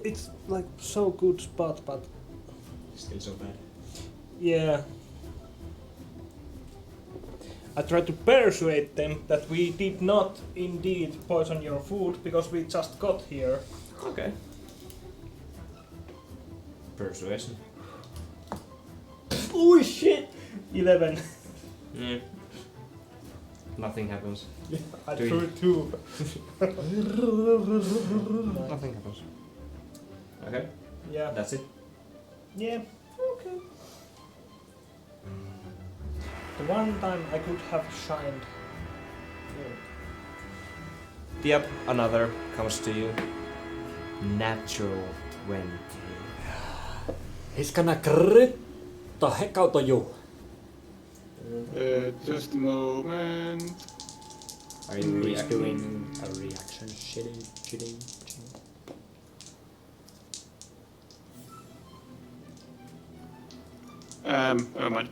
It's like so good spot, but still so bad. yeah. I tried to persuade them that we did not indeed poison your food because we just got here. Okay. Persuasion. Oh shit! 11. Yeah. Nothing happens. I Do threw 2. Nothing happens. Okay, Yeah. that's it. Yeah. Okay. The one time I could have shined. Yep, another comes to you. Natural 20. He's gonna crit the heck out of you. Just a moment. Are you He's reacting? doing a reaction. Shitting. Never mind.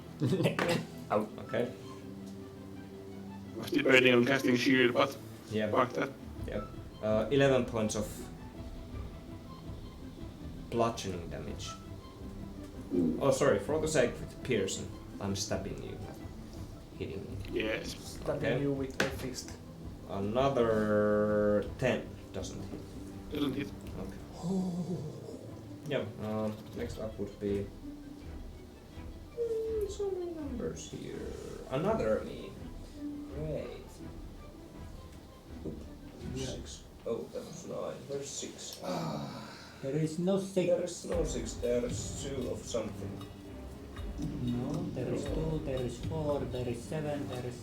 Out. Okay. I was debating on casting shield, but Yeah. fuck that. Yep. 11 points of bludgeoning damage. Oh, sorry. For the sake of piercing, I'm stabbing you, not hitting you. Yes. Stabbing Okay. you with a fist. Another 10 doesn't hit. Doesn't hit. Okay. Yep. Next up would be so many numbers here. Another me. Great. Oop. 6. Oh, that was 9. There's 6. There is no six. There is no 6. There is 2 of something. No, there is 2, there is 4, there is 7, there is...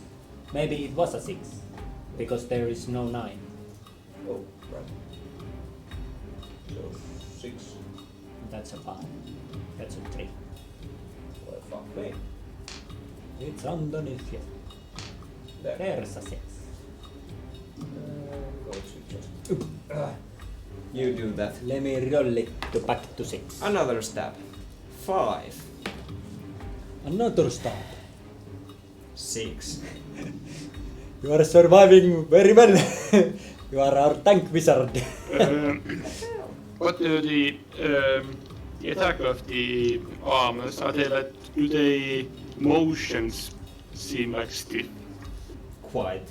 Maybe it was a 6. Because there is no 9. Oh, right. So 6. That's a 5. That's a 3. Well, fuck me. It's underneath here. There. There's a 6. Go to just. You do that. Let me roll it to back to 6. Another stab. 5. Another stab. 6. You are surviving very well. You are our tank wizard. What do the attack of the armors are they like? Do they motions seem like stiff? Quite.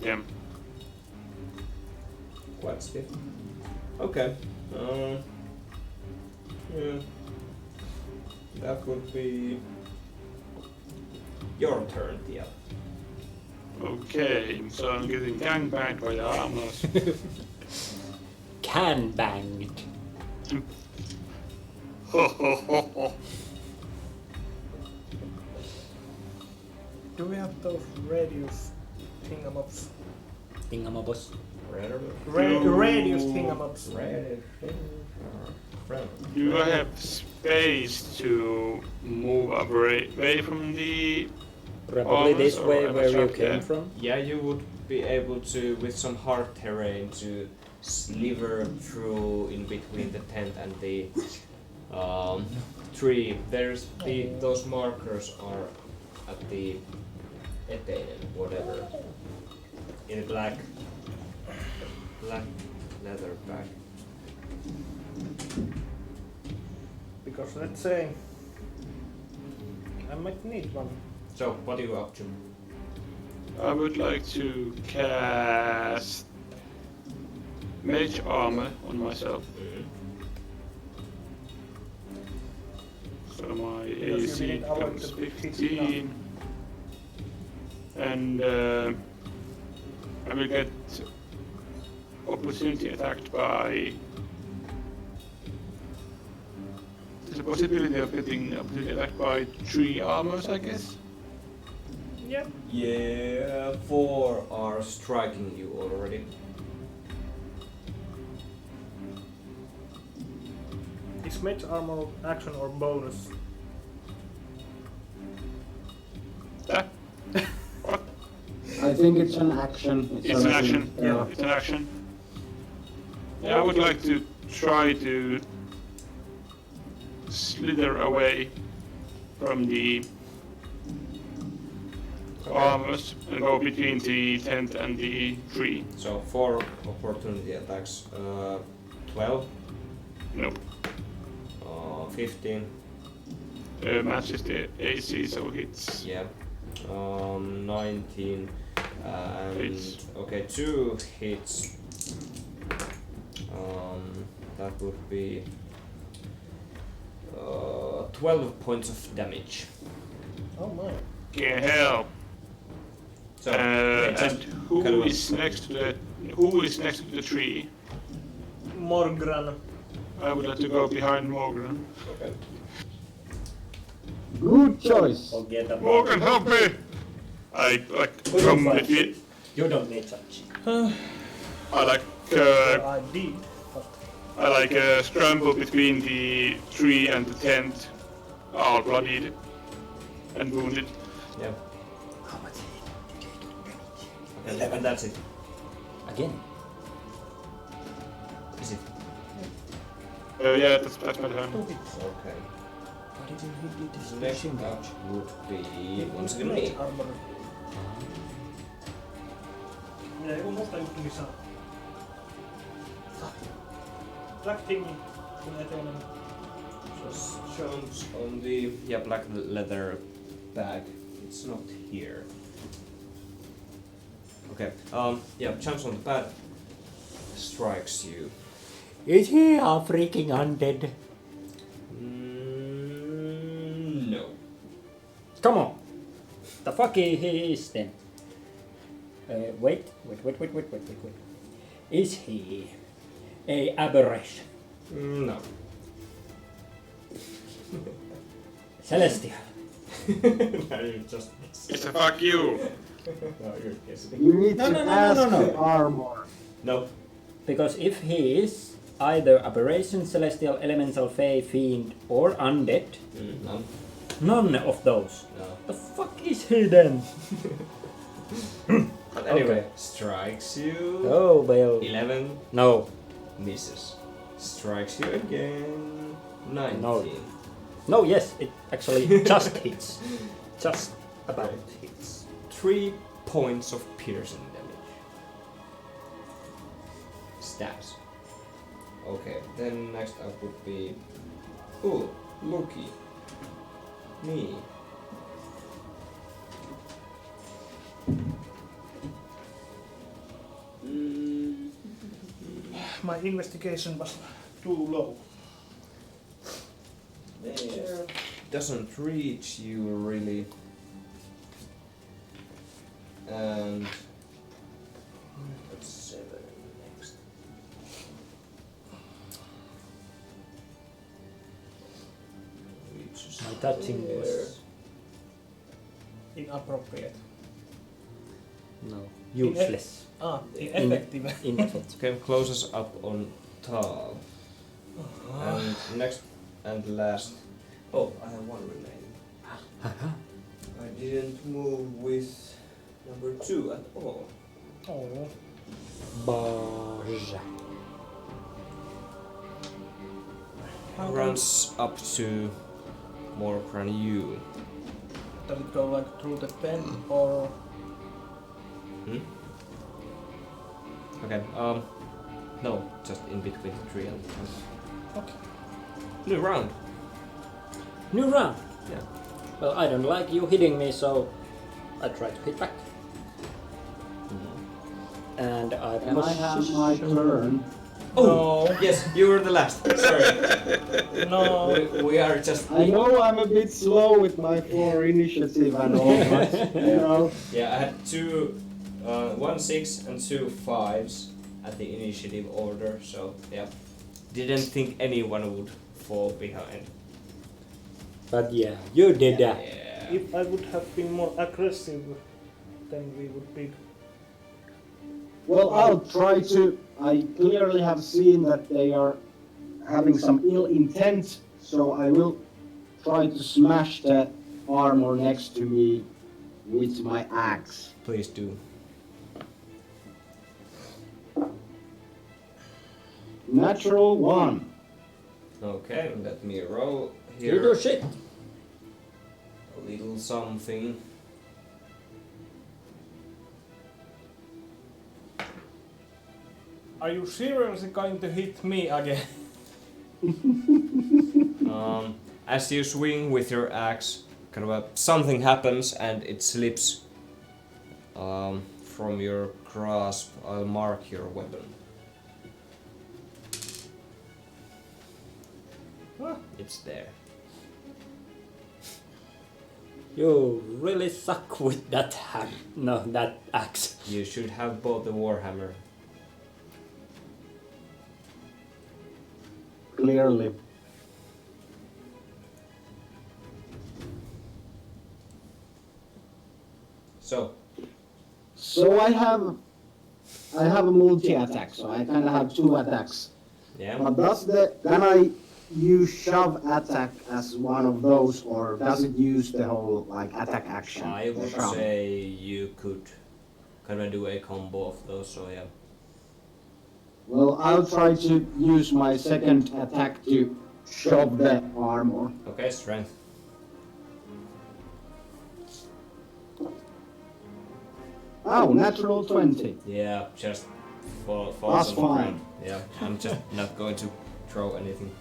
Yeah. Quite stiff. Okay. Yeah. That would be your turn, Tia. Okay, so I'm getting gangbanged by the armors. Can banged. Ho ho ho ho. Do we have those radius thingamabs? Thingamabos. Radius thingamabs. Do I have space to move away from the Probably this armors, or way am I where you trapped came there? from. Yeah, you would be able to, with some hard terrain, to sliver through in between the tent and the tree. There's those markers are at the eteinen, whatever, in a black leather bag. Because let's say I might need one. So, what are you up to? I would like to cast mage armor on myself. So my Because you AC didn't avoid becomes the 15. And I will get opportunity attacked by... There's a possibility of getting opportunity attacked by 3 armors, I guess. Yeah. Yeah, 4 are striking you already. Is mage armor action or bonus? What? I think it's an action. It's an action. Yeah. It's an action. Yeah, I would like to try to slither away from the armors and go between the tent and the tree. So 4 opportunity attacks. 12, Nope. 15, Matches the AC, so hits. yeah. 19, and Hits. okay, 2 hits. That would be 12 points of damage. Oh my. Can help. So yeah, just And who kind of- is next to the tree? Morgran. I would like to go behind Morgan. Okay. Good choice. Forget about Morgan, help me! I like from fight. between. You don't need touch. I like I did. But I like scramble between the tree and the tent, all bloodied and wounded. Yeah. How much? Okay, and that's it. Again? Is it? Yeah, that's my turn. Okay. Why didn't he do this? Next up would be once again mage me. armor. Minä joku musta juttu missä. Black thingy. Kun eteinen. Just shows on the black leather bag. It's not here. Okay. Jumps on the pad, strikes you. Is he a freaking undead? No. Come on! The fuck he is then? Wait. Is he a aberration? No. Celestial? No, you just It's a fuck you. no, you're guessing. You need No, to no, no, ask no, no. the armor. No. Because if he is either aberration, celestial, elemental, fey, fiend, or undead, No. none of those. No. The fuck is he then? But anyway, Okay. strikes you. Oh well. 11 No. misses. Strikes you again. 19. No. No, yes, it actually just hits. Just about hits. 3 points of piercing damage. Stabs. Okay, then next up would be... Ooh, looky. Me. My investigation was too low. There. Doesn't reach you really. And... That's 7 next. Reaches My touching there. was Inappropriate. no useless. Ineffective. Ineffective. Okay, closes up on top. And next and last. Oh, I have one remaining. I didn't move with number 2 at all. Oh. Barge. Runs up to Morgran you. Does it go like through the tent or? Hmm? Okay, no, just in between the tree and the tent. Okay. New round. New round. Yeah. Well, I don't like you hitting me, so I try to hit back. And I Can I have my turn? Oh, No. yes, you were the last. Sorry. No. We are just. I know I'm a bit slow with my 4 initiative and all, but you know. Yeah, I had 1 6 and 2 5s at the initiative order, so yeah. Didn't think anyone would fall behind. But yeah, you did that. Yeah. If I would have been more aggressive, then we would be. Well, I'll try to. I clearly have seen that they are having some ill intent, so I will try to smash the armor next to me with my axe. Please do. Natural 1. Okay, let me roll You here. do shit. A little something. Are you seriously going to hit me again? As you swing with your axe, kind of something happens and it slips from your grasp. I'll mark your weapon. Huh? It's there. You really suck with that that axe. You should have bought the warhammer. Clearly. So, I have a multi-attack, so I kind of have 2 attacks. yeah. But can I use shove attack as one of those, or does it use the whole like attack action? I would Shove. say you could kind of do a combo of those, so yeah. Well, I'll try to use my second attack to shove the armor. Okay, strength. Oh, natural 20. Yeah, just falls That's on the fine. ground. Yeah, I'm just not going to throw anything.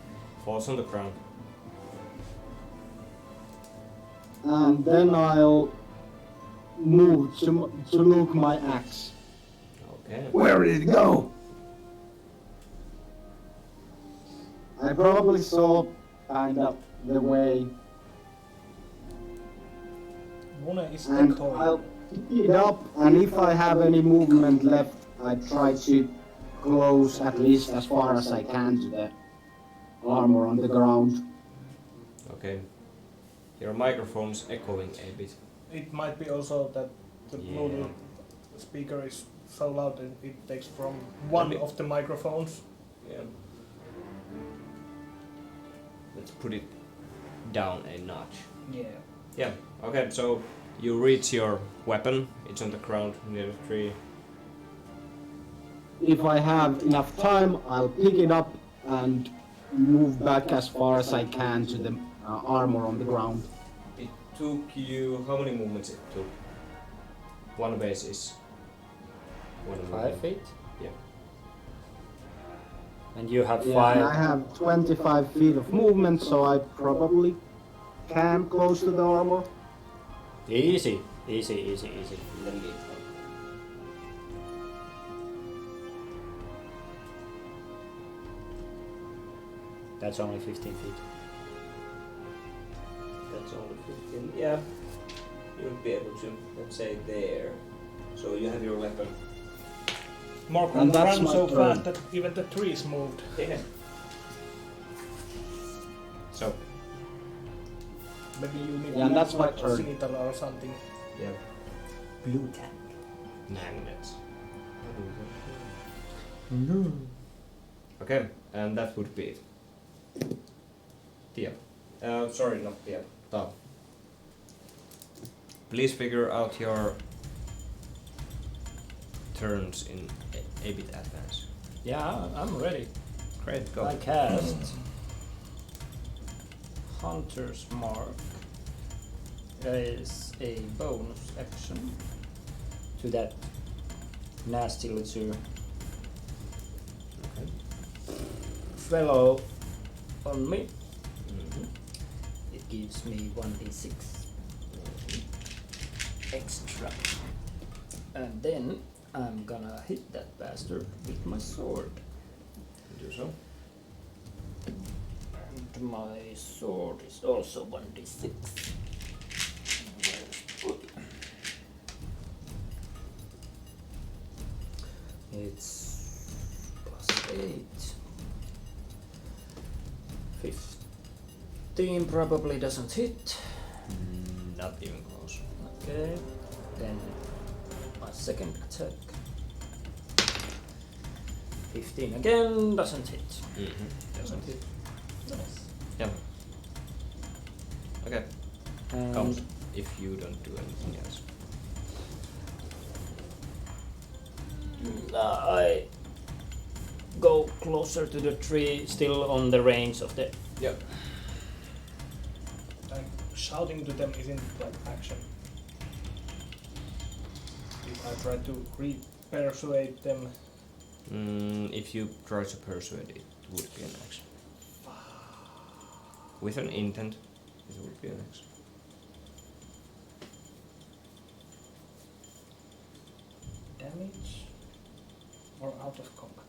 Falls on the ground. And then I'll move to look my axe. Okay. Where did it go? I probably saw kind of the way, Mune is and echoing. I'll pick it up, and if I have any movement left, I try to close at least as far as I can to the armor on the ground. Okay. Your microphone's echoing a bit. It might be also that the Yeah. Bluetooth speaker is so loud that it takes from one Maybe. of the microphones. Yeah. Let's put it down a notch. Yeah. Yeah. Okay, so you reach your weapon. It's on the ground near the tree. If I have enough time, I'll pick it up and move back as far as I can to the armor on the ground. It took you... How many movements it took? One base is... 5 movement. feet? Yeah. And you have Yeah, and I 5. have 25 feet of movement, so I probably can close to the armor. Easy. Let me... That's only 15 feet. That's only 15. Yeah. You'll be able to, let's say, there. So you have your weapon. Mark And that's ran my so turn. fast that even the trees moved. Yeah. So, Maybe you need Yeah, and that's my like a turn. scimitar or something. yeah. Blue tank. Magnets. No. Okay, and that would be it. Tia. Sorry, not Tia. Ta. Please figure out your turns in a bit advance. Yeah, I'm ready. Great, go. I cast Hunter's Mark as a bonus action to that nasty little Okay. fellow on me. Mhm. It gives me 1d6 extra. And then I'm gonna hit that bastard with my sword. so. And my sword is also 1d6. It's +8. 15 probably doesn't hit. Not even close. Okay, then my second attack. 15 again, doesn't hit. Doesn't hit. Nice. Yeah. Okay. And Counts if you don't do anything else. I go closer to the tree, still on the range of the. Yep. And shouting to them isn't like action. If I try to persuade them, If you try to persuade, it would be an action. With an intent, it would be an action. damage or out of combat?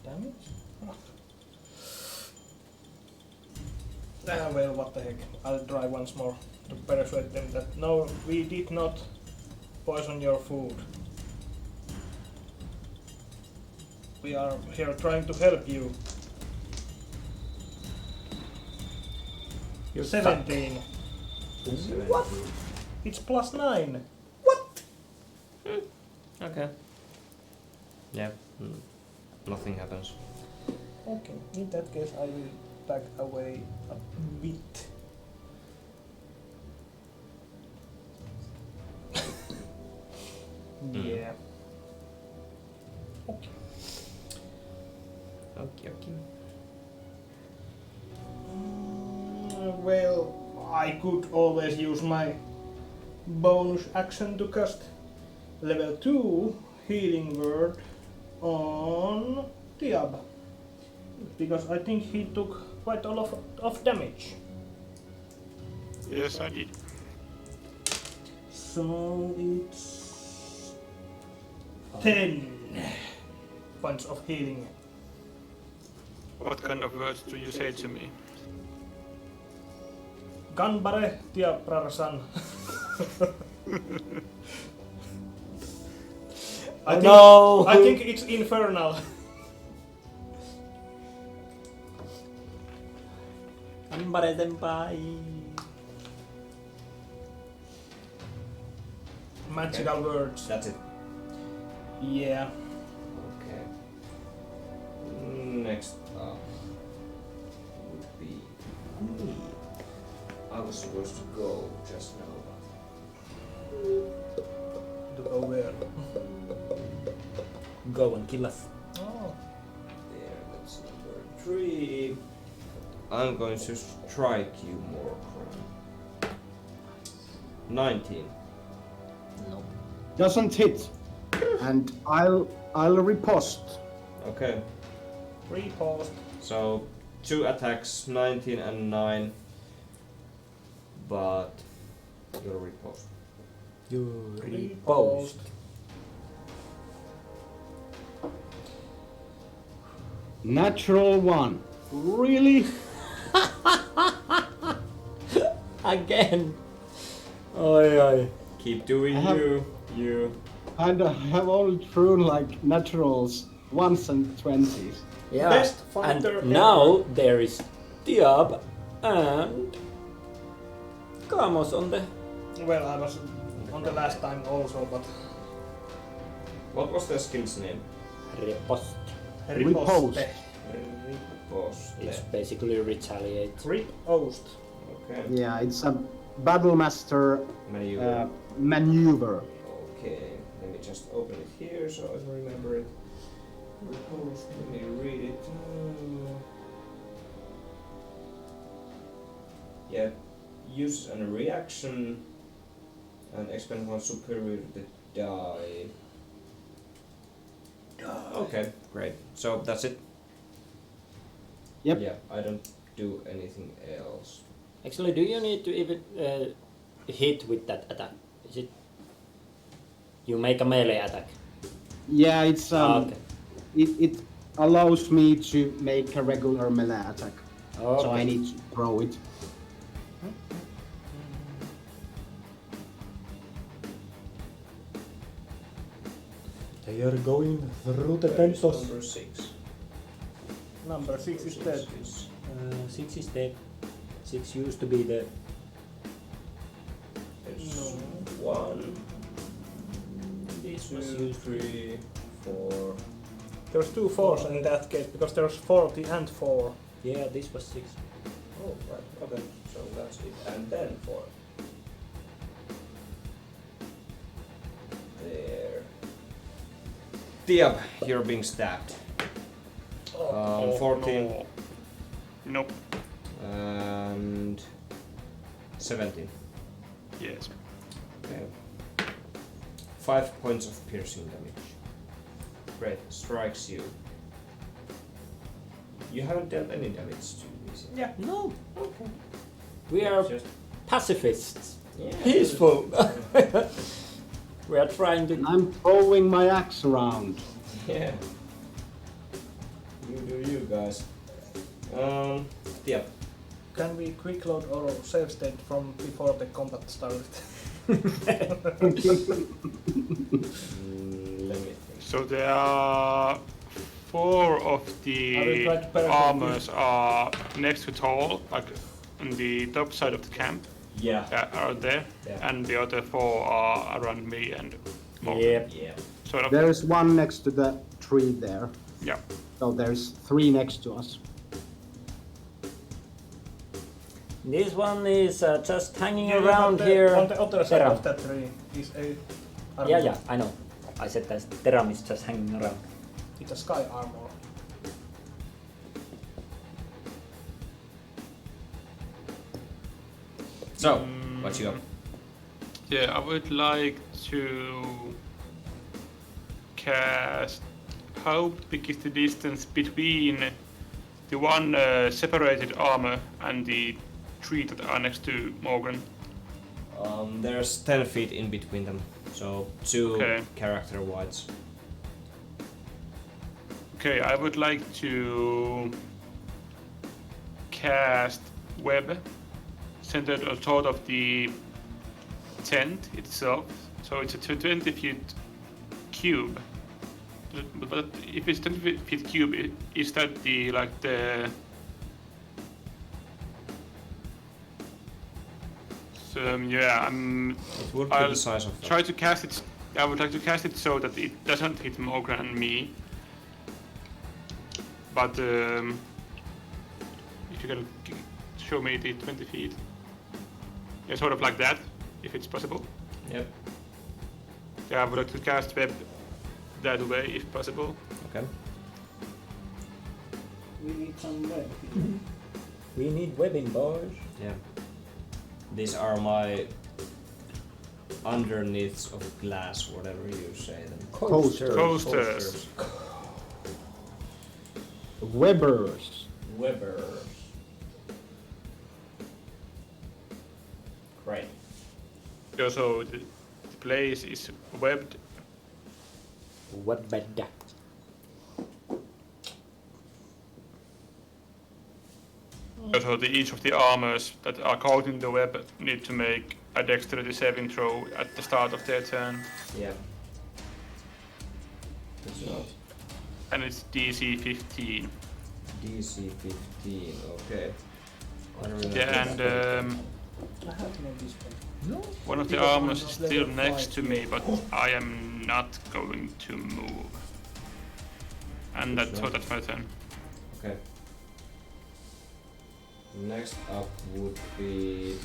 Damage? Well, what the heck. I'll try once more to persuade them that no, we did not poison your food. We are here trying to help you. You 17. What? It's +9. Okay. Yeah. Nothing happens. Okay, in that case I will back away a bit. Yeah. Okay. Okay. Well, I could always use my bonus action to cast level 2 healing word on Tiab. Because I think he took quite a lot of damage. Yes, I did. So it's 10 points of healing. What kind of words do you say to me? Ganbare Tiab Prarasan. I think it's infernal. Ambare senpai. Magical words. That's it. Yeah. Okay. Next up would be me. I was supposed to go just now, but To go where? Go and kill us. Oh. there, that's number 3. I'm going to strike you more. 19. No. Doesn't hit. And I'll riposte. Okay. Repost. So 2 attacks, 19 and 9. But you'll riposte. You Repost. Natural 1. Really? Again. Oi oi. Keep doing I have- you. And I have only thrown like naturals, 1s and 20s. Yeah. Best fighter ever. And now there is Tiab and Kamos on the. Well, I was on the last time also, but What was the skill's name? Riposte. Riposte. Riposte. It's basically retaliate. Ripost. Okay. Yeah, it's a Battlemaster Maneuver. maneuver. Okay. Let me just open it here so I remember it. Riposte. Let me read it. Yeah. Use a reaction and expend 1 superior to the die. Okay, great. So that's it. Yep. Yeah, I don't do anything else. Actually, do you need to even hit with that attack? Is it? You make a melee attack. Yeah, it's Okay. it allows me to make a regular melee attack. Okay. So I need to throw it. They are going through the Where is temples. number 6? Number 6 is dead. 6 is dead. 6 used to be the... There's 1. This was 2, used 3, 4. There's 2 4s in that case because there's 40 and 4. Yeah, this was 6. Oh, right. Okay. So that's it. And then 4. There. Diab, you're being stabbed. 14 No. Nope. and 17. Yes. Okay. 5 points of piercing damage. Great. Strikes you. You haven't dealt any damage to this. Yeah. No. Okay. We are Just pacifists. yeah. Peaceful. We are trying to... And I'm throwing my axe around. Yeah. You do you guys. Yep. Can we quick load or save state from before the combat started? Let me think. So there are 4 of I will the try to paraphrase armors are next to Tall, like on the top side of the camp. Yeah. Are there, Yeah. and the other 4 are around me and Morgan. Yep. Yeah. Sort of. There's one next to the tree there. Yeah. So there's 3 next to us. This one is just hanging Yeah, around but here. on the other side Teram. of that tree is a armor. Yeah, I know. I said that Teram is just hanging around. It's a sky armor. So, what you got? Yeah, I would like to cast. How big is the distance between the one separated armor and the 3 that are next to Morgan? There's 10 feet in between them, so 2 Okay. character wides. Okay, I would like to cast web centered on sort of the tent itself. So it's a 20 feet cube. But if it's 20 feet cube, is that the like the? So yeah, It would be I'll the size of try to cast it. I would like to cast it so that it doesn't hit Morgan and me. But if you can show me the 20 feet, yeah, sort of like that, if it's possible. Yep. Yeah, I would like to cast web that way, if possible. Okay. We need some web. We need webbing, boys. Yeah. These are my underneaths of glass, whatever you say them. Coasters. Coasters. Webbers. Webbers. Great. Yeah, so the place is webbed. Webbed. So each of the armors that are caught in the web need to make a dexterity saving throw at the start of their turn. Yeah. It's not And it's DC 15. DC 15, okay. I don't remember Yeah, and that. I have no display. one of the armors is still next to me, but I am not going to move. And that's my turn. Okay. Next up would be.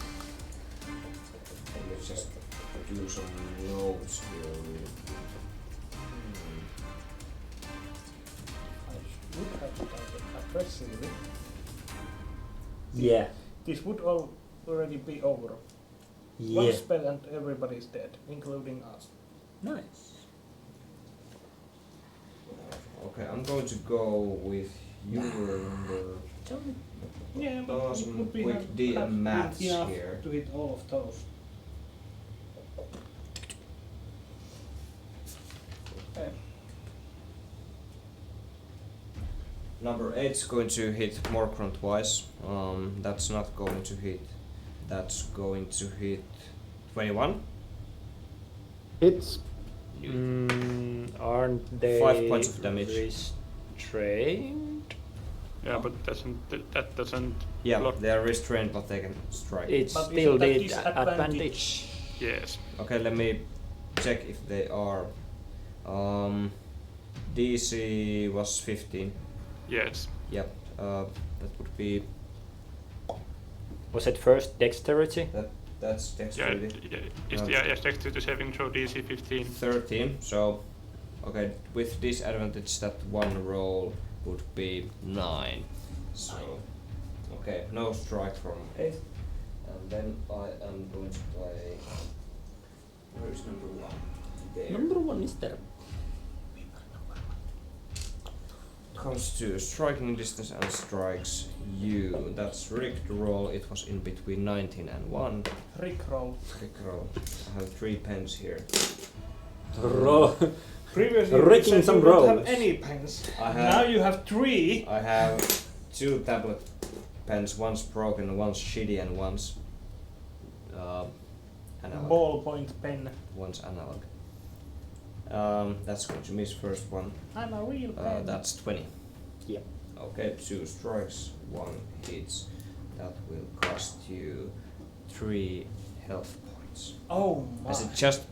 Let me just do some notes here. I would have started aggressively. Yeah. This would already be over. Yeah. One spell and everybody's dead, including us. Nice. Okay, I'm going to go with your number. Yeah, but Awesome. would we Quick have DM maths enough here. to hit all of those? Okay. Number 8 is going to hit Morkron twice. That's not going to hit. That's going to hit 21. Hits. Aren't they 5 points of damage. restrained? Yeah, but that doesn't Yeah, block. they are restrained, but they can strike. It But still isn't that did disadvantage? advantage. Yes. Okay, let me check if they are. DC was 15. Yes. Yep. That would be. Was it first dexterity? That's Yeah. dexterity. Yes. Dexterity saving throw DC 15. 13. So, okay, with disadvantage, that one roll would be 9. So, okay, no strike from 8. And then I am going to play. Where is number 1? There. Number 1 is there. Comes to striking distance and strikes you. That's rigged roll. It was in between 19 and 1. Rickroll. Rick roll. I have 3 pens here. Previously, Rigging you said some you don't rolls. have any pens. I have. Now you have 3. I have 2 tablet pens. One's broken, one's shitty, and one's analog. Ballpoint pen. One's analog. That's going to miss first one. I'm a real pen. That's 20. Yep. Okay, 2 strikes, 1 hits. That will cost you 3 health points. Oh my. As it just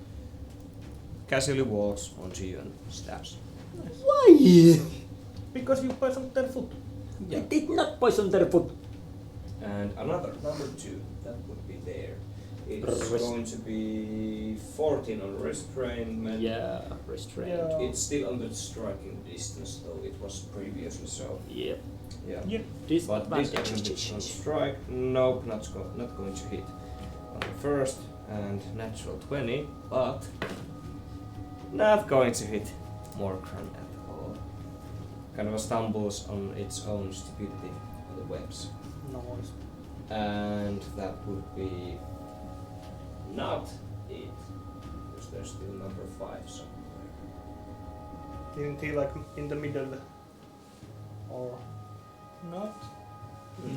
casually walks onto you and stabs. Why? Because you poisoned their foot. I did not poison their foot. And another, number 2, that would be there. It's Rest- going to be 14 on restrainment. Yeah, restrained. Yeah. It's still under striking distance, though it was previously so. Yep. Yeah. Yeah. But disadvantage on strike, nope, not going to hit on the first, and natural 20, but not going to hit Morkron at all. Kind of stumbles on its own stupidity on the webs. Nice. And that would be not it, because there's still number 5 somewhere. Isn't he like in the middle? Or not?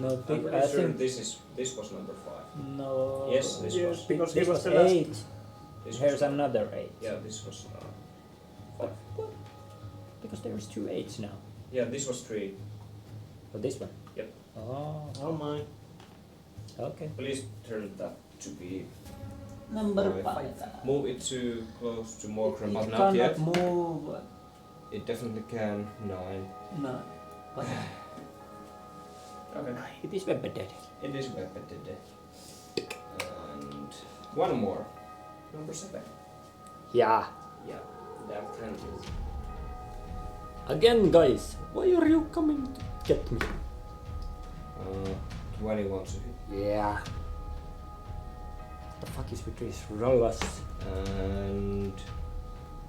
No, I'm I pretty sure think this was number 5. no. Yes, this Yes, was. because he This was was the last. 8. This Here's was, another 8. yeah, this was 5. Because there's 2 8s now. Yeah, this was 3. Oh, this one? Yep. Oh, Oh my. okay. Please turn that to be Number 5. Move it too close to Morkron, but You not cannot yet. move. It definitely can. 9. No. But Okay. it is weapon dead. It is weapon today. And one more. Number 7. Yeah. Yeah, that can do. Again, guys, why are you coming to get me? 21 to hit. Yeah. What the fuck is with these rollers? And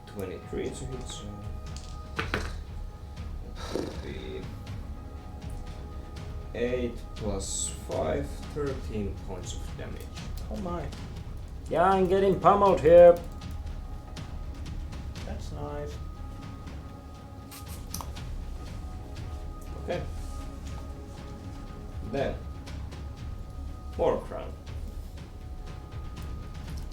23 to hit, so that would be 8 plus 5, 13 points of damage. Oh my. Yeah, I'm getting pummeled here. That's nice. Okay. Then, Morkron.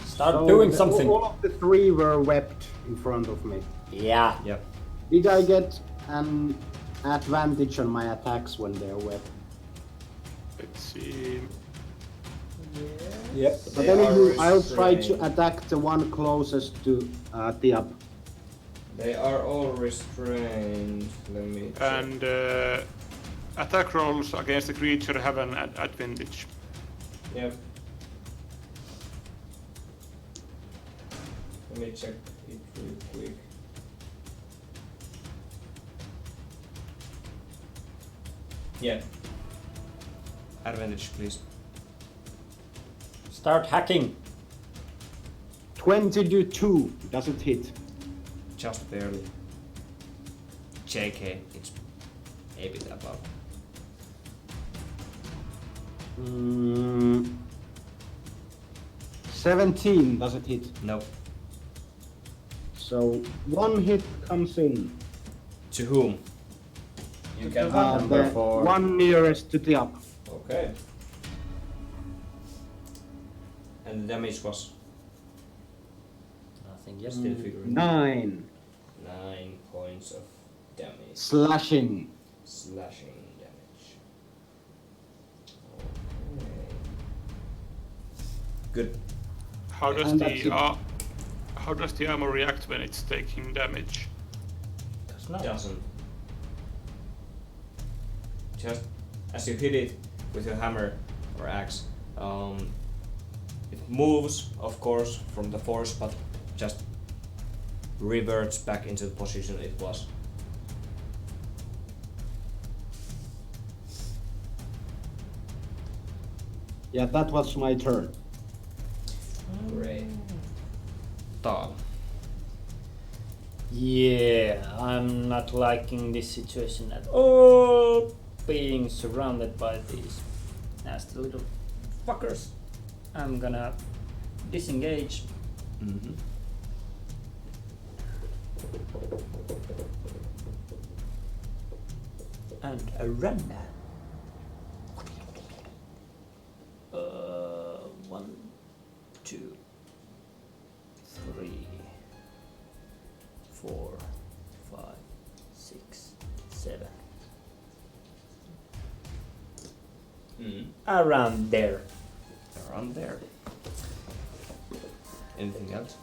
Start So doing something. All of the 3 were wept in front of me. Yeah. Yep. Did I get an advantage on my attacks when they're wept? Let's see. Yep. But They anyway, are I'll try to restrained. attack the one closest to Tiap. They are all restrained. Let me check. And attack rolls against the creature have an advantage. Yep. Let me check it real quick. Yeah. Advantage, please. Start hacking. 22. Does it hit? Just barely. JK, it's a bit above. 17. Does it hit? Nope. So 1 hit comes in. To whom? You can one. have number The 4. one nearest to the up. Okay. And the damage was Nothing yet. still figuring. 9 9 points of damage. slashing. Slashing damage. Okay. Good. How does And that's the it. how does the armor react when it's taking damage? Does not. Doesn't. Just as you hit it with your hammer or axe, it moves, of course, from the force, but just reverts back into the position it was. Yeah, that was my turn. Great. Tal. Yeah, I'm not liking this situation at all. Being surrounded by these nasty little fuckers. I'm gonna disengage. Mm-hmm. And a run. 1, 2, 3, 4, 5, 6, 7. Around there. Around there. Anything else?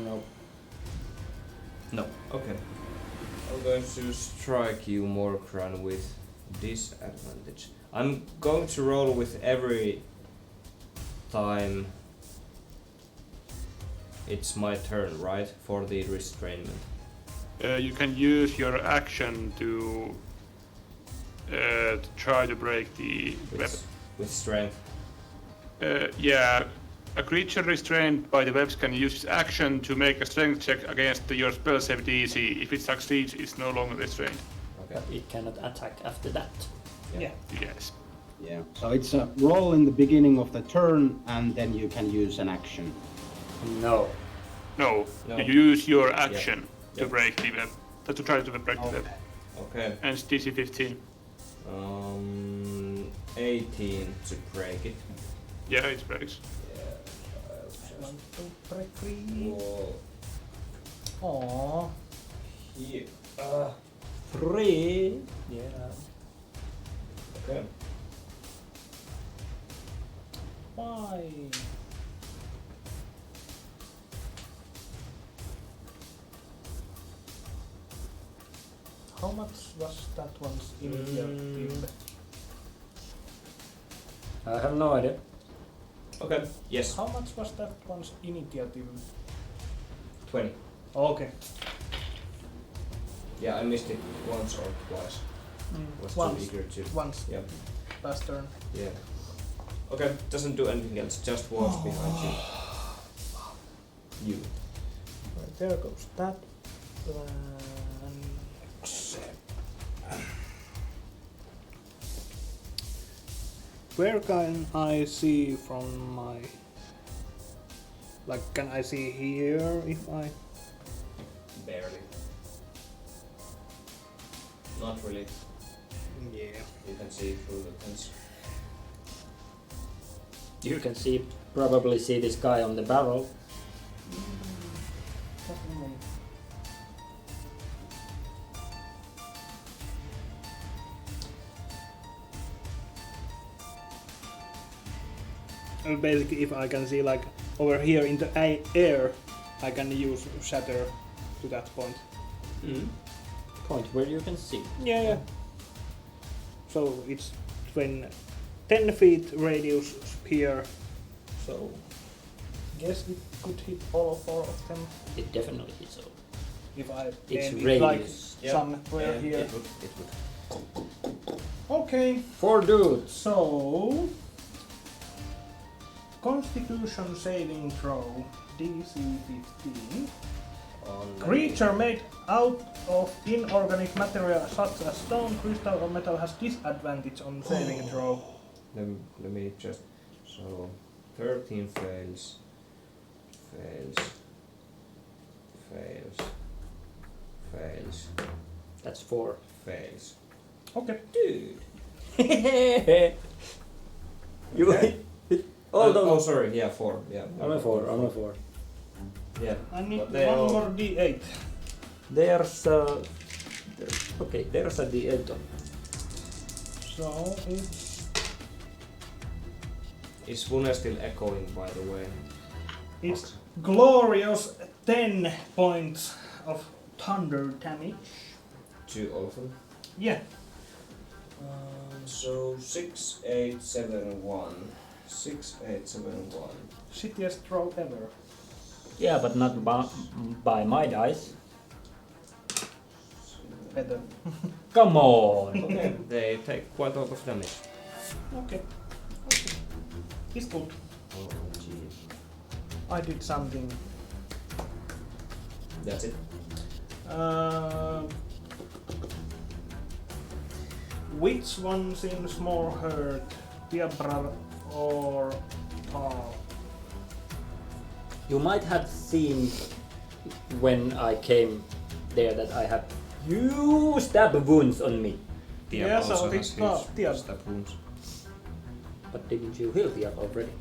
No. No. Okay. I'm going to strike you, Morkran, with disadvantage. I'm going to roll with every time it's my turn, right? For the restrainment. You can use your action to try to break the web. With strength. Yeah, a creature restrained by the webs can use its action to make a strength check against your spell save DC. If it succeeds, it's no longer restrained. Okay. But it cannot attack after that. Yeah. Yes. Yeah. So it's a roll in the beginning of the turn, and then you can use an action. No. No, No. you use your action to Yep. break the web. To try to break the web. Okay. And it's DC 15. 18 to break it. Yeah, it breaks. Yeah. I'll just 1, 2, 3. roll Aww. here. 3. Yeah. Okay. Why? How much was that one's initiative? I have no idea. Okay. Yes. How much was that one's initiative? 20. Okay. Yeah, I missed it once or twice. Was Once. too eager to. Once. Yeah. Last turn. Yeah. Okay. Doesn't do anything else. Just walks behind you. You. Right, there goes that. Where can I see from my... Like, can I see here if I... Barely. Not really. Yeah. You can see through the fence. You can probably see this guy on the barrel. And basically, if I can see like over here in the air, I can use shatter to that point. Point where you can see. Yeah, yeah. So it's 10 feet radius here. So guess it could hit all 4 of them It definitely is so. if I It's aim it like radius. Yeah. somewhere Yeah, here. It would. Okay. 4 dudes. So, Constitution saving throw, DC 15. Creature made out of inorganic material such as stone, crystal, or metal has disadvantage on saving throw. Let me just. So, 13 fails. Fails. That's 4. Fails. Okay. Dude. You Okay. hit all those. Oh, sorry. Yeah, 4. Yeah. Only 4. Only 4. Yeah. I need But they one all- more D8. There's a. Okay, there's a D8 on. So it's Is Vune still echoing, by the way? it's glorious 10 points of thunder damage. To all of them. Yeah. So 6, 8, 7, 1. 6, 8, 7, 1. Shittiest throw ever. Yeah, but not by my dice. Better. Come on! Okay. They take quite a lot of damage. Okay. Okay. It's good. Oh, gee. I did something. That's it. Which one seems more hurt? Diabra or Tal? You might have seen when I came there that I had huge stab wounds on me. Tiab Yeah, so also it's has not huge Tiab. stab wounds. But didn't you heal the already?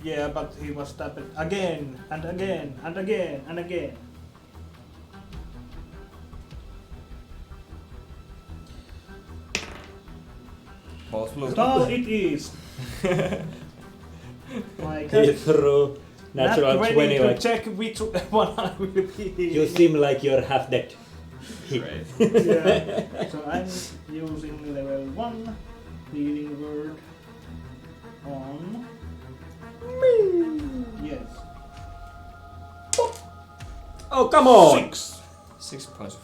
Yeah, but he was stabbed again and again and again and again. Both look. Tal it is. I He can't threw natural not 20 ready to like check which one I will be. you seem like you're half dead. Great. Yeah. So I'm using level 1 healing word on me. Yes. Oh, come on! 6. 6 points.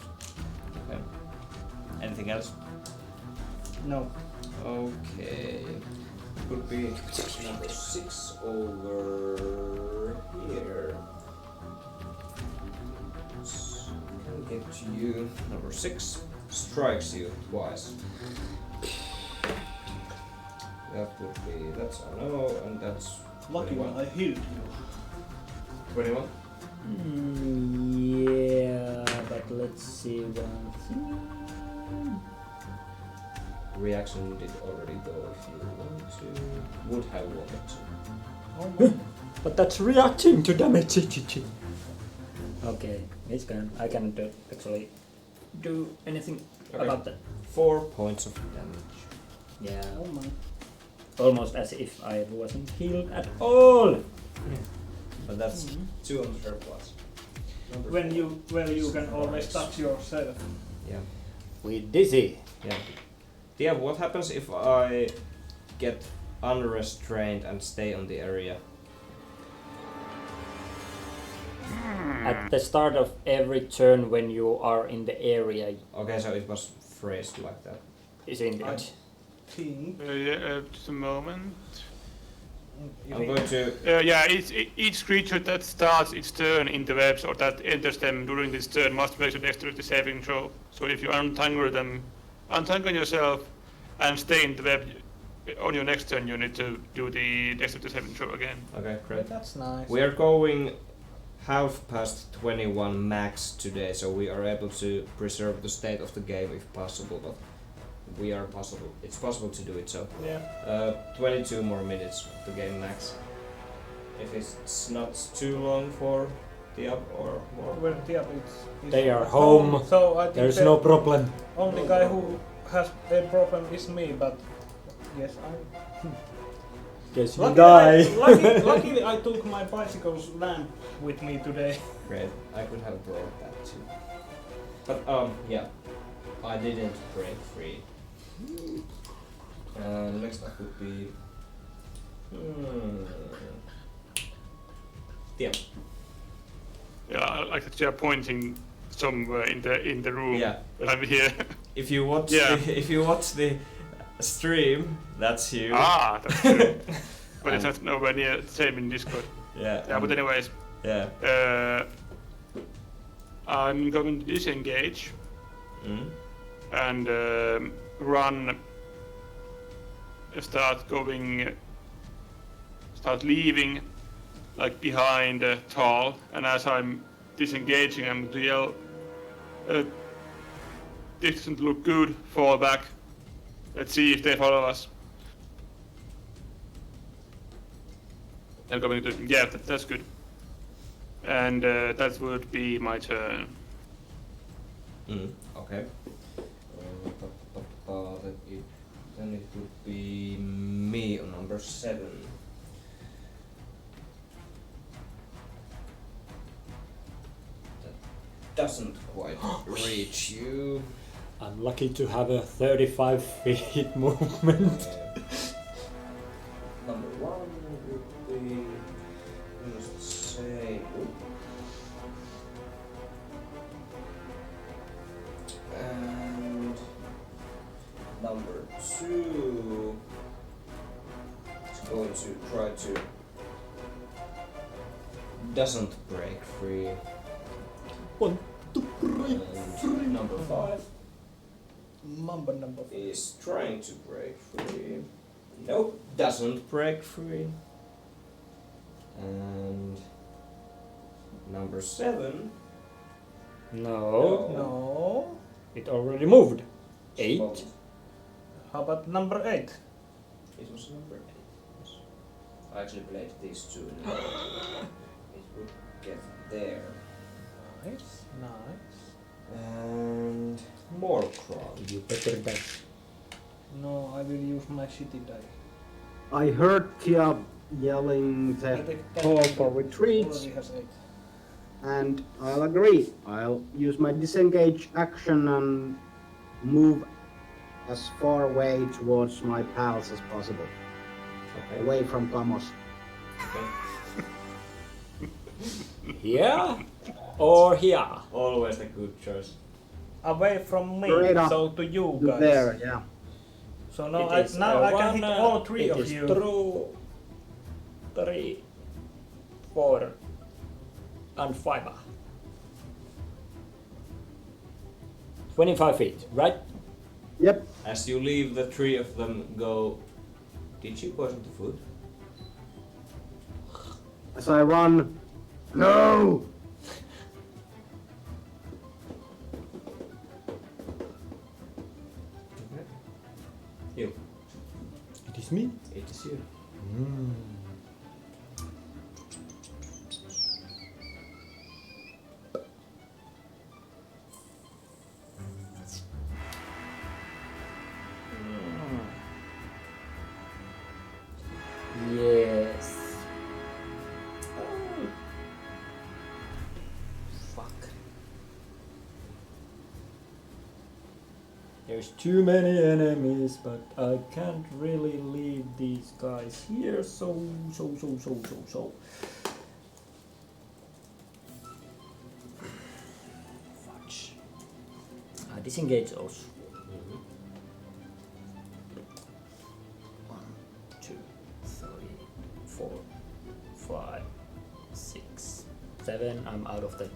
Okay. Anything else? No. Okay. Could be number 6 over here. Can get to you. Number 6 strikes you twice. That would be, that's a no, and that's Lucky 21. one, I healed you. 21? Yeah, but let's see one thing. Reaction did already go if you want to. Would have wanted to. Oh my. But that's reacting to damage. Okay, it's gone. I can't actually do anything Okay. about that. 4 points of damage. Yeah, Oh my. almost as if I wasn't healed at all. But that's 2 on the surplus. Number When 4. you can always touch yourself. Yeah. With dizzy. Yeah. Yeah, what happens if I get unrestrained and stay on the area? At the start of every turn when you are in the area, Okay, so it was phrased like that. isn't I- it? Think. Yeah, just a moment. I'm going to. Yeah, each creature that starts its turn in the webs or that enters them during this turn must make a dexterity saving throw. So if you untangle yourself and stay in the web on your next turn, you need to do the dexterity saving throw again. Okay, great. That's nice. We are going half past 21 max today, so we are able to preserve the state of the game if possible, but we are possible. It's possible to do it, so Yeah. 22 more minutes of the game max. If it's not too long for the up or more. Well, yeah, it's They are home. So I think There's the no problem. only guy who has a problem is me, but yes, I. Guess you Luckily, die. luckily, I took my bicycle's lamp with me today. Great. I could have brought that too. But yeah, I didn't break free. Next up would be. Yeah. Yeah, I like that you are pointing somewhere in the room. Yeah. I'm here. If you watch Yeah. if you watch the stream, that's you. Ah, that's true. But it's not nowhere near the same in Discord. Yeah. Yeah, but anyways, Yeah. I'm going to disengage Mm. and run. Start leaving, like behind Tall. And as I'm disengaging, I'm going to yell, this doesn't look good. Fall back. Let's see if they follow us. I'm going to. Yeah, that's good. And that would be my turn. Okay. Then it would be me on number 7. That doesn't quite reach you. I'm lucky to have a 35 feet movement. Number 1 would be, let's say, and number 2 is going to try to doesn't break free. Want to break free. And number 5 Number 5. is trying to break free. Nope, doesn't break free. And number 7. No, No. it already moved. 8. Well, How about number 8? it was number 8. Yes. I actually played these two in a row. It would get there. Nice, nice. And more crown. You better dash. No, I will use my shitty die. I heard Tia yelling I the think call that for retreats, already has 8. and I'll agree. I'll use my disengage action and move as far away towards my pals as possible, Okay. away from Kamos. Okay. Here or here? Always a good choice. Away from me, Straight up so to you To guys. there, yeah. So now It I is now a I can hit one, all 3 it of is you. 2, 3, 4, and 5. 25 feet, right? Yep. As you leave, the 3 of them go. Did you poison the food? As I run, no! Okay. You. It is me. It is you. Yes. Fuck. There's too many enemies, but I can't really leave these guys here, so. Fudge. Disengage those. 1, 2, 3, 4, 5, 6, 7. I'm out of the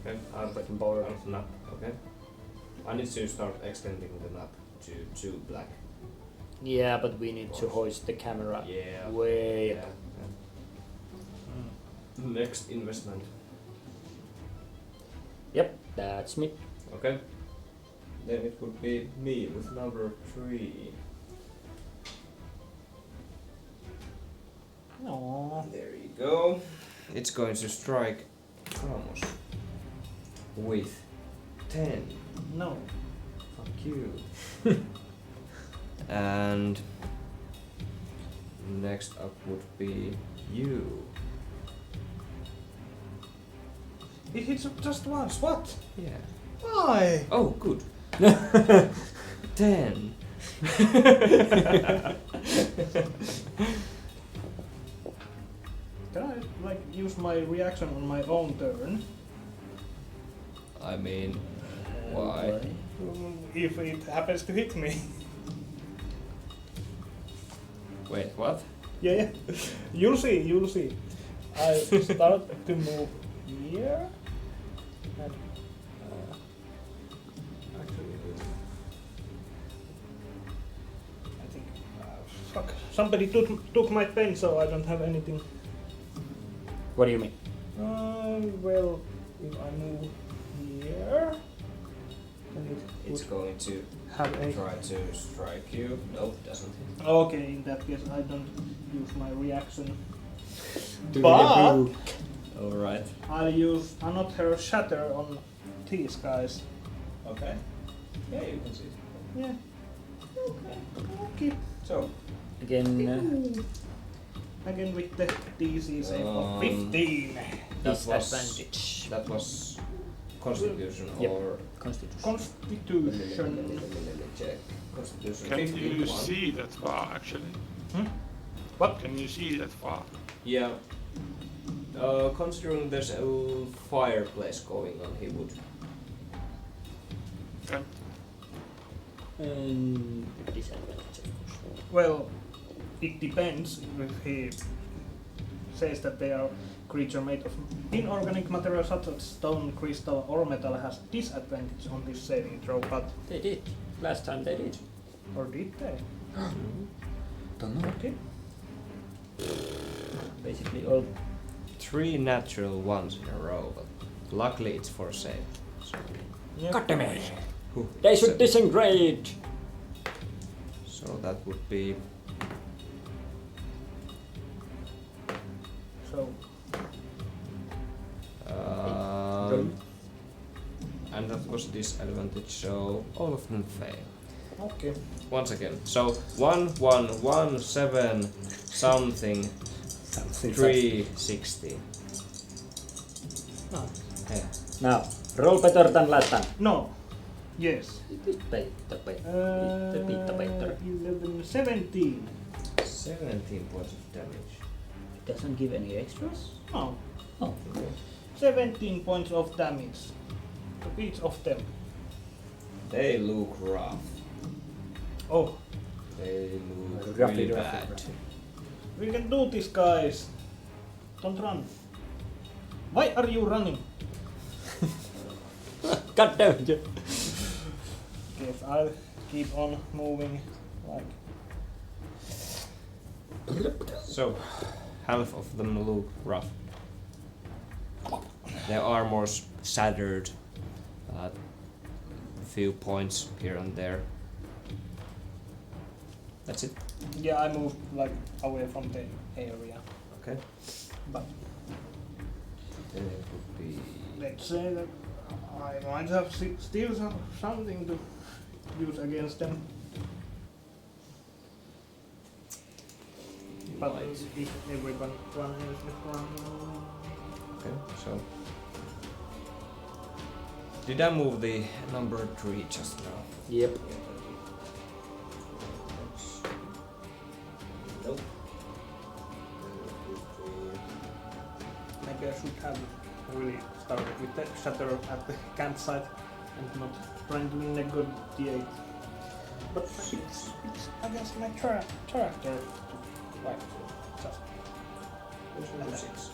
Okay. fucking board. Out of the nap. Okay. I need to start extending the nap to 2 black. Yeah, but we need to hoist the camera Yeah. way Yeah. up. Next investment. Yep, that's me. Okay. Then it would be me with number 3. No. There you go. It's going to strike Ramos with 10. No. Fuck you. And next up would be you. It hits just once. What? Yeah. Why? Oh, good. 10. Can I like use my reaction on my own turn? I mean, why? If it happens to hit me. Wait, what? Yeah. You'll see, you'll see. I start to move here. And, actually, I think. Fuck. Somebody took my pen, so I don't have anything. What do you mean? Well, if I move here, then it It's going to have a. try to strike you. Nope, doesn't. Okay, in that case, I don't use my reaction. Do But you- Alright. I'll use another shatter on these guys. Okay. Yeah, you can see. Yeah. Okay. So, Again, Again with the DC save of 15. disadvantage. that was Constitution Yep. or Constitution. Constitution. let me check. Constitution Can 15, you one. see that far, actually? What? Can you see that far? Yeah. Considering there's a fireplace going on, he would. Okay. Disadvantage, of course. Well, it depends if he says that they are creature made of inorganic material such as stone, crystal or metal has disadvantage on this saving throw, but They did. Last time they did. or did they? Don't know. Okay. Basically all. 3 natural ones in a row, but luckily it's for save. So, Yeah. God damn it! whew, They should seven. disintegrate! So that would be So and that was disadvantage, so all of them fail. okay. Once again. So 1117 something Something. 360. No. Yeah. Now, roll better than last time. No. Yes. Better. 11, 17. 17 points of damage. Doesn't give any extras? No. Oh. 17 points of damage to each of them. They look rough. Oh, They look Roughly, really roughly, bad. roughly. we can do this, guys. Don't run. Why are you running? God damn it! Yes, I'll keep on moving. Like, So, half of them look rough. Their armor's shattered. A few points here and there. That's it. yeah, I moved like away from the area, Okay. but Then it would be. let's say that I might have still something to use against them. But Right. if everyone else is running, Okay, so. Did I move the number 3 just now? Yep. Nope. maybe I should have really started with the shatter at the campsite and not trying to negotiate. But it's against my character. Like, just Which one is 6?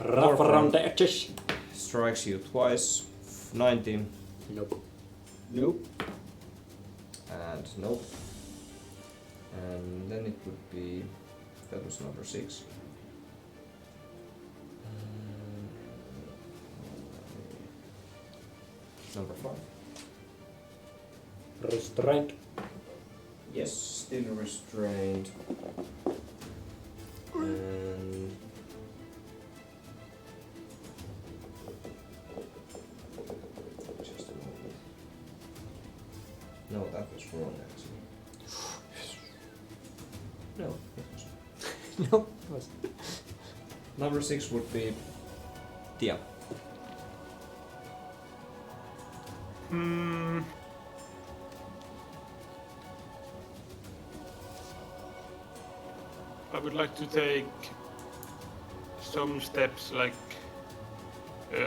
Rough around the edges. Strikes you twice. 19. Nope. Nope. And nope. And then it would be. That was number 6. Number 5. Restraint. Yes, still restrained. And. Just a moment. No, that was wrong actually. No, it was. No, it was. Number 6 would be Tia. I would like to take some steps like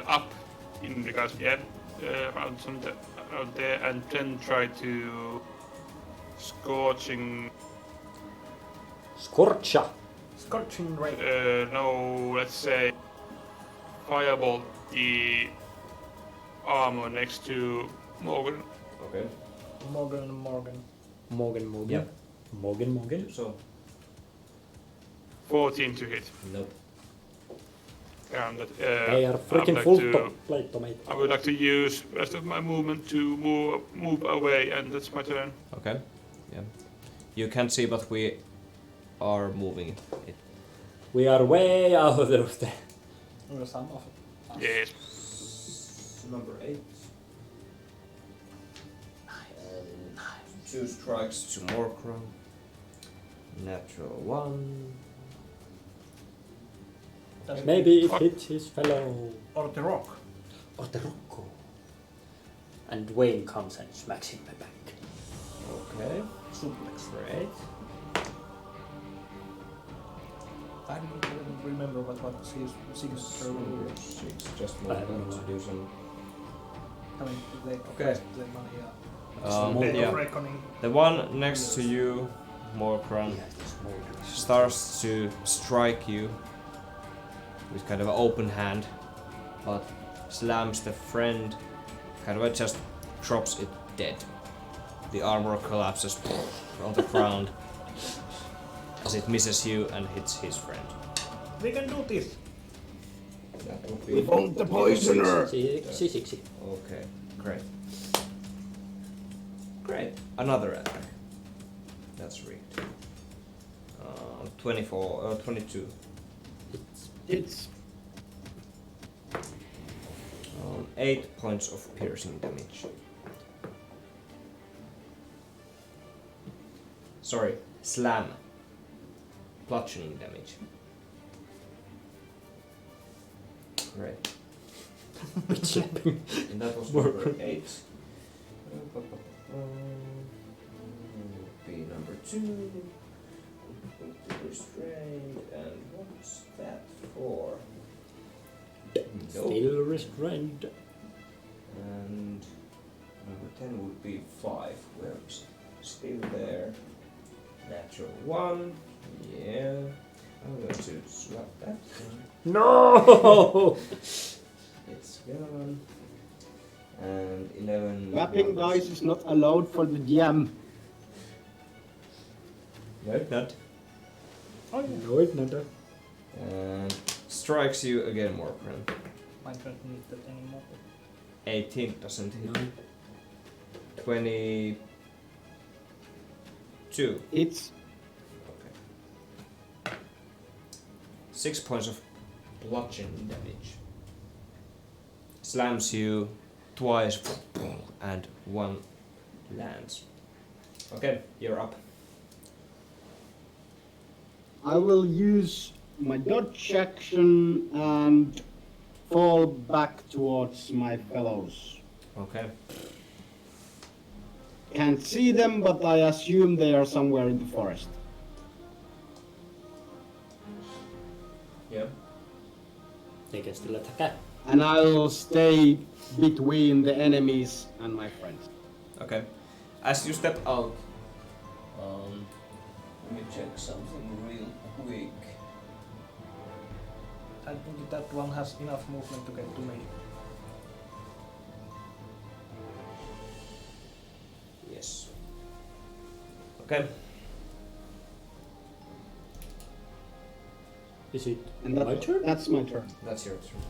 up in regards, around there, and then try to scorching. Scorcha. scorching ray. No, let's say firebolt the armor next to Morgan. Okay. Morgan. Morgan. Yep. Morgan. So, 14 to hit. nope. background that They are freaking full plate tomato. I would like to use rest of my movement to move away, and that's my turn. Okay. Yeah. You can't see, but we are moving it. We are way out of there. Or some of it. Yes. Number 8. And 2 strikes, 2 more crown. Natural 1. Does Maybe it hits his fellow. Or the rock. Or the Rocco. And Wayne comes and smacks him in the back. Okay. Suplex. Great. I don't remember what his signature rule is. 6. Just I move don't them know. to do some. I mean, they Okay. the money, yeah. Day Yeah. of reckoning. The one next to you, Morkran, starts to strike you with kind of an open hand, but slams the friend, kind of just drops it dead. The armor collapses on the ground as it misses you and hits his friend. We can do this. That would We found the poisoner! C60. Okay, great. Great. Another attack. That's rigged. 22. It's 8 points of piercing damage. Sorry, slam. Bludgeoning damage. Great. And that was number 8. Would be number 2. Restrained. And what's that for? Nope. Still restrained. And number 10 would be 5. Where is it? Still there. Natural 1. Yeah. I'm going to swap that one. No! It's gone. And 11. Wrapping dice is not allowed for the DM. No, it's not. Oh yeah. No, it's not. And strikes you again, Morkran. I don't need that anymore. 18 doesn't hit. No. 22. It's Okay. 6 points of bludgeoning damage. Slams you twice and 1 lands. Okay, you're up. I will use my dodge action and fall back towards my fellows. Okay. Can't see them, but I assume they are somewhere in the forest. Yeah. They can still attack. And I'll stay between the enemies and my friends. Okay. As you step out, let me check something real quick. I think that one has enough movement to get to me. Yes. Okay. Is it And my turn? that's my turn. That's your turn.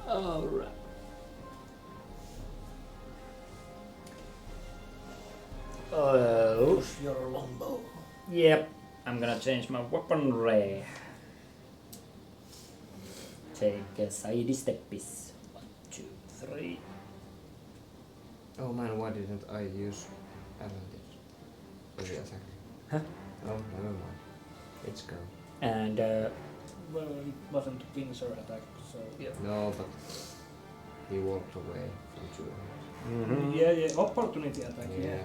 Alright. Oh. Push your longbow. Yep. I'm gonna change my weaponry. Take a side step piece. 1, 2, 3. Oh man, why didn't I use advantage for the attack? Huh? Oh, never mind. It's gone. And Well, it wasn't a pincer attack, so yeah. No, but he walked away from 2. Yeah, opportunity attack. Yeah.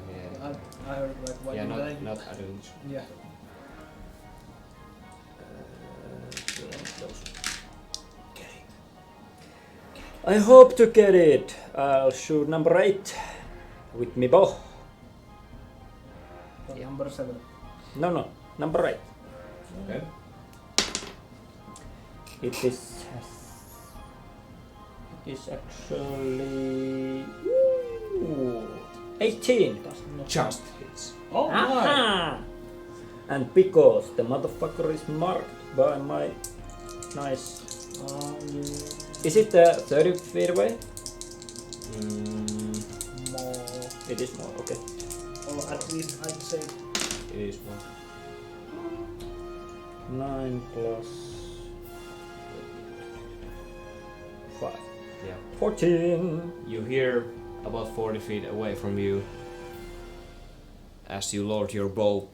I heard like why Yeah, did I? not advantage. Yeah. I hope to get it. I'll shoot number 8 with me bow. So number 7. No, number 8. Okay. It is actually 18. Just hits. Oh my! Aha! And because the motherfucker is marked by my Nice. Yeah. Is it 30 feet away? More. It is more, okay. Or at least I'd say It is more. 9 plus 5. Yeah. 14! You hear about 40 feet away from you as you load your bow.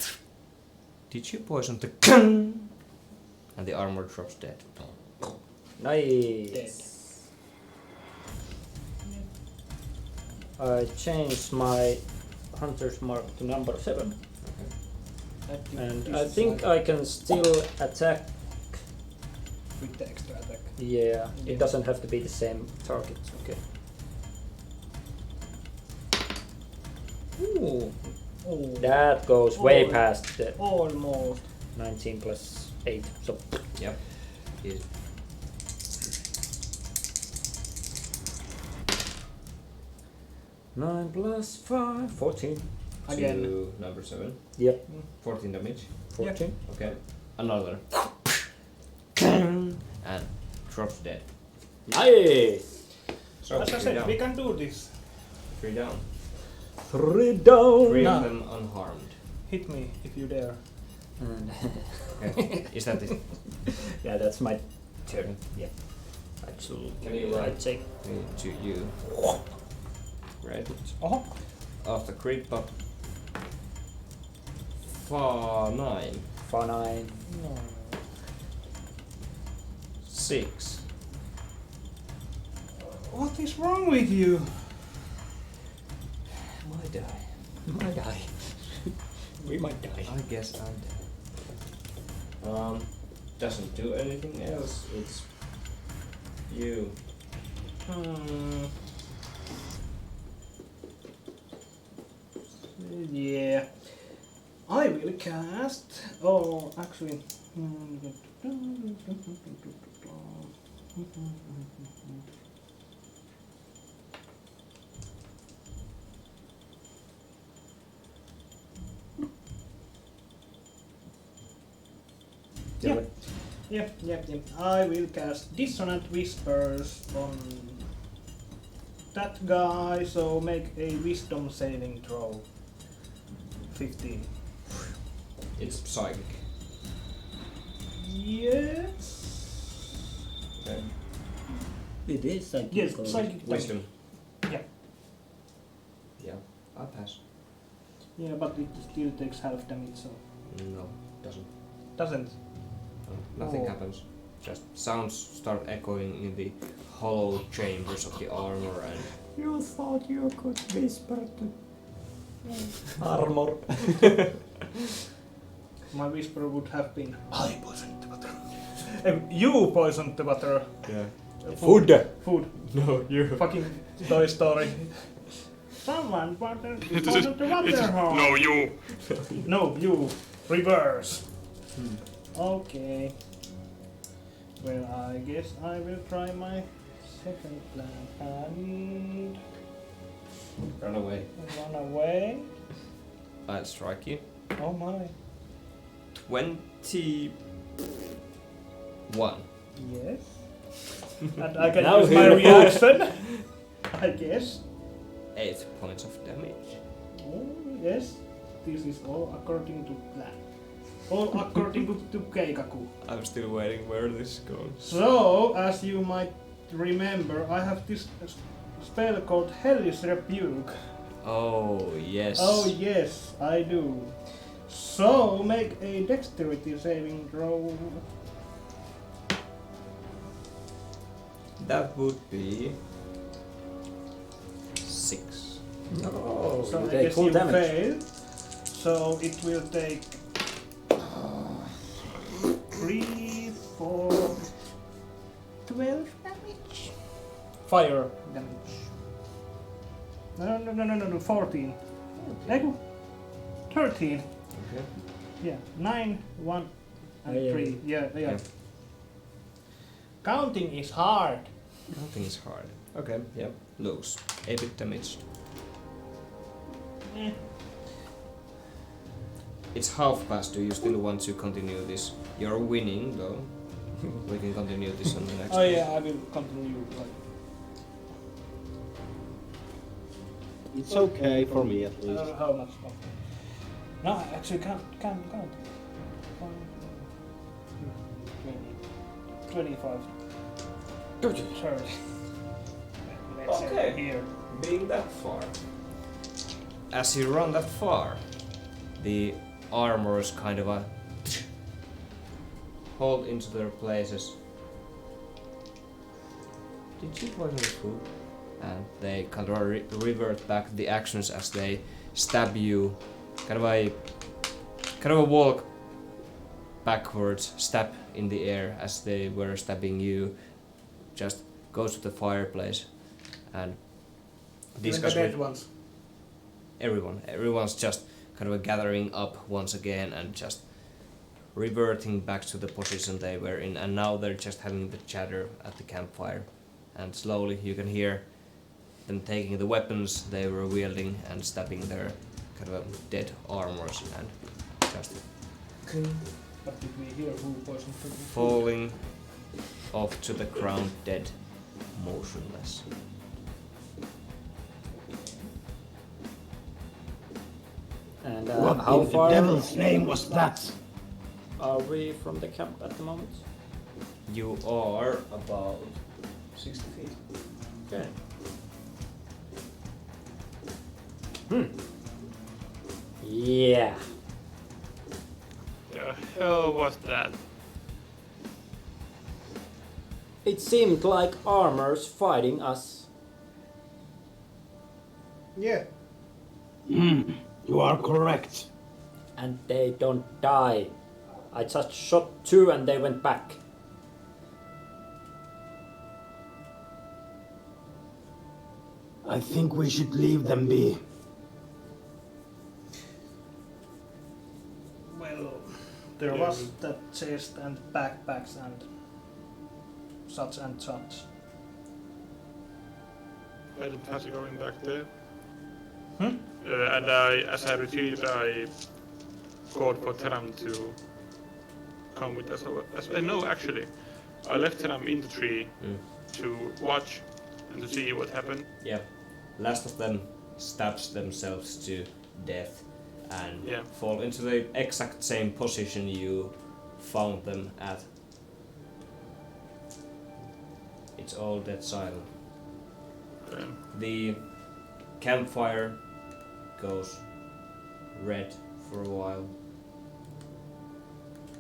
Did you poison the gun? And the armor drops dead. Nice! dead. I changed my hunter's mark to number 7. And I think I can still attack. with the extra attack. Yeah, it doesn't have to be the same target. Okay. Ooh, Oh, that goes way Oh. past the almost. 19 plus 8. So Yep. Is 9 plus 5, 14. Again. to number 7. Yep, 14 damage. 14. Okay. Another. And drops dead. Nice! So As I 3 said, down. we can do this. 3 down. 3 down! 3 No. of them unharmed. Hit me if you dare. And Okay. Is that it? yeah, that's my turn. Yeah. Actually, Can you I write take to you? Right. Oh, After crit, but 9. 9. no. 6. What is wrong with you? Might die. Might die. We might die. I guess I'm dead. Doesn't do anything else. It's you. Yeah. I will cast. Oh, actually. Do Yeah. it. Yep. I will cast Dissonant Whispers on that guy, so make a wisdom saving throw. 15. It's psychic. Yes. Okay. It is psychic. Yes, psychic damage. Wisdom. Yeah. Yeah. I'll pass. Yeah, but it still takes half damage, so No, doesn't. doesn't. No, nothing Oh. happens. Just sounds start echoing in the hollow chambers of the armor, and You thought you could whisper to armor. My whisper would have been, I poisoned the butter. You poisoned the butter. yeah. Food. No, you. Fucking Toy Story. Someone poisoned the butter hole. No, you. No, you. Reverse. Okay. Well, I guess I will try my second plan. And Run away. run away. I'll strike you. Oh my. 21. Yes. And I can Now use he my knows. reaction. I guess. 8 points of damage. Oh, yes. This is all according to plan. All according to Keikaku. I'm still waiting where this goes. So, as you might remember, I have this spell called Hellish Rebuke. Oh, yes. Oh yes, I do. So, make a dexterity saving throw. That would be 6. No, So you I take guess full you damage. fail. So it will take 3, 4, 12 damage. Fire damage. No, 14. Okay. 13. Okay. Yeah, 9, 1, and Yeah. 3. Yeah. Yeah. Counting is hard. Nothing is hard. Okay, yep. Lose. A bit damaged. Eh. It's half past. Do you still want to continue this? You're winning though. We can continue this on the next Oh one. yeah, I will continue. Like, It's okay for me at I don't least. know how much more. No, I actually can't. 25. 30. Let's Okay. say here. Being that far. As you run that far, the armors kind of hold into their places. Did you poison the food? And they kind of revert back the actions as they stab you. Kind of a walk backwards, stab in the air as they were stabbing you. Just goes to the fireplace and Even discuss the with dead ones. everyone. Everyone's just kind of gathering up once again and just reverting back to the position they were in, and now they're just having the chatter at the campfire. And slowly you can hear them taking the weapons they were wielding and stabbing their kind of dead armors and just But did we hear who poisoned the food? falling off to the ground dead, motionless. And What how in the far devil's name was that? are we from the camp at the moment? You are about 60 feet. Okay. Yeah. The hell was that? It seemed like armors fighting us. Yeah. You are correct. And they don't die. I just shot two and they went back. I think we should leave them be. Well, there was that chest and backpacks and such and such. I didn't fancy going back there. Hmm? And as I retreated, I called for Teram to come with us. No, actually, I left Teram in the tree to watch and to see what happened. Yeah. Last of them stabs themselves to death and fall into the exact same position you found them at. It's all dead silent. The campfire goes red for a while,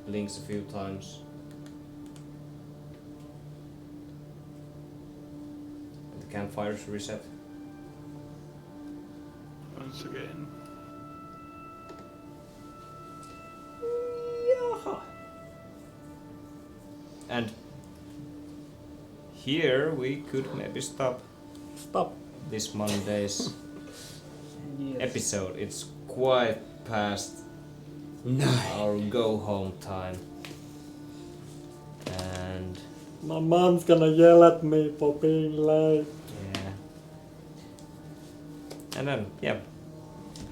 blinks a few times, and the campfire's reset. Once again. Jaha. And here we could maybe stop this Monday's Yes. episode. It's quite past our go home time. And My mom's gonna yell at me for being late. yeah. And then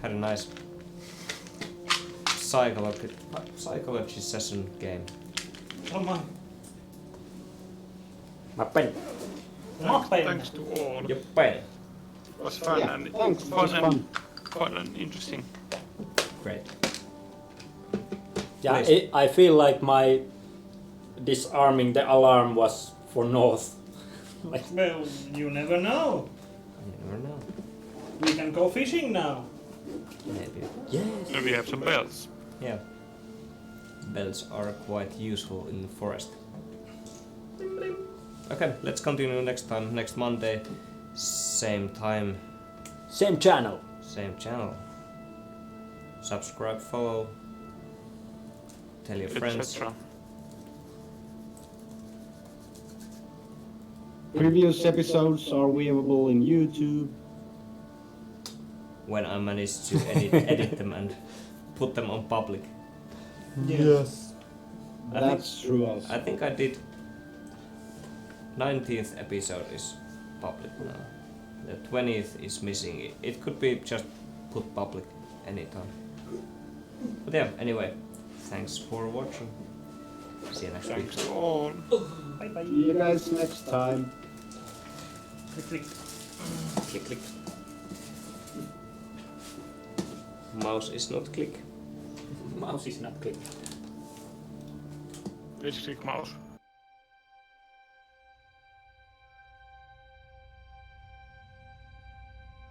had a nice psychology session game. Oh my. My pen. Thanks to all. Your pen. It was fun Yeah, and thanks, it was fun and interesting. Great. Yeah, Please. I feel like my disarming the alarm was for North. Like, Well, you never know. You never know. We can go fishing now. Maybe. yes. And we have some bells. Yeah. Bells are quite useful in the forest. Okay, let's continue next time, next Monday. Same time, Same channel. same channel. Subscribe, follow, tell your friends. Etc. Previous episodes are viewable in YouTube. When I manage to edit them and put them on public. Yes. That's true also. I think I did 19th episode is public now. The 20th is missing. It could be just put public anytime. But yeah, anyway, thanks for watching. See you next week. Thanks to all. Bye bye. See you guys next time. Click, click. Click, click. Mouse is not click. Mouse is not click. Let's click mouse.